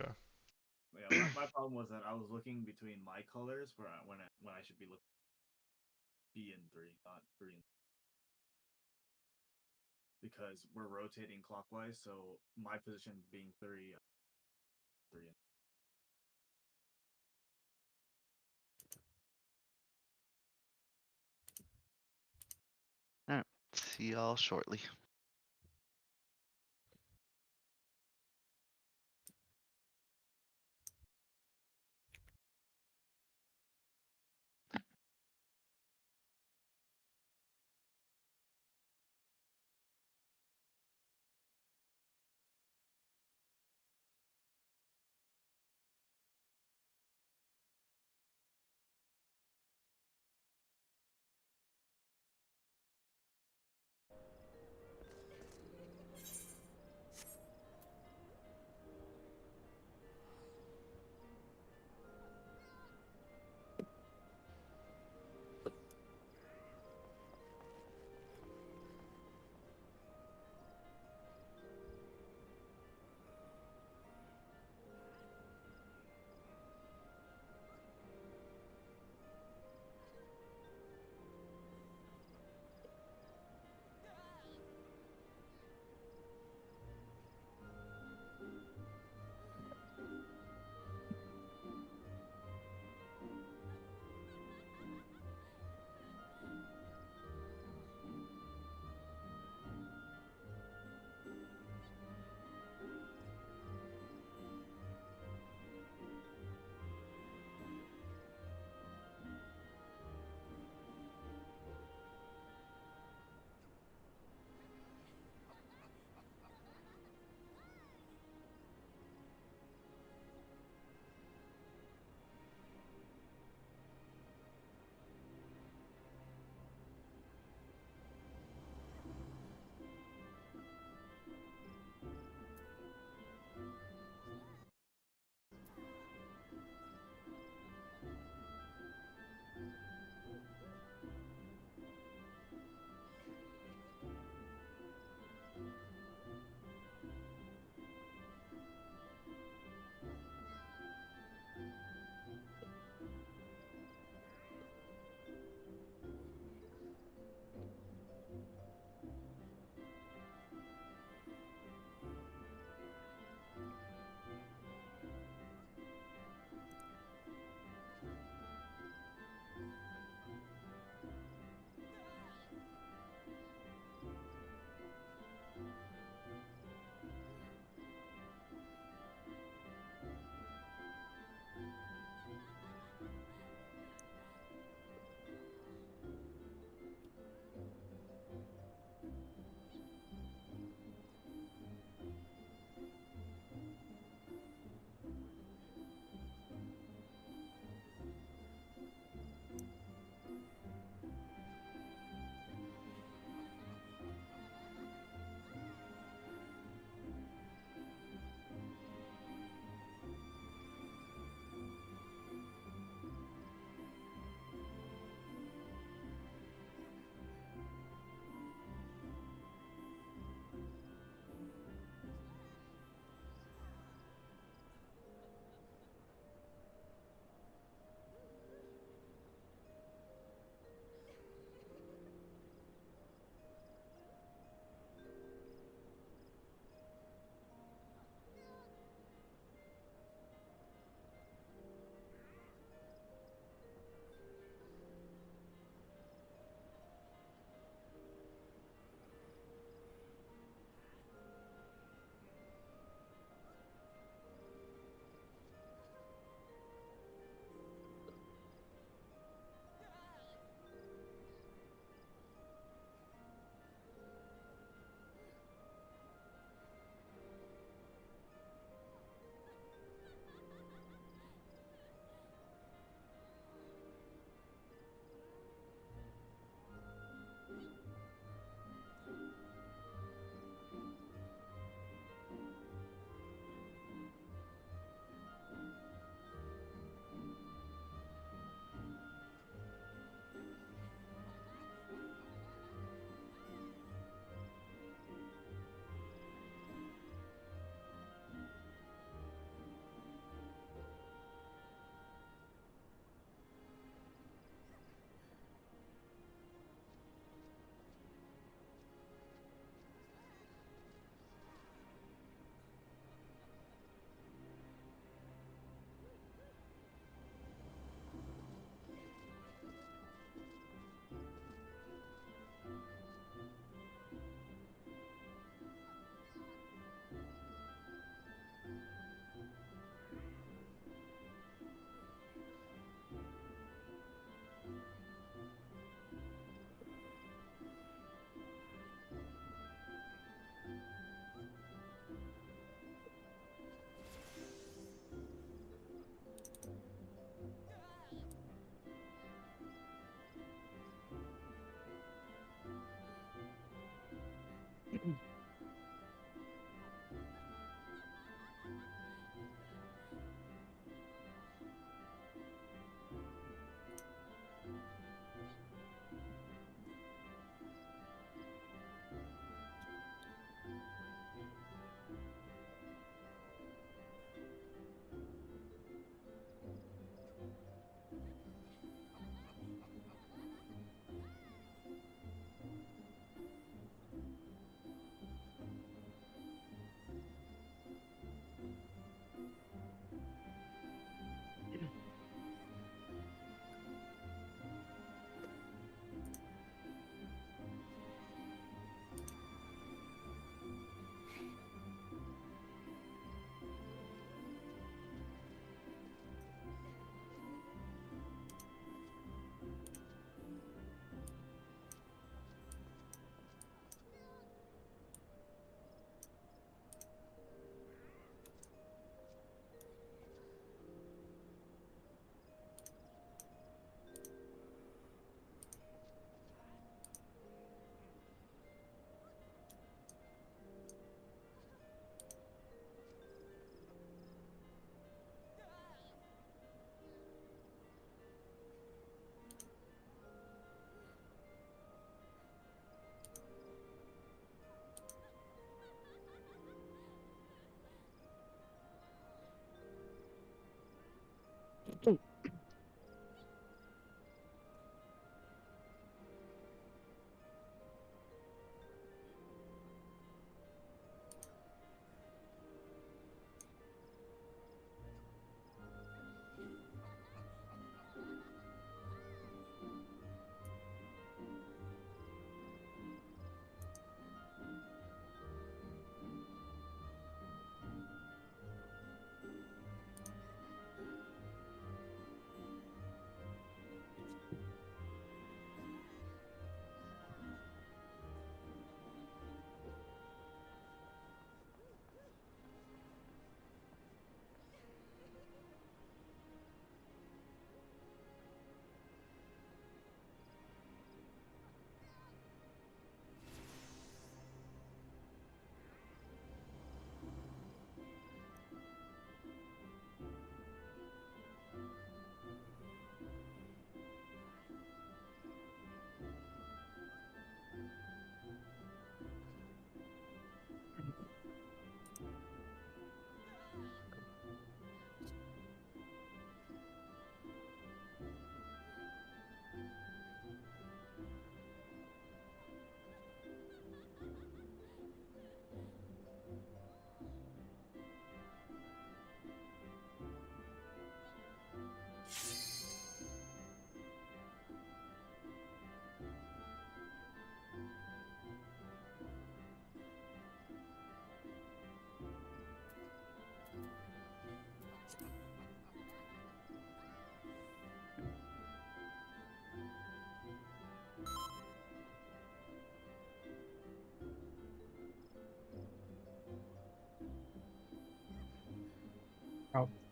yeah. Yeah, my problem was that I was looking between my colors when I should be looking B and 3, not 3 and because we're rotating clockwise, so my position being 3, 3 and Alright. See y'all shortly.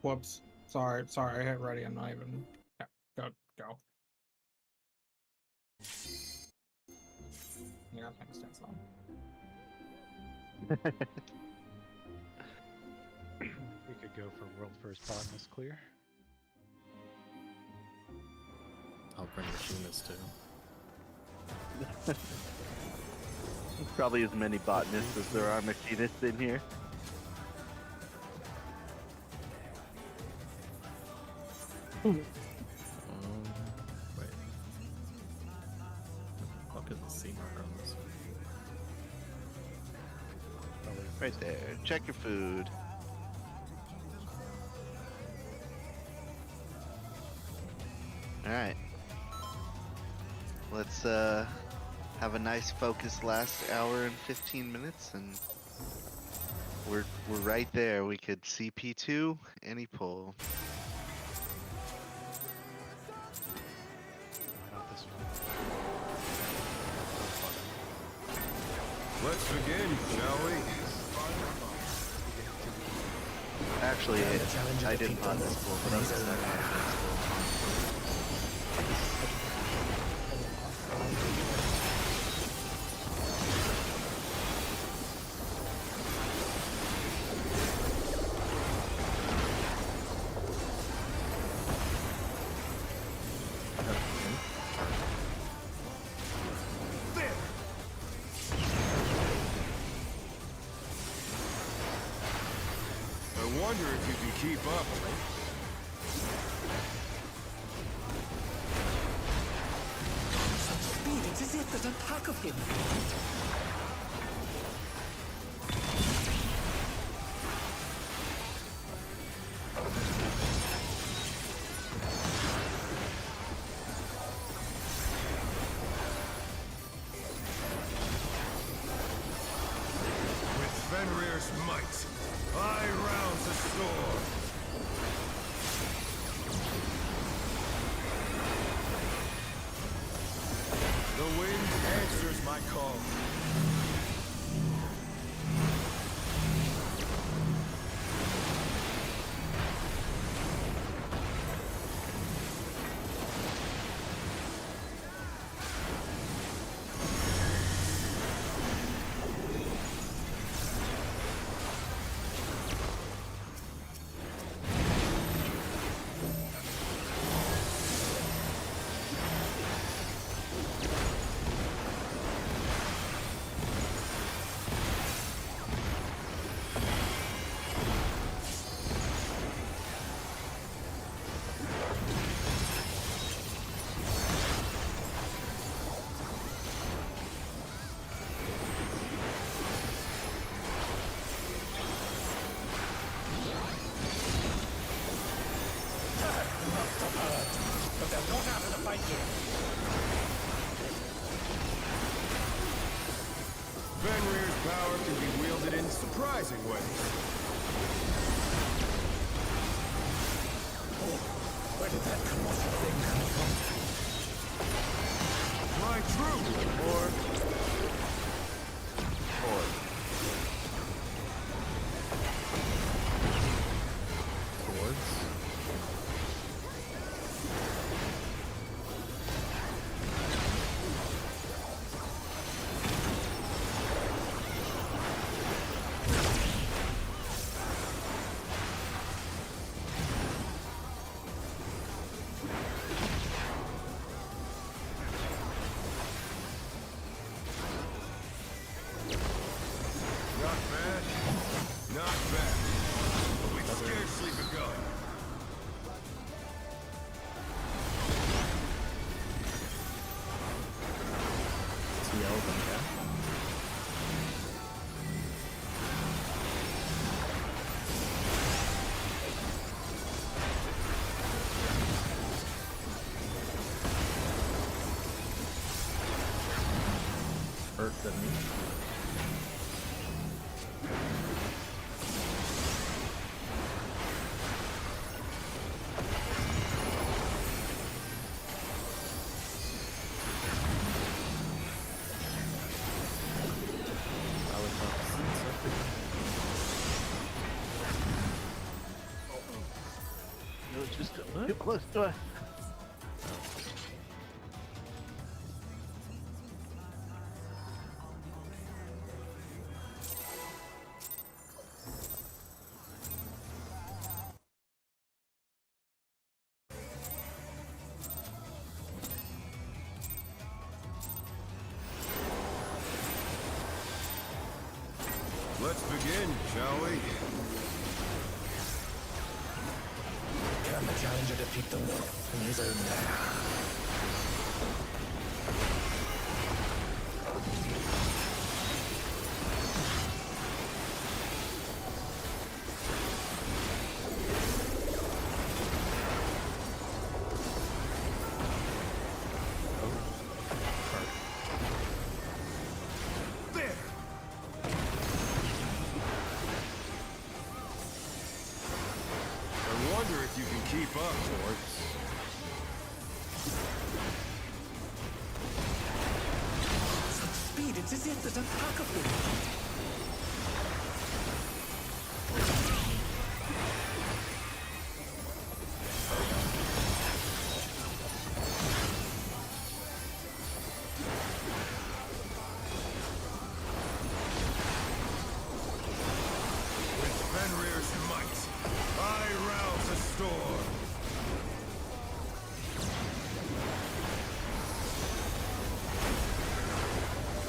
Whoops. Sorry, I hit ready. I'm not even. Yeah, go. Yeah, I understand so. We could go for world first botanist clear. I'll bring machinists too. There's probably as many botanists as there are machinists in here. Wait. Fuck is the sea marker on this? Right there. Check your food. Alright. Let's have a nice focused last hour and 15 minutes, and we're right there. We could CP2 any pull. Why not this one? Let's begin, shall we? Actually, I didn't find this pull, but I'm just not I wonder if you can keep up. Speed, it's as if there's a pack of him. With Fenrir's might, I rouse the storm. The wind answers my call. But they're not out of the fight yet. Fenrir's power can be wielded in surprising ways. Where did that colossal thing come from? My troop! Swords? Not bad. Not bad. But we've scarcely begun. TL then, yeah? Hurt than me. I was not seeing something. too close to it. Let's begin, shall we? Can the challenger defeat the wolf in his own lair? I wonder if you can keep up, Torts. Such speed, it's as if there's a pack of them. With Fenrir's might, I rouse a storm.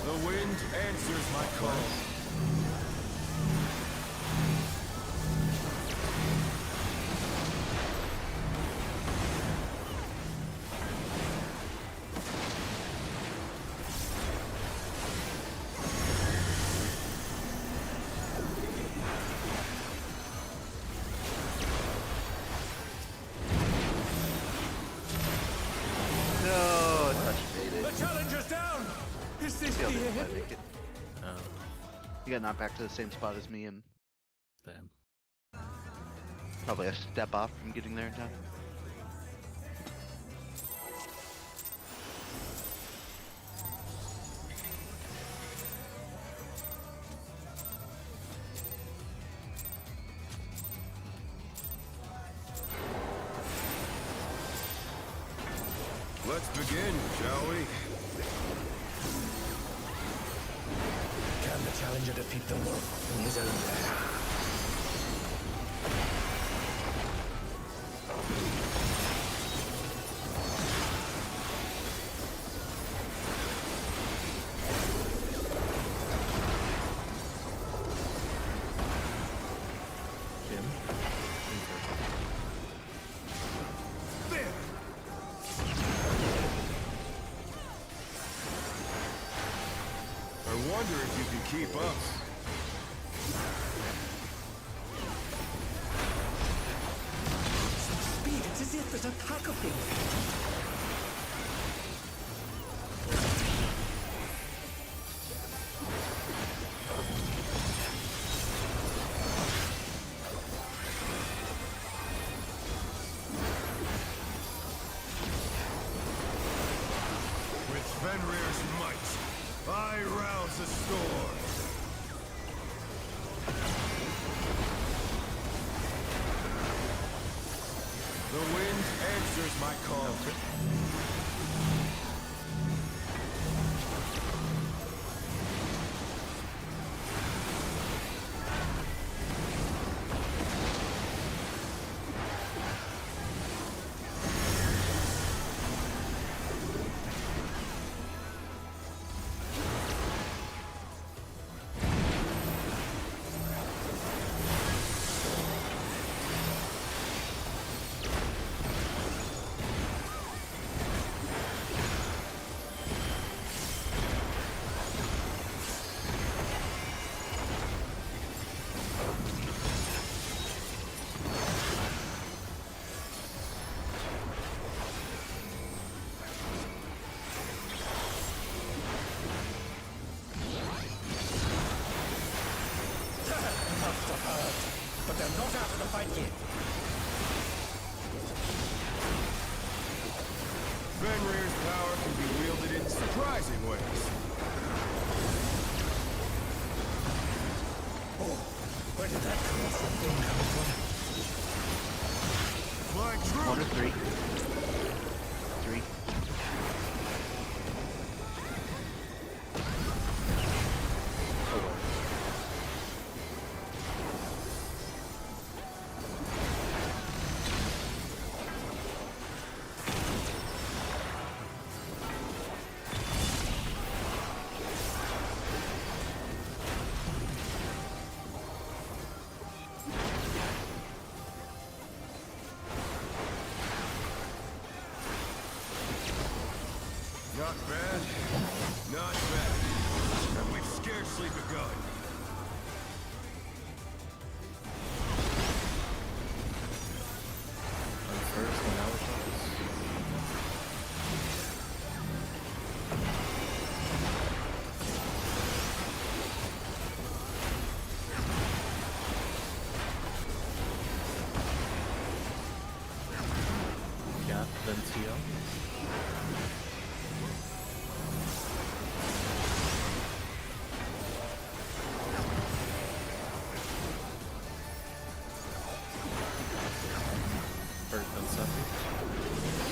The wind answers my call. No, touch faded. The challenger's down! Is this Still the didn't end? quite make it. Oh, He got knocked back to the same spot as me and damn. probably a step off from getting there in time. Let's begin, shall we? Can the challenger defeat the wolf in his own lair? Jim? There! I wonder if you can keep up. Such speed, it's as if there's a pack of them. With Fenrir's might, I rouse a storm. The wind answers my call. Must have hurt, but they're not out of the fight yet. Fenrir's power can be wielded in surprising ways. Oh, where did that colossal thing come from? My my truth. 1 to 3. 3. Not bad. Not bad. And we've scarcely begun. I'm first, and now it's us. Gap, then TL. First, then second.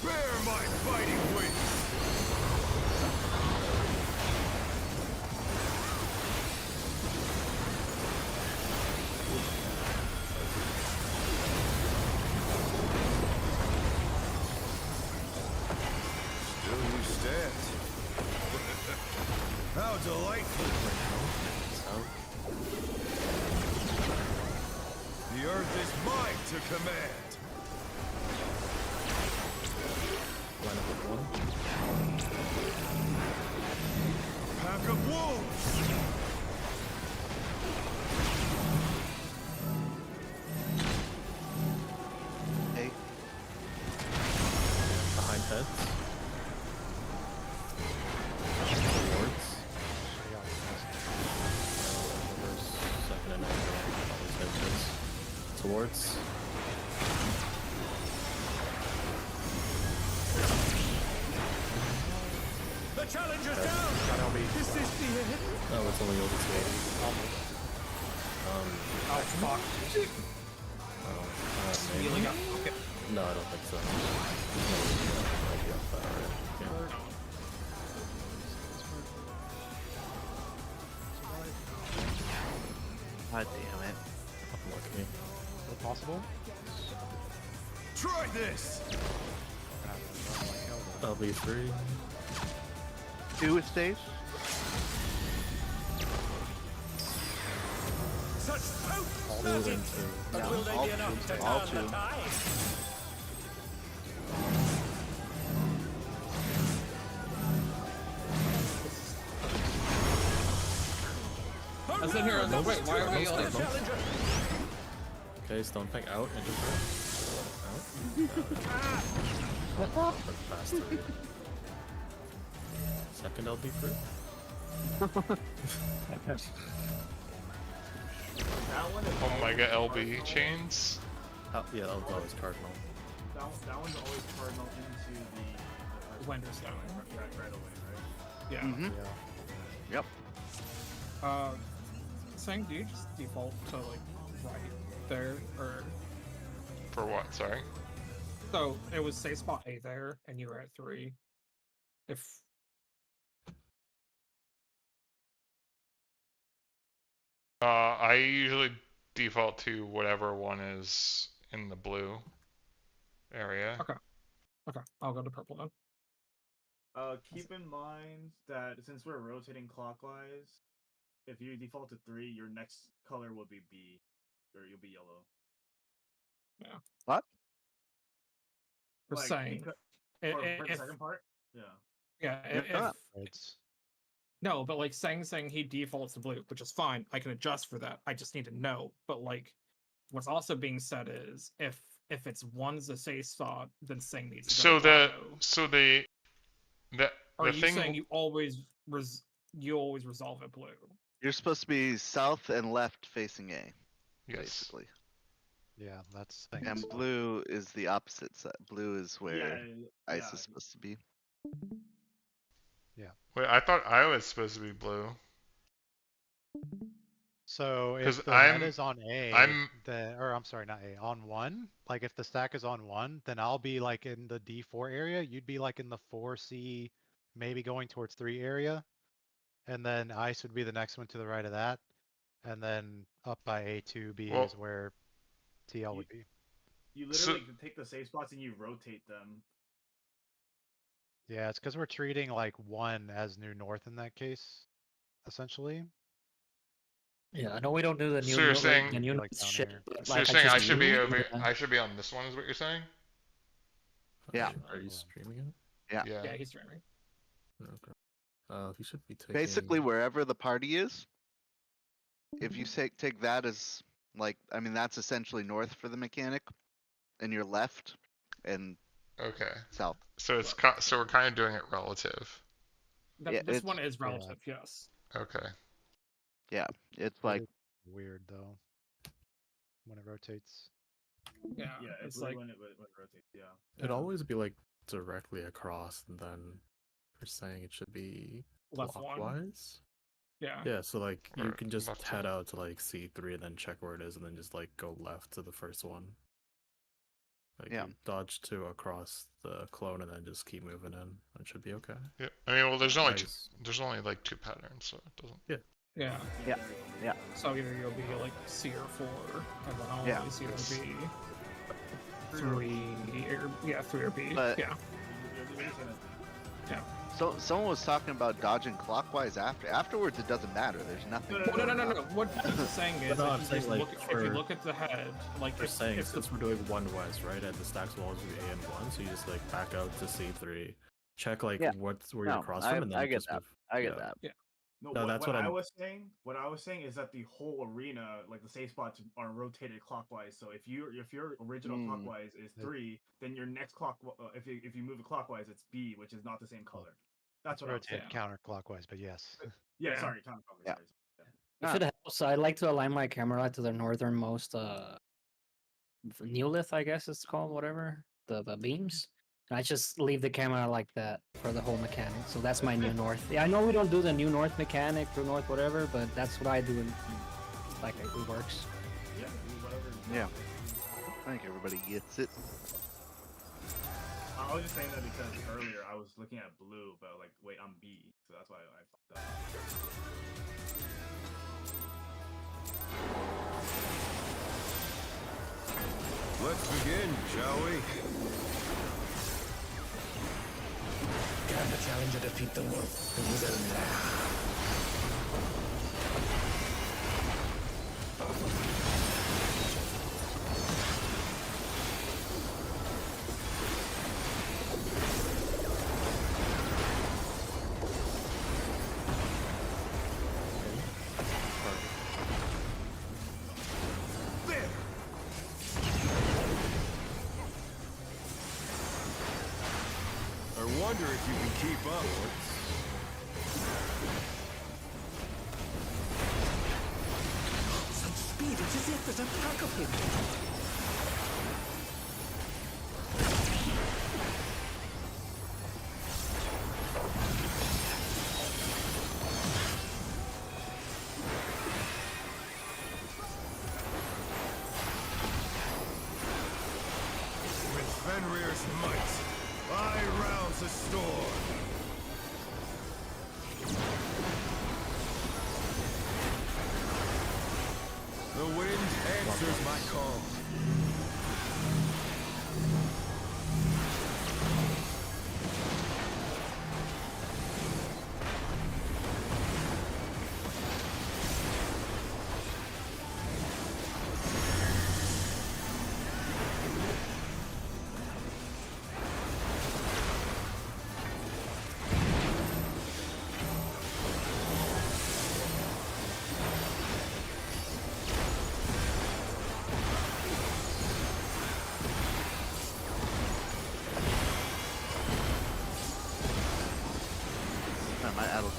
Bear my fighting wings. Still you stand. How delightful. So, The earth is mine to command. line up with one. Pack of wolves. Hey. Behind heads. Towards. Reverse, second and always heads. Towards. The challenger's down! Is this the end? Oh, it's only over 2. Oh fuck. Maybe. Healing up. Okay. No, I don't think so. Might be off that already. Yeah. God damn it. Lucky. Is it possible? Try this. I'll be 3. 2 it stays. Such potent Two magic! and 2. But will they all be enough to two, all turn the two. tide? I was in here. Oh, no, Wait, why are we the yelling? challenger! Okay, stone peg out and just out. Fast 3. Second LB free. That one is Omega always LB cardinal. chains. Yeah, that was always cardinal. That one's always cardinal into the Wenderstone. right away, right? Yeah. Mm-hmm. Yep. Saying, do you just default to like right there, or For what? Sorry. so it was say spot A there, and you were at 3. If I usually default to whatever one is in the blue area. okay, I'll go to purple then. Keep in mind that since we're rotating clockwise, if you default to 3, your next color will be B, or you'll be yellow. What? For Like, saying, for the if second part? Yeah. yeah, Yeah. It's no, but like saying he defaults to blue, which is fine. I can adjust for that. I just need to know. But like, what's also being said is if if it's one's a safe spot, then saying needs to So go to Bravo. the Are the you thing. saying you always resolve at blue? You're supposed to be south and left facing A, Yes. basically. Yeah, that's thing. And blue is the opposite side. Blue is where ice yeah. is supposed to be. Wait, I thought I was supposed to be blue. So 'Cause if the head I'm- is on A, I'm- then, or I'm sorry, not A, on 1, like if the stack is on 1, then I'll be like in the D4 area, you'd be like in the 4C, maybe going towards 3 area, and then ice would be the next one to the right of that, and then up by A2B Well- is where TL would be. You literally can take the safe spots and you rotate them. Yeah, it's because we're treating like 1 as new north in that case, essentially. Yeah, I know we don't do the new, So you're like, saying- the new Like down shit. here. But, So like, you're saying I just should be do over. the- I should be on this one, is what you're saying? Yeah. Are you streaming it? Yeah. Yeah, he's streaming. Okay. He should be taking. Basically, wherever the party is, if you take that as like, I mean, that's essentially north for the mechanic, and you're left and Okay. south. So so we're kind of doing it relative. Yeah, This it's- one is relative, yes. Okay. Yeah, it's like Weird though, when it rotates. Yeah, Yeah, it's blue like when it rotates. Yeah. It'd always be like directly across, and then you're saying it should be left one. clockwise. Yeah. Yeah, so like you Or can just left head one. out to like C3 and then check where it is, and then just like go left to the first one. Like Yeah. you dodge to across the clone and then just keep moving in. It should be okay. Yeah. I mean, well, there's only Nice. there's only like 2 patterns, so it doesn't. Yeah. Yeah. Yeah. So either you'll be like C or 4, and then I'll Yeah. always either be 3 or 3 or B. But- yeah. So someone was talking about dodging clockwise afterwards. It doesn't matter. There's nothing. Well, no. What he's saying is, no, if I'm you saying, just like, look, if you for- look at the head, like We're saying if the since we're doing 1 west, right, and the stacks will always be A and 1, so you just like back out to C3, check like Yeah. what's where No, you're across from, and then I get just that. move. I get yeah. that. No, that's what I I'm- was saying. What I was saying is that the whole arena, like the safe spots, are rotated clockwise. So if your original Mm. clockwise is 3, then your next clock, if you move it clockwise, it's B, which is not the same color. That's what I was Rotate saying. counterclockwise, but yes. Yeah, Yeah. sorry, counterclockwise. Yeah. Sorry. If it helps, I like to align my camera to the northernmost neolith, I guess it's called, whatever, the beams. And I just leave the camera like that for the whole mechanic. So that's my new north. Yeah, I know we don't do the new north mechanic, true north, whatever, but that's what I do. Like it works. Yeah, do whatever. Yeah. I think everybody gets it. I was just saying that because earlier I was looking at blue, but like, wait, I'm B, so that's why I fucked up. Let's begin, shall we? Can the challenger defeat the wolf in his own lair? There! I wonder if you can keep up. Such speed, it's as if there's a pack of him. With Fenrir's might, I rouse the storm. The wind answers my call.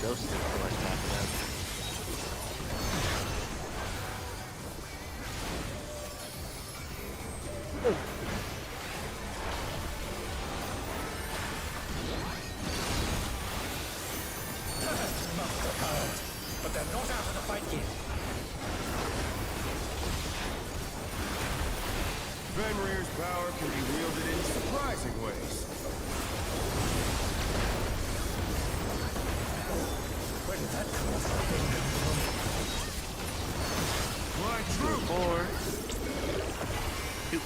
ghosted for like half of that. But they're not out of the fight yet. Fenrir's power can be wielded in surprising ways. Where did that come from? My true. 4. 2.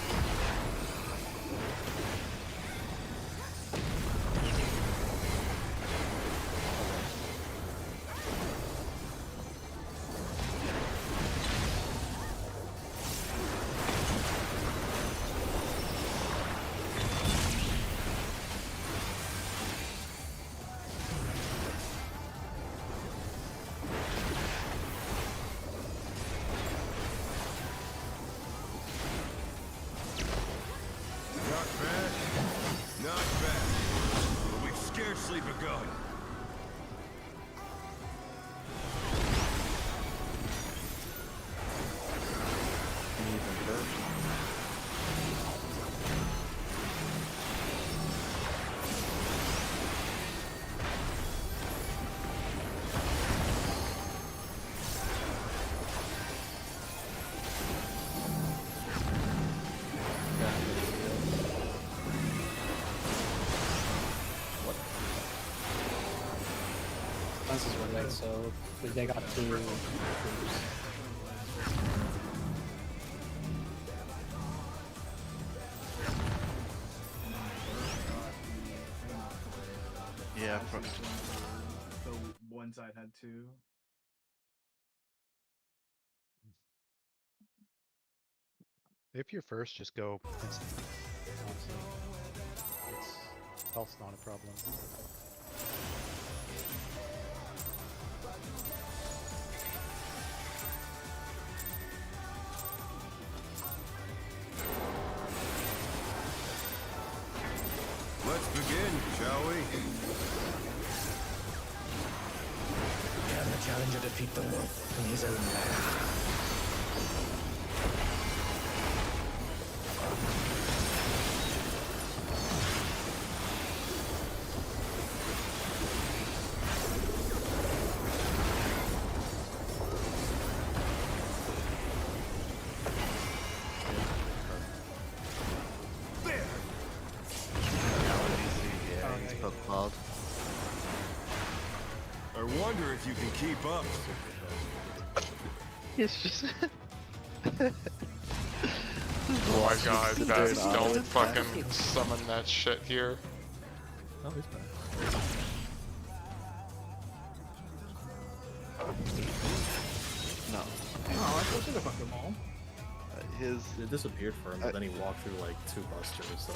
Not bad. Not bad. But we've scarcely begun. Fences were late, so they got two. Yeah, from So one side had 2. If you're first, just go instant. Honestly, it's health's not a problem. Let's begin, shall we? Can the challenger defeat the wolf in his own lair? yeah, he's pokeballed. I wonder if you can keep up. It's just. Oh my god, Just that, sit there and don't always fucking summon that shit here. Oh, he's back. No. Oh, I still should have fucked them all. His. It disappeared for him, but then he walked through like 2 busters, so.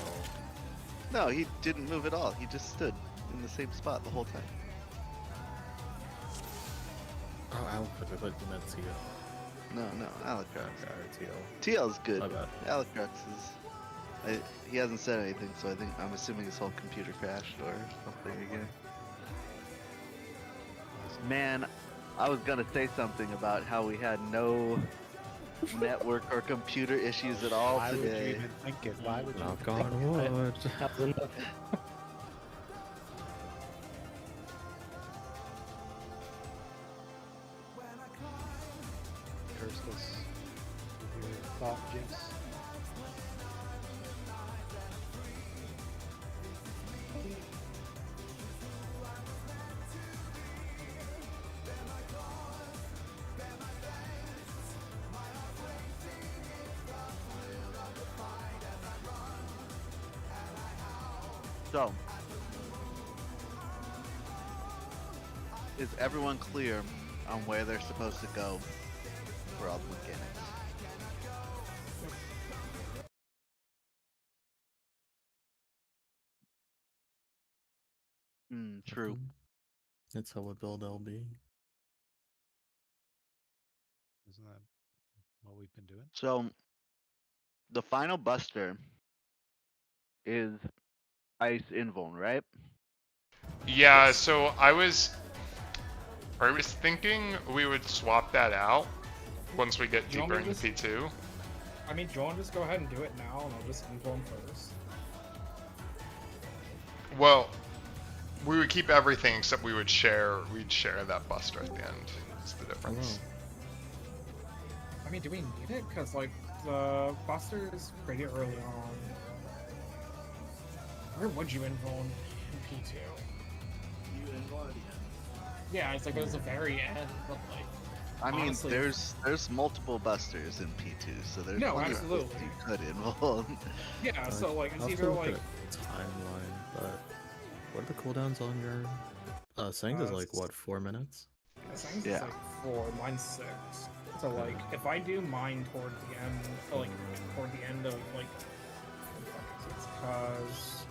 No, he didn't move at all. He just stood in the same spot the whole time. Oh, I thought you meant Tio. No, Alucard. Sorry, TL's good. My bad. Alucard is. He hasn't said anything, so I'm assuming his whole computer crashed or something again. Man, I was gonna say something about how we had no network or computer issues at all Why would you today. even think it? Why would you? Knock even think on it? wood. That was enough. Curse this with your thought, Jinx. So, is everyone clear on where they're supposed to go for all the mechanics? True. That's how we build LB. Isn't that what we've been doing? So, the final buster is Ice Invuln, right? Yeah, so I was I was thinking we would swap that out once we get You want deeper me into to P2. I mean, do you want to just go ahead and do it now, and I'll just info him first? Well, we would keep everything except we'd share that buster at the end. That's the difference. I mean, do we need it? Because, like, the buster is pretty early on. Where would you info in P2? You info at the end. Yeah, it's like it was the very end, but like. I mean, honestly, there's multiple busters in P2, so there's No, plenty of absolutely. places you could involve. Yeah, so like it's I'll either still look like at timeline, but what are the cooldowns on your? Saying is like what, 4 minutes? I think Yeah. it's like 4, mine's 6. So like if I do mine toward the end, like toward the end of like, it's cause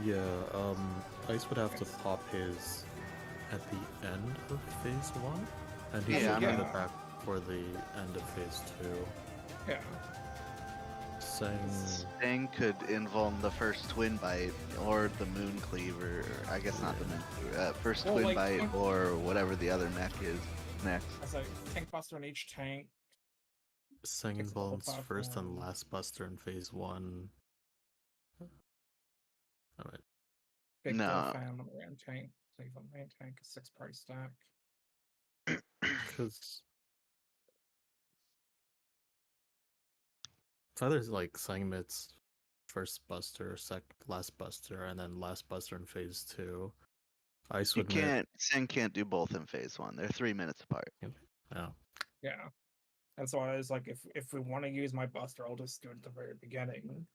6. Yeah. Ice would have to pop his at the end of phase 1, and he Yeah, should I get mean- it back for the end of phase 2. yeah. Saying Could involve the first twin bite or the moon cleaver. Or I guess not the moon cleaver. First Well, twin like, bite tank- or whatever the other mech is next. It's like tank buster in each tank. Sang Fix the whole involves first and platform. last buster in phase 1. Alright. Big No. fan of the ram tank. Save on main tank, a 6-party stack. Because it's either like Sangmit's first buster, last buster, and then last buster in phase 2. Ice You would admit- can't. Sen can't do both in phase 1. They're 3 minutes apart. Oh. Yeah. And so I was like, if we want to use my buster, I'll just do it at the very beginning.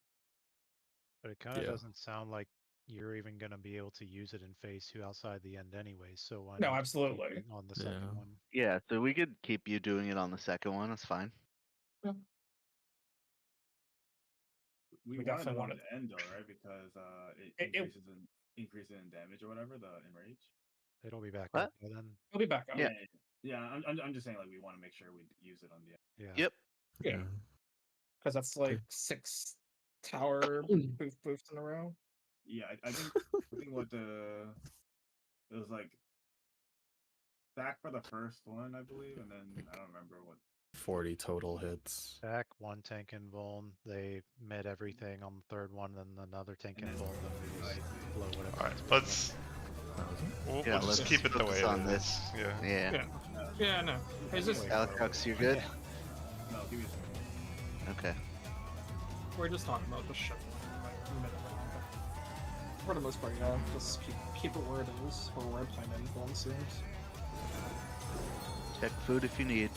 But it kind of Yeah. doesn't sound like you're even going to be able to use it in phase 2 outside the end anyway. So why No, not just keep absolutely. it on the second Yeah. one? Yeah, so we could keep you doing it on the second one. That's fine. We, We want to definitely do it want at the end though, right? Because It- increases in damage or whatever, the enrage. It'll be back What? up by then. He'll be back up. Yeah. Yeah. I'm just saying like we want to make sure we use it on the end. Yeah. Yep. Yeah. Because that's like 6 tower boosts in a row. Yeah, I think what it was like back for the first one, I believe, and then I don't remember what. 40 total hits. Back one tank invuln. They met everything on the third one, then another tank And then- invuln. Then we I just see. blow whatever. Alright, else let's That was it? we'll Yeah, just let's keep it the focus way it on is. this. Yeah. Yeah. Yeah, no. It's just Alex, you're good? No, give me a second. Okay. we're just talking about the shit like a minute long. But for the most part, yeah, just keep it where it is, or where I plan to influence seems. Check food if you need.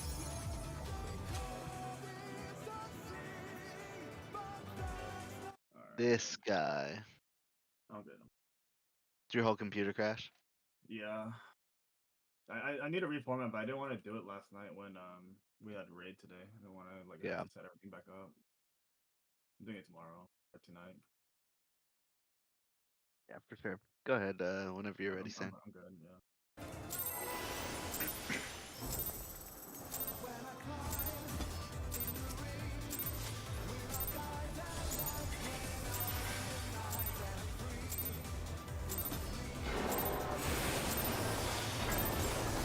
Alright. This guy. I'm good. Did your whole computer crash? Yeah. I need to reformat, but I didn't want to do it last night when we had raid today. I didn't want to like Yeah. set everything back up. I'm doing it tomorrow or tonight. Yeah, for sure. Go ahead, whenever you're ready, Sam. I'm good. Yeah.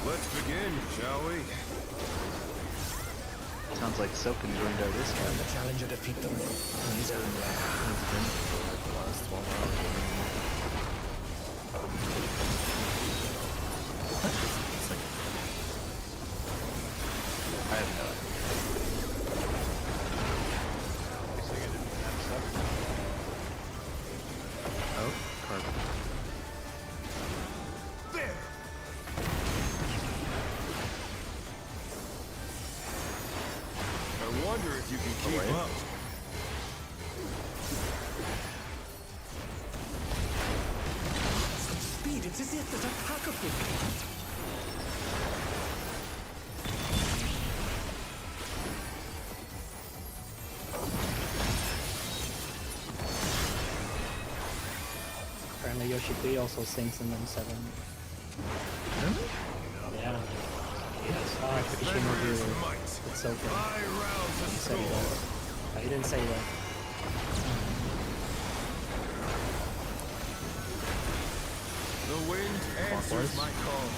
Let's begin, shall we? Sounds like Soken joined our Can Discord. the challenger defeat the wolf in his own lair? It's been for like the last 12 hours. It's like, I have no idea. So you didn't have stuff. oh, carbon. There! I wonder if you can keep Away. up. Speed, it's as if there's a pack of them. Apparently Yoshi P also sings in them 7. Yeah. Ah, Fukushima Fenrir's viewer. might. It's so good. I rouse the He said he storm. does. He didn't say that. The wind answers Clockwise? my call.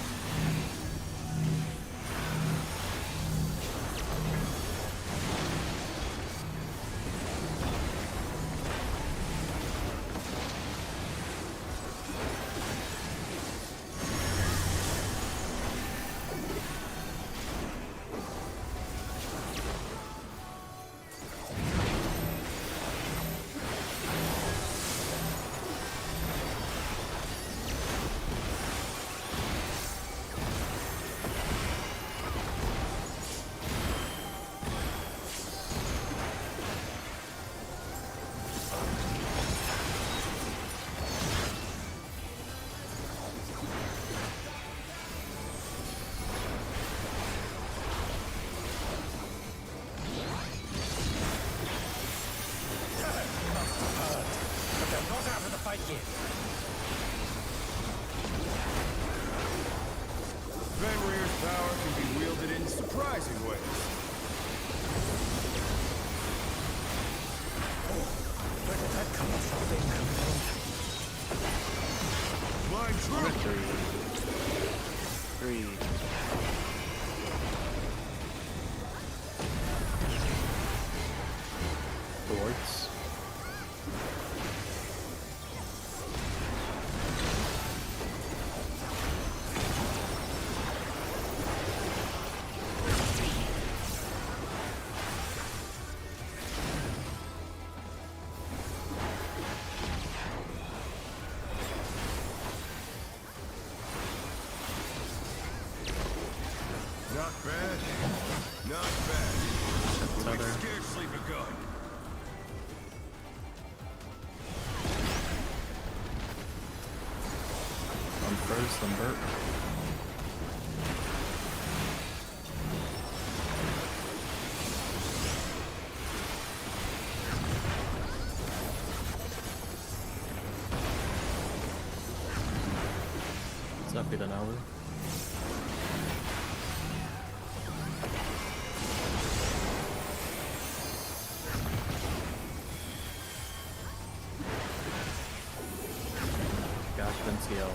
in surprising ways. Where did that come from? Blind truth. 3. Boards. Not bad. Not bad. We've Tether. scarcely begun. I'm first, I'm Bert. Zappy the Nalu. Gosh, NCL.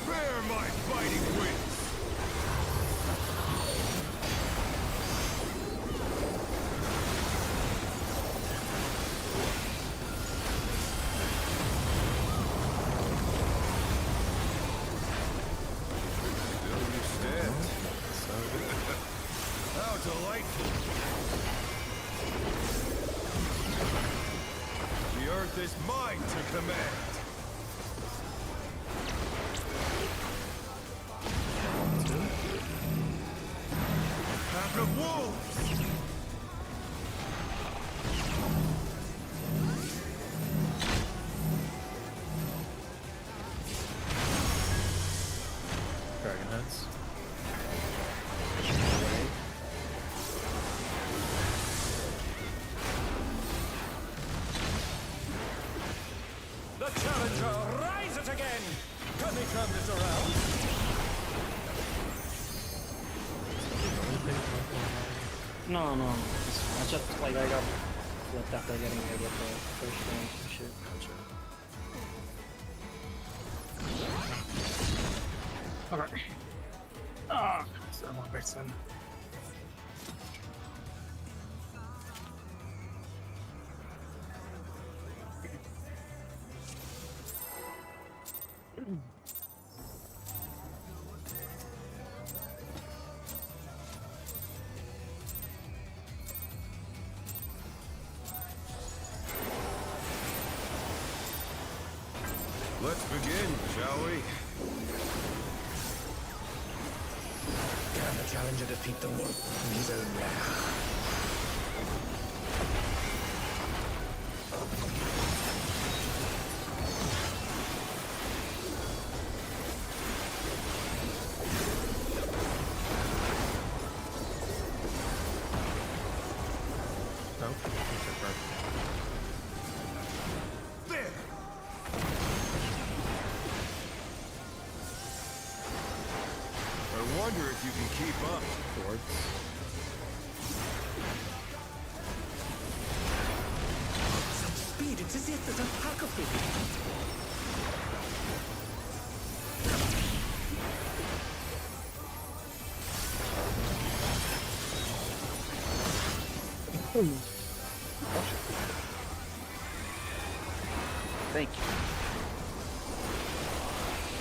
Bear my fighting wings. Still you stand. How delightful. The earth is mine to command. Pack of wolves! Dragon heads. The challenger rises again! Can they turn this around? No, no. I just like I got flipped after getting hit with the first range and shit. Okay. Ah, so I'm on base then. Let's begin, shall we? Can the challenger defeat the wolf in his own lair? Nope. These are perfect. There! I wonder if you can keep up. Boards. Such speed, it's as if there's a pack of them. Thank you.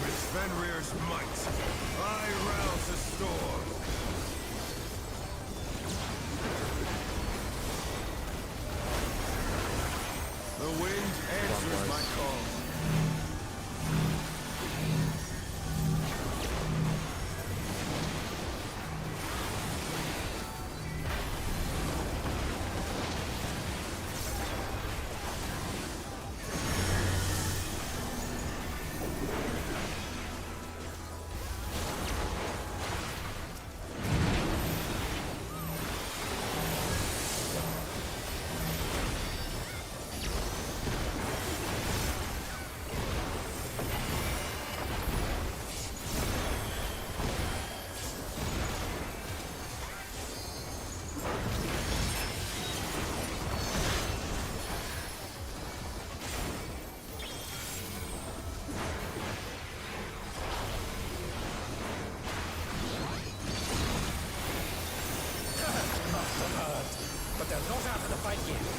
With Fenrir's might, I rouse the storm. The wind answers my call. after the fight begins.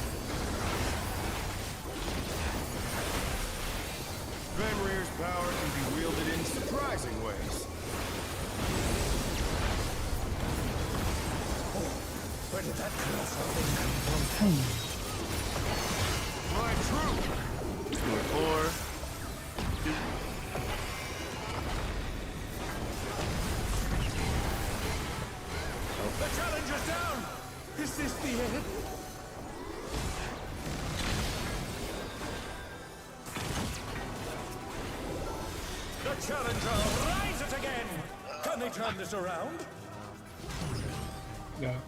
Fenrir's power can be wielded in surprising ways. Where did that colossal thing come from? My troop! 4. The challenger's down! Is this the end? The challenger rises again! Can they turn this around? Yeah.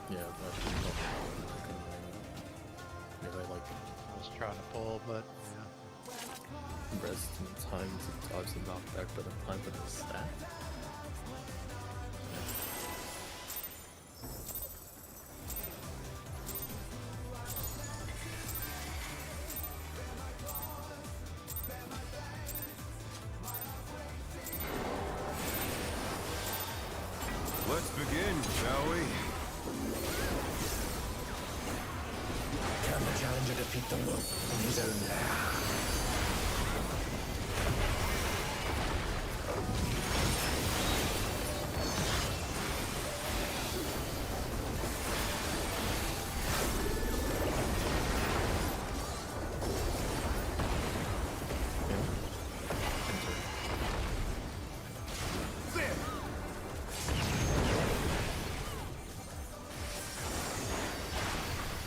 Yeah, but I like I was trying to pull, but yeah. rest and time to dodge the knockback, but then time for the stack. Let's begin, shall we? Can the challenger defeat the wolf in his own lair?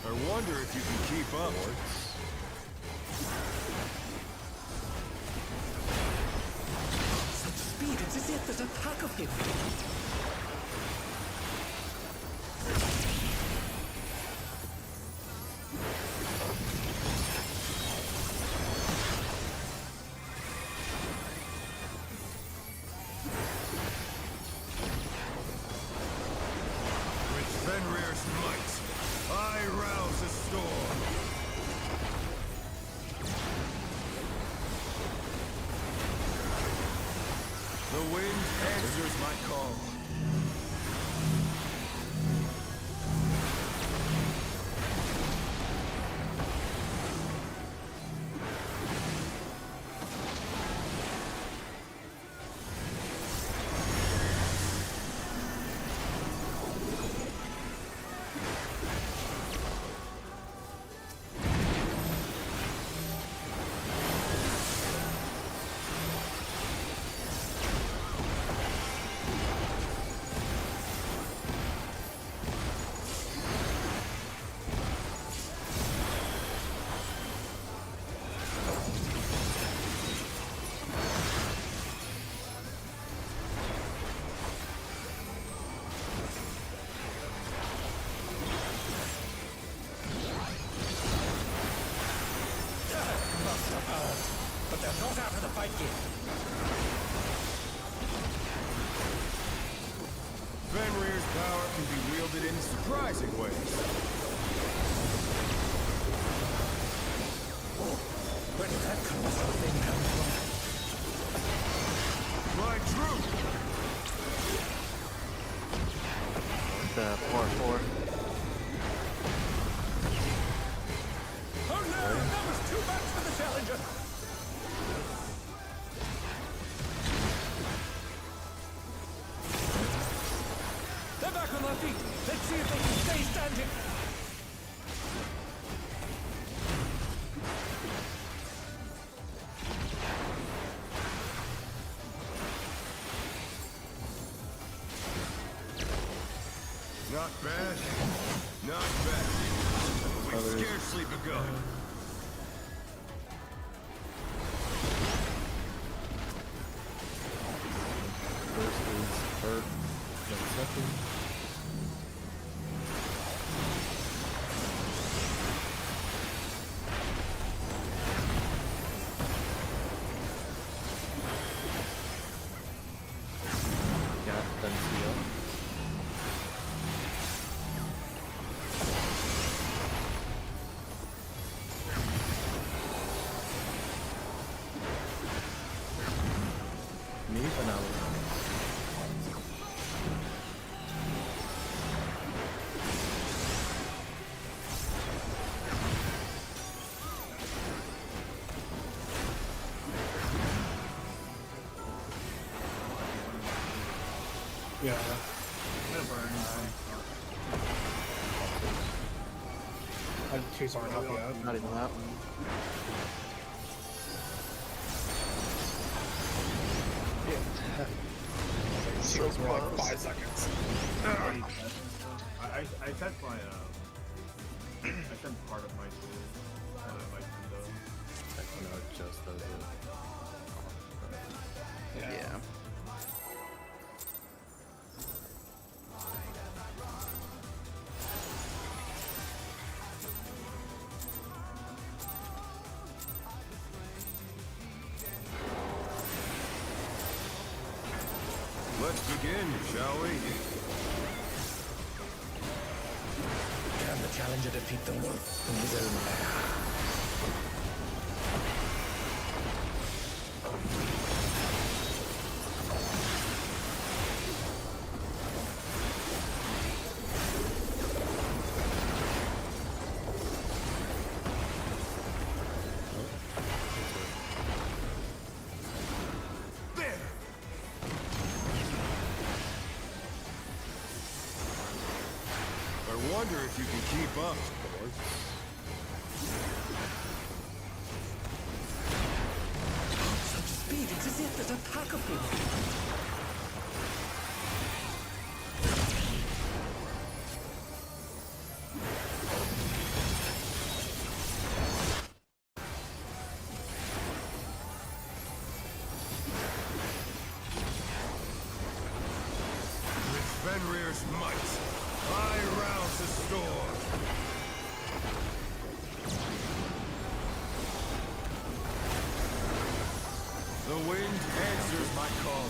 I wonder if you can keep up. Such speed, it's as if there's a pack of him. With Fenrir's might, I rouse a storm. The wind answers my call. But they're not out of the fight yet. Fenrir's power can be wielded in surprising ways. Where did that colossal thing come from? My troop! The 4-4. Oh no! That was too much for the challenger! They're back on their feet! Let's see if they can stay standing! Not bad. Not bad. We've scarcely begun. First is hurt, then second. Gap, then CL. Me, but now Yeah. I'm gonna burn. Two aren't up yet. Not even that one. Two were like 5 seconds. I sent my I sent part of my tool. My window. Techno just does it. Yeah. Let's begin, shall we? Can the challenger defeat the wolf in his own lair? There! I wonder if you can keep up, boys. Such speed, it's as if there's a pack of them. With Fenrir's might, I rouse the storm. The wind answers my call.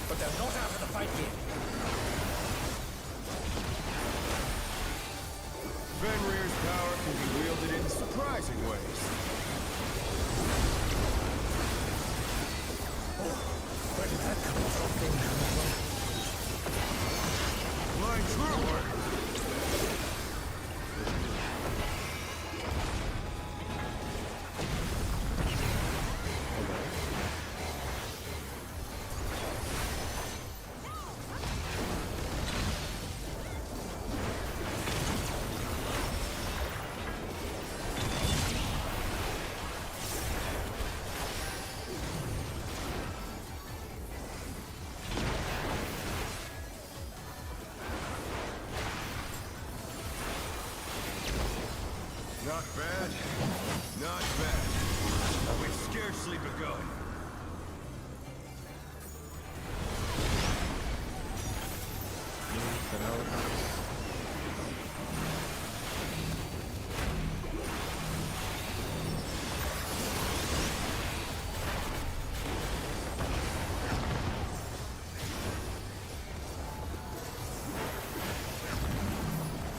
But they're not out of the fight yet. Fenrir's power can be wielded in surprising ways. Where did that come from? My true work. Not bad. Not bad. We've scarcely begun.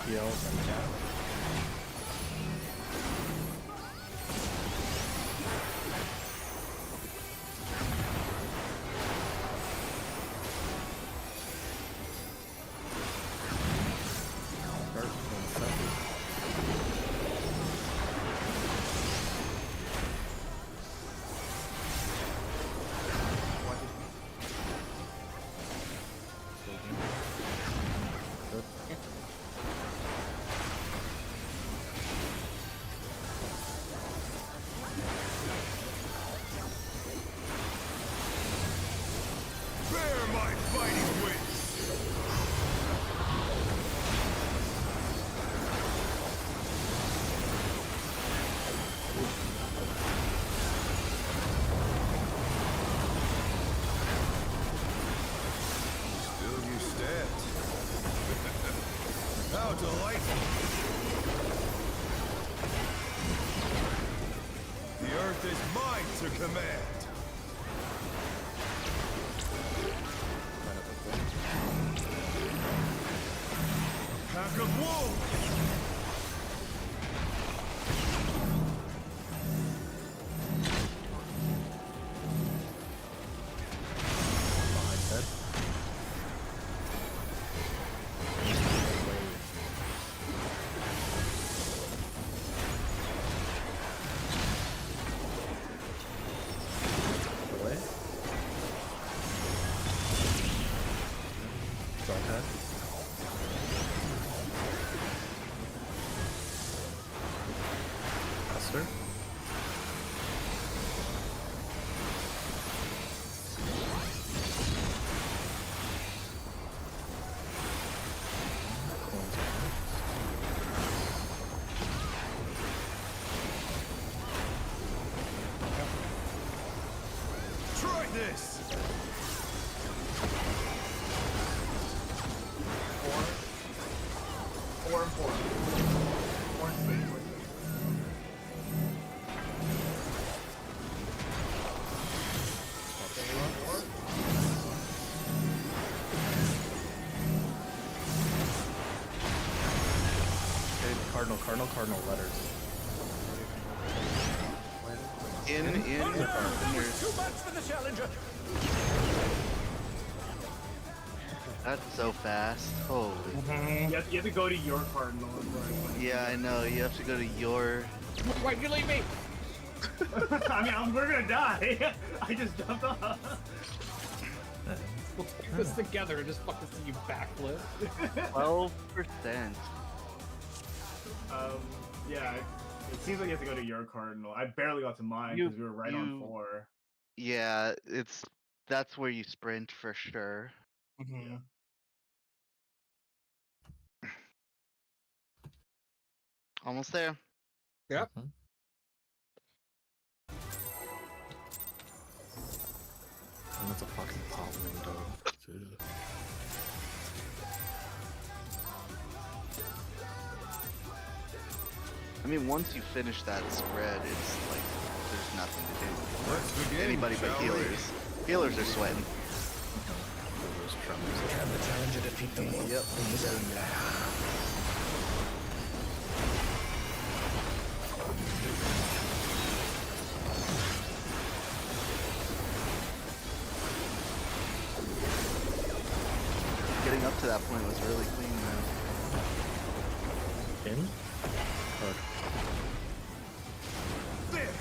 Heals and down. delightful. The earth is mine to command. A pack of wolves! Try this! 4 and 4. 4 and 6. 4 and 6. Cardinal letters. In. Too much for the challenger. That's so fast. Holy. You have to go to your cardinal. Yeah, I know. You have to go to your. Why'd you leave me? I mean, we're gonna die. I just jumped off. We'll take this together and just fucking see you backflip. 12%. Yeah, it seems like you have to go to your cardinal. I barely got to mine because we were right on 4. Yeah, that's where you sprint for sure. Mm-hmm. Almost there. Yep. And that's a fucking popping dog, too. I mean, once you finish that spread, it's like there's nothing to do. Let's begin, Anybody but shall we? healers. Healers are sweating. Can the challenger defeat the wolf in his own lair? Getting up to that point was really clean, though. In? Or There!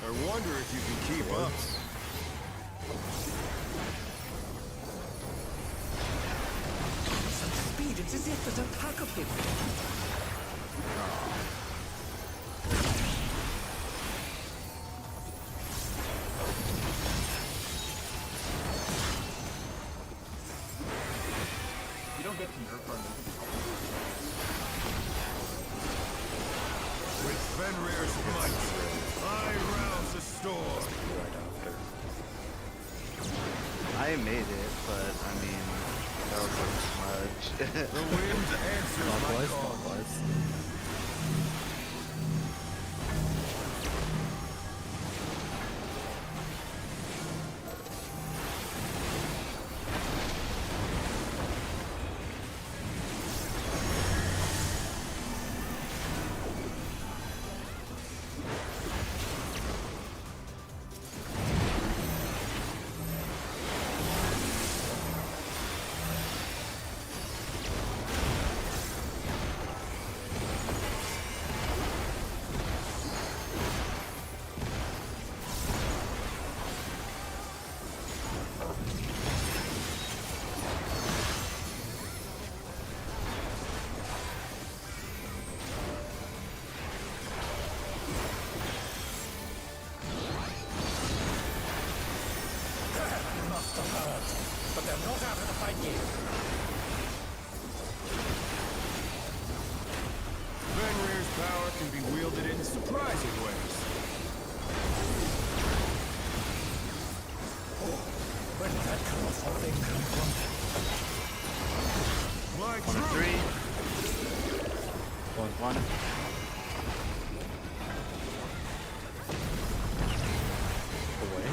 I wonder if you can keep up. Some speed, it's as if there's a pack of him. You don't get to your cardinal. With Fenrir's might, I rouse the storm. I made it, but I mean, that was a smudge. The wind answers my call. But they're not out of the fight yet. Fenrir's power can be wielded in surprising ways. But Where did that colossal thing come from? Fly 1 and true. 3. 1. Away.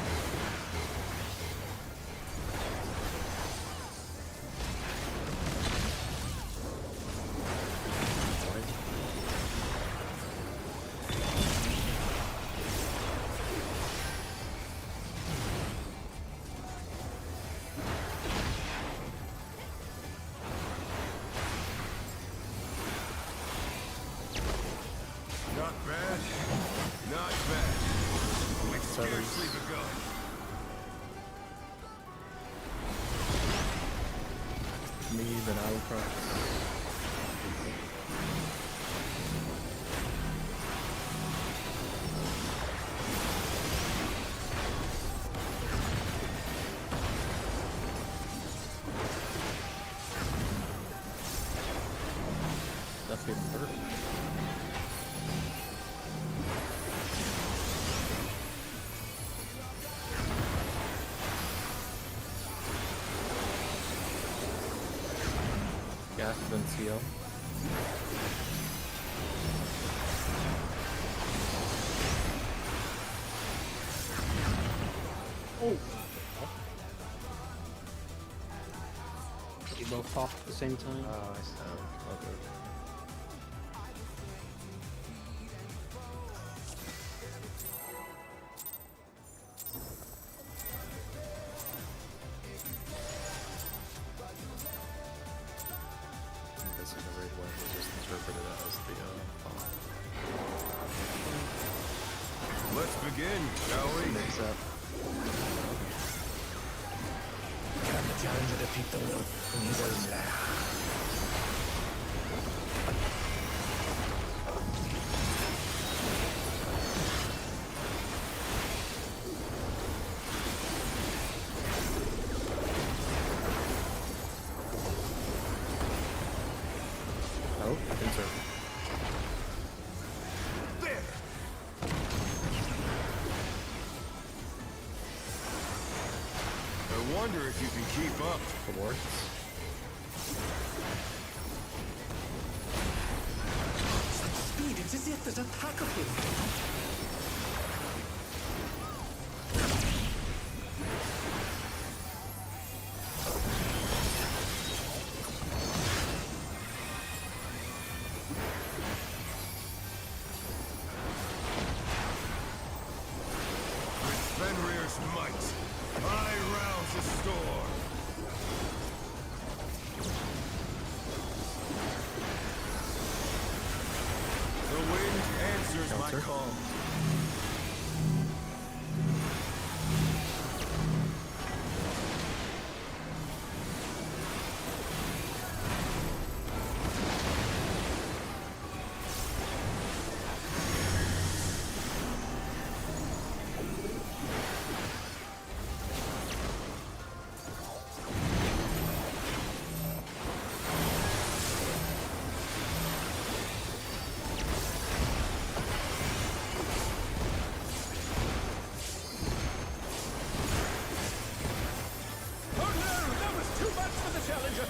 Not bad. Not bad. We've scarcely begun. Me, then Alacross. That's getting perfect. Gas then CL. Oh, You both pop at the same time. Oh, I see. Okay. I'm guessing the raid one was just interpreted as the bomb. Let's begin, shall we? Mix up. Can the challenger defeat the wolf in his own lair? Oh, insert. There. I wonder if you can keep up. The wards. Such speed, it's as if there's a pack of him. With Fenrir's might, I rouse the storm. The wind answers my Counter. call. Oh no, that was too much for the challenger.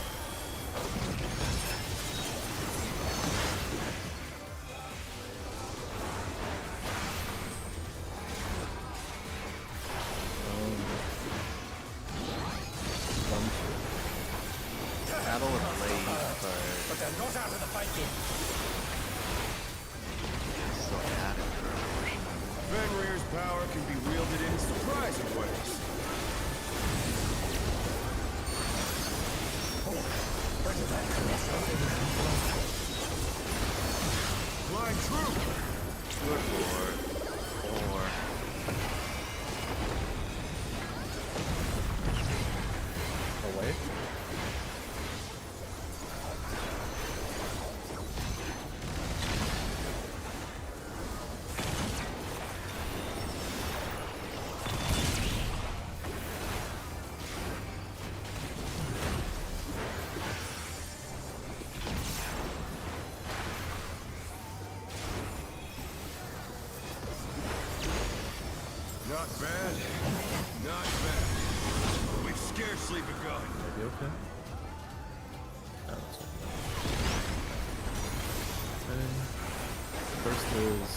Battle of Blade, But they're not out of the fight yet. but still added for a portion of it. Fenrir's power can be wielded in surprising ways. Where did that colossal thing come from? Fly true. Good lord. 4. Away. Not bad. Not bad. We've scarcely begun. Maybe okay. No, that's okay. First is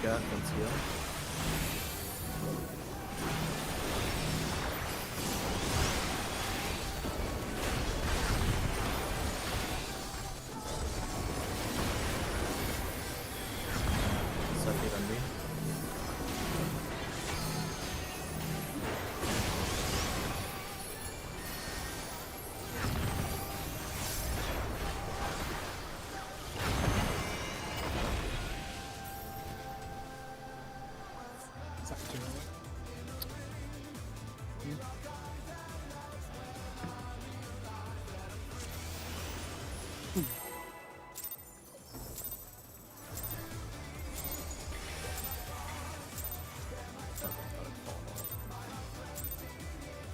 Gat and CL. Second on me. Second two.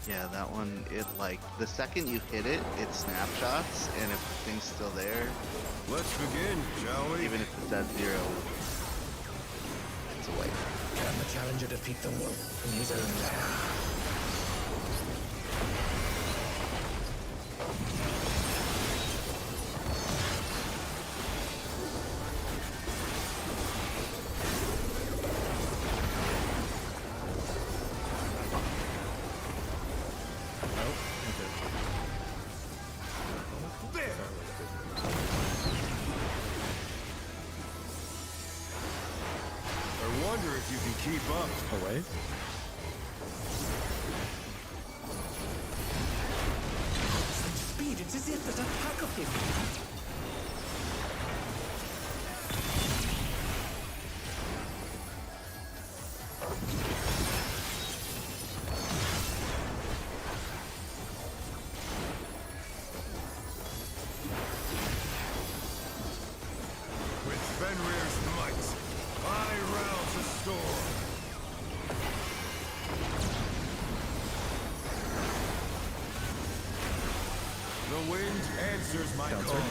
Yeah, that one, it like, the second you hit it, it snapshots, and if the thing's still there, Let's begin, shall we? even if it's at 0, it's away. Can the challenger defeat the wolf in his own lair? I wonder if you can keep up. Away. Speed, it's as if there's a pack of him. With Fenrir's might, I rouse the storm. The wind answers my Counter. call.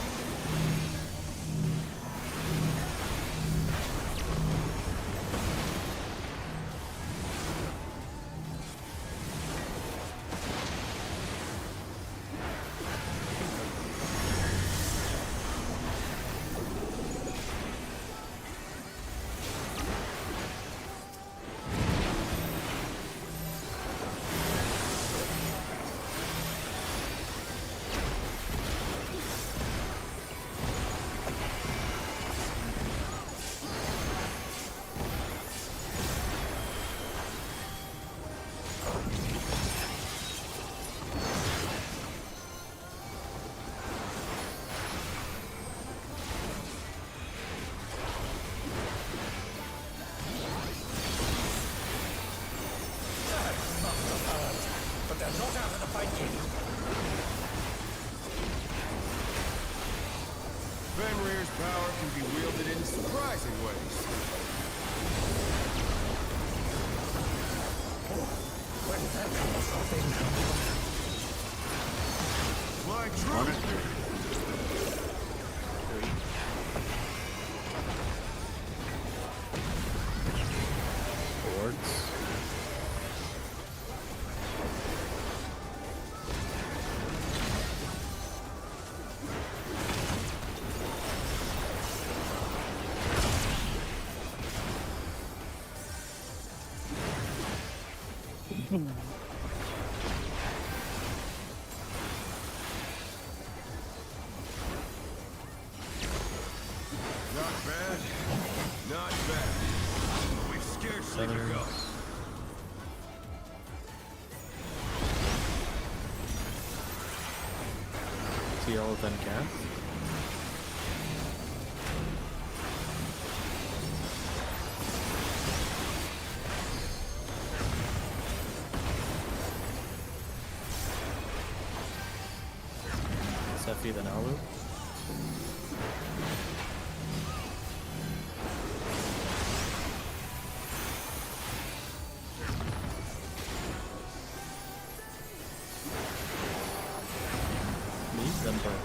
But they're not out of the fight yet. Fenrir's power can be wielded in surprising ways. When there comes something, My 1 or truth. 3? Boards. Not bad. Not bad. But we've scarcely Feathers. begun. CL then Gat. Sephi then Alu. Me, then Burn.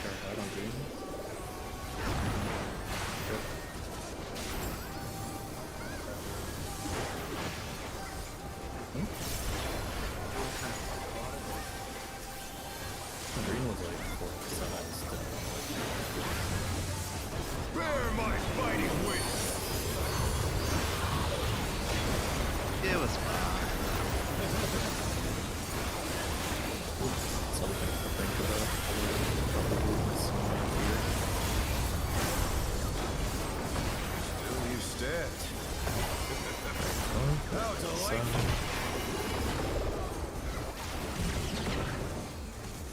Turn out on green. Green was like 4% still. Bear my fighting wings! It was fine. Something to think about. Probably missing here. Still you stand. How delightful!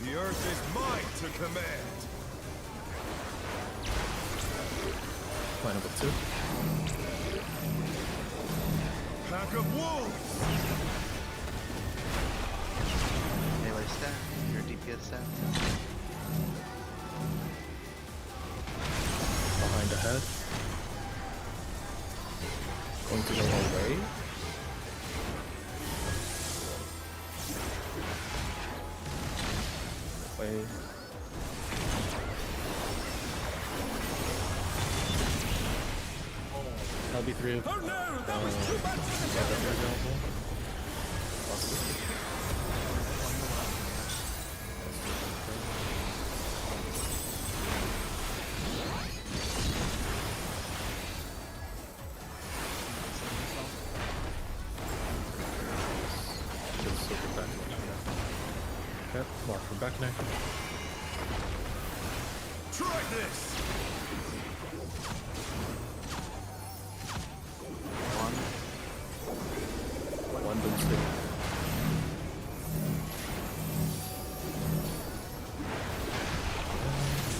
The earth is mine to command! Line up 2. Pack of wolves! Melee stat, your DPS stat. Behind ahead. Going to go away. Away. That'll be 3 of Oh no, that was too much! Yep, mark for back neck. Try this! One boomstick.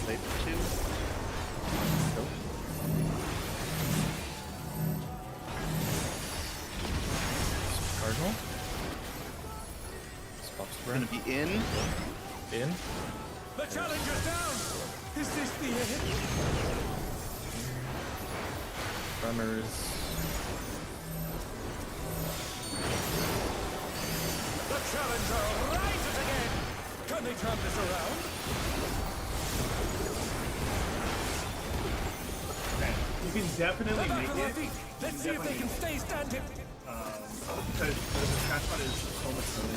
Wait for 2. Nope. Cardinal. Spops Gonna be in. in. The challenger's down! Is this the end? Tremors. The challenger rises again! Can they turn this around? You can definitely They're back make on their it. feet! Let's see if they can stay standing! Because the cash spot is so much better.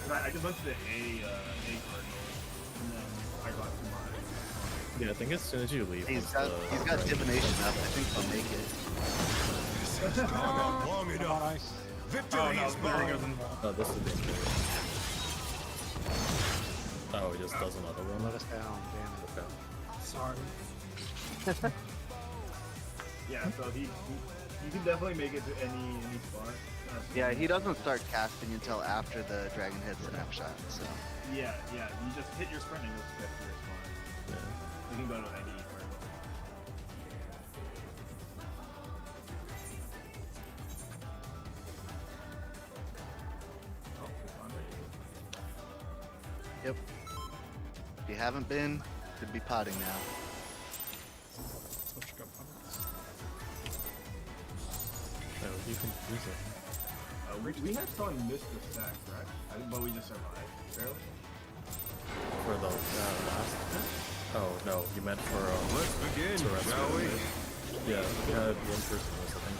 I just went to the A cardinal, and then I got to my. Yeah, I think as soon as you leave, He's once got the divination up. I think he'll make it. This has gone on long enough. Victory is mine. Oh, this is dangerous. Oh, he just does another one. Let us down, damn it. Okay. Sorry. Yeah, so he can definitely make it to any spot. Yeah, he doesn't start casting until after the dragon head snapshot. So Yeah, you just hit your sprint and you'll get to your spot. Yeah. You can go to any cardinal. Oh, it's on there. yep. If you haven't been, could be potting now. Switch go pummels. Oh, you can use it. We had someone miss the stack, right? But we just survived. Barely. For the last bit? Oh, no, you meant for Let's begin, Terrestrial, shall we? right? Yeah, we had one person was, I think.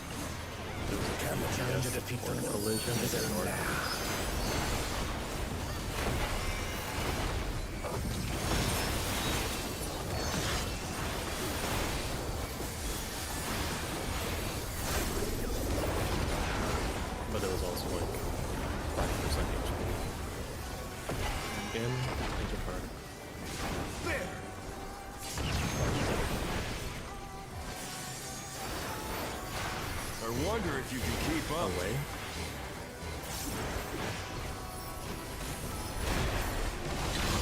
It was Can the challenger defeat the one wolf? collision Is it and north. now? But it was also like 5% HP. In, into part. There! I wonder if you can keep up. Away.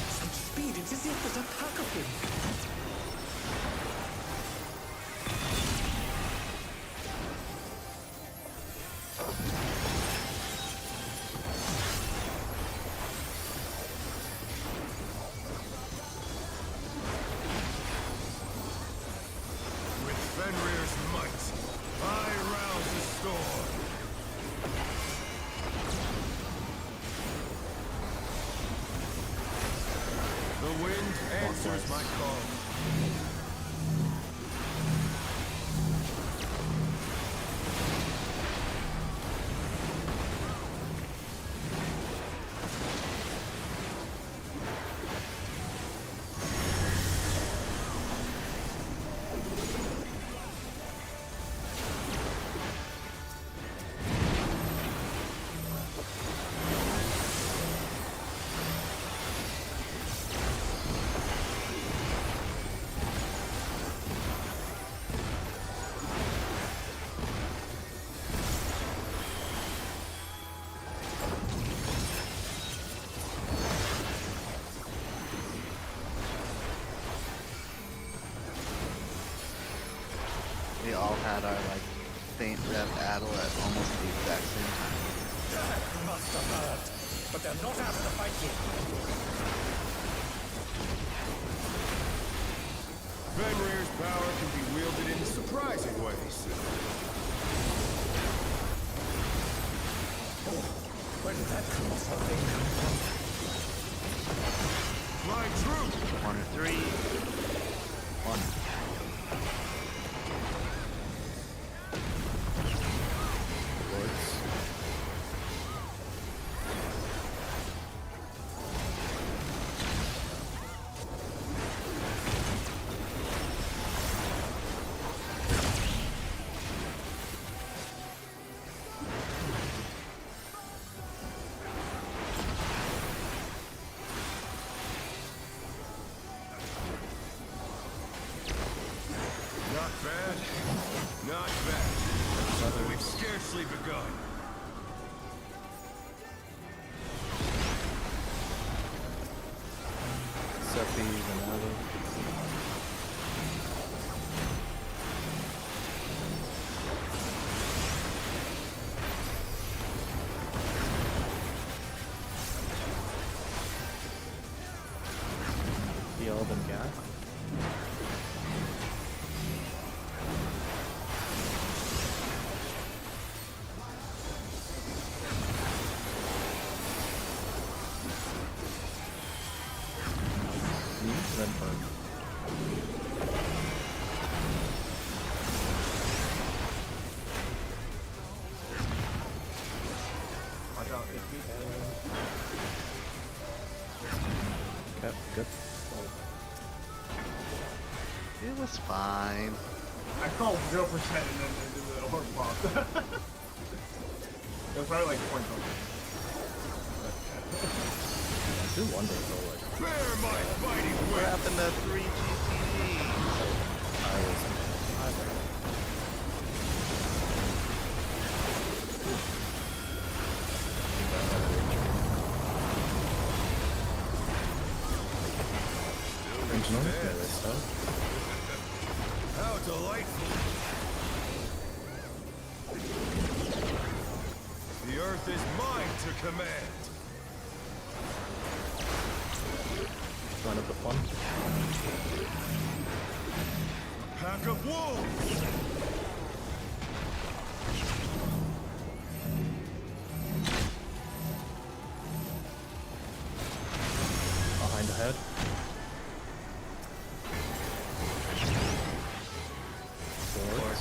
Some speed, it's as if there's a pack of him! With Fenrir's might, I rouse the storm. The wind answers my call. had our like faint rep battle at almost the exact same time. That must have hurt, but they're not out of the fight yet. Fenrir's power can be wielded in surprising ways. Where did that colossal thing come from? My troop! 1 or 3. 1. Not bad. Not bad. We've scarcely begun. Seppies and other. The Elven Gas. Then burn. Watch out, Okay, good. It was fine. I called 0% and then the orb popped. It was probably like 0.5. I do wonder though, like, Bear my fighting What wit! happened to 3 GTD? I was How delightful! The earth is mine to command! Sign up the fun. Pack of wolves! Behind the head. Forward.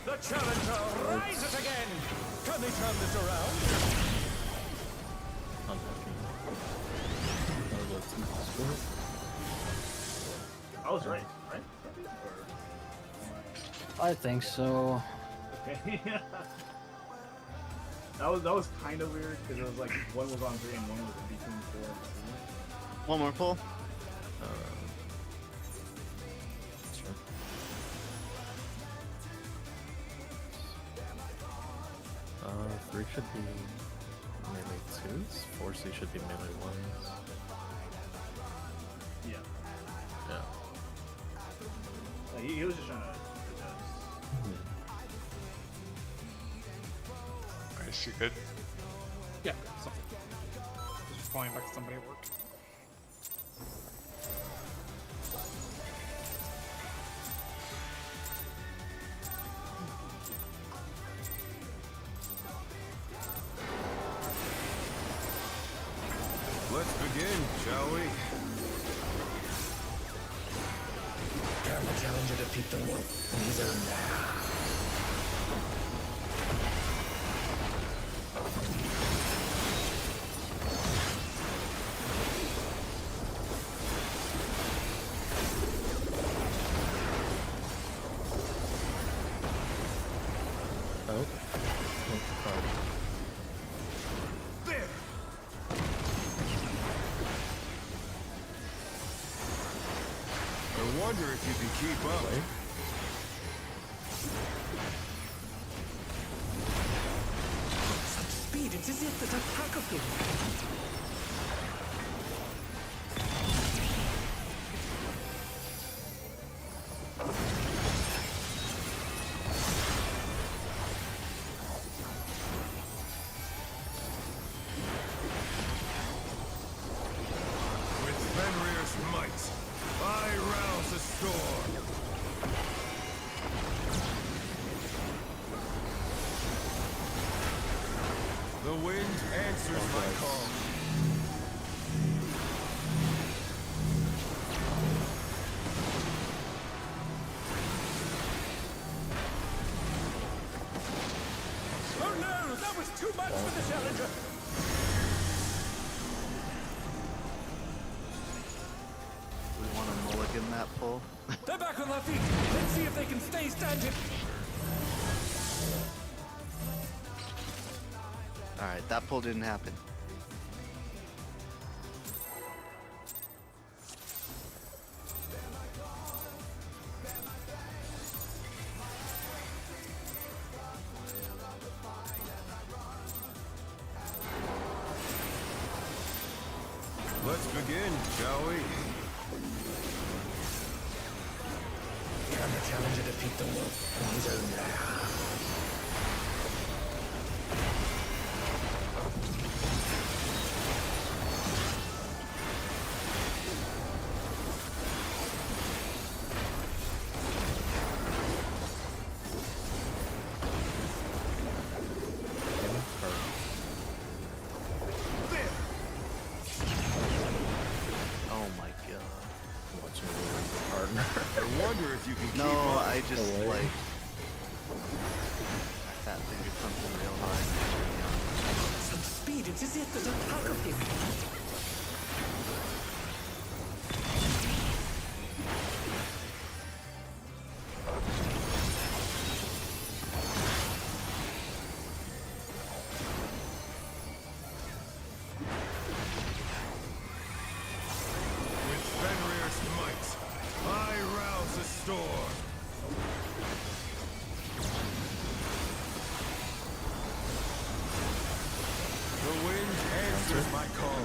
The challenger rises again! Can they turn this around? Unlucky. That was a score. I was right? I think so. Okay. That was kind of weird because it was like one was on 3 and one was in between 4 and 2. One more pull. Sure. Three should be melee 2s. 4C should be melee 1s. Yeah. Yeah. Like, he was just trying to. Nice, you good? Yeah, so just calling back to somebody at work. Let's begin, shall we? Can the challenger defeat the wolf in his own lair? Oh. There! I wonder if you can keep up. Such speed, it's as if there's a pack of them. answers my call. Oh no, that was too much for the Challenger. We want to mulligan that pull. They're back on their feet. Let's see if they can stay standing. Alright, that pull didn't happen. Let's begin, shall we? Can the Challenger defeat the wolf in his own lair? Oh my god. Watching your partner. I wonder if you can keep No, up. I just Away. like that thing is something real hard. Some speed. It's as if there's a tug of him. With Fenrir's might, I rouse a storm. The wind answers my call.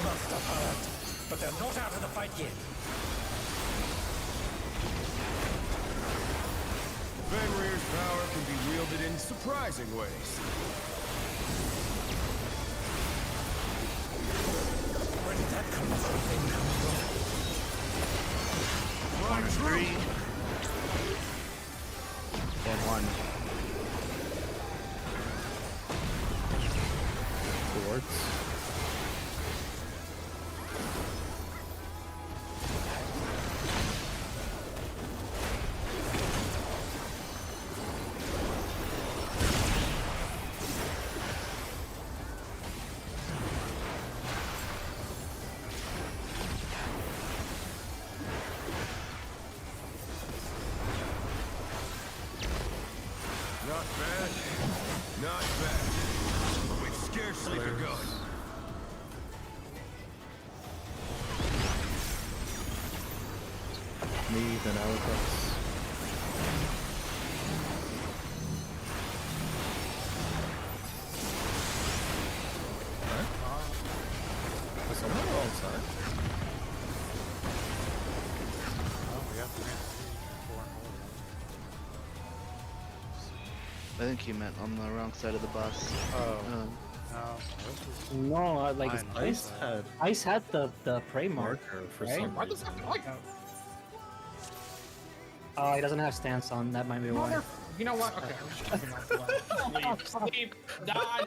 Must have hurt. But they're not out of the fight yet. Fenrir's power can be wielded in surprising ways. Where did that come from? Right through. 3 and 1. Towards. Not bad. Not bad. We've scarcely begun. Me, then Alex. That's on the wrong side. Oh, we have 3, 4, and I think he meant on the wrong side of the bus. 4. Oh, Uh, no. This was No, like mine. Ice had Ice had the prey mark. marker for right? some Why does reason. that like that? Oh, he doesn't have stance on. That might be why. Mother. You know what? Okay, I'm just jumping off the ledge. Sleep. Sleep. Die.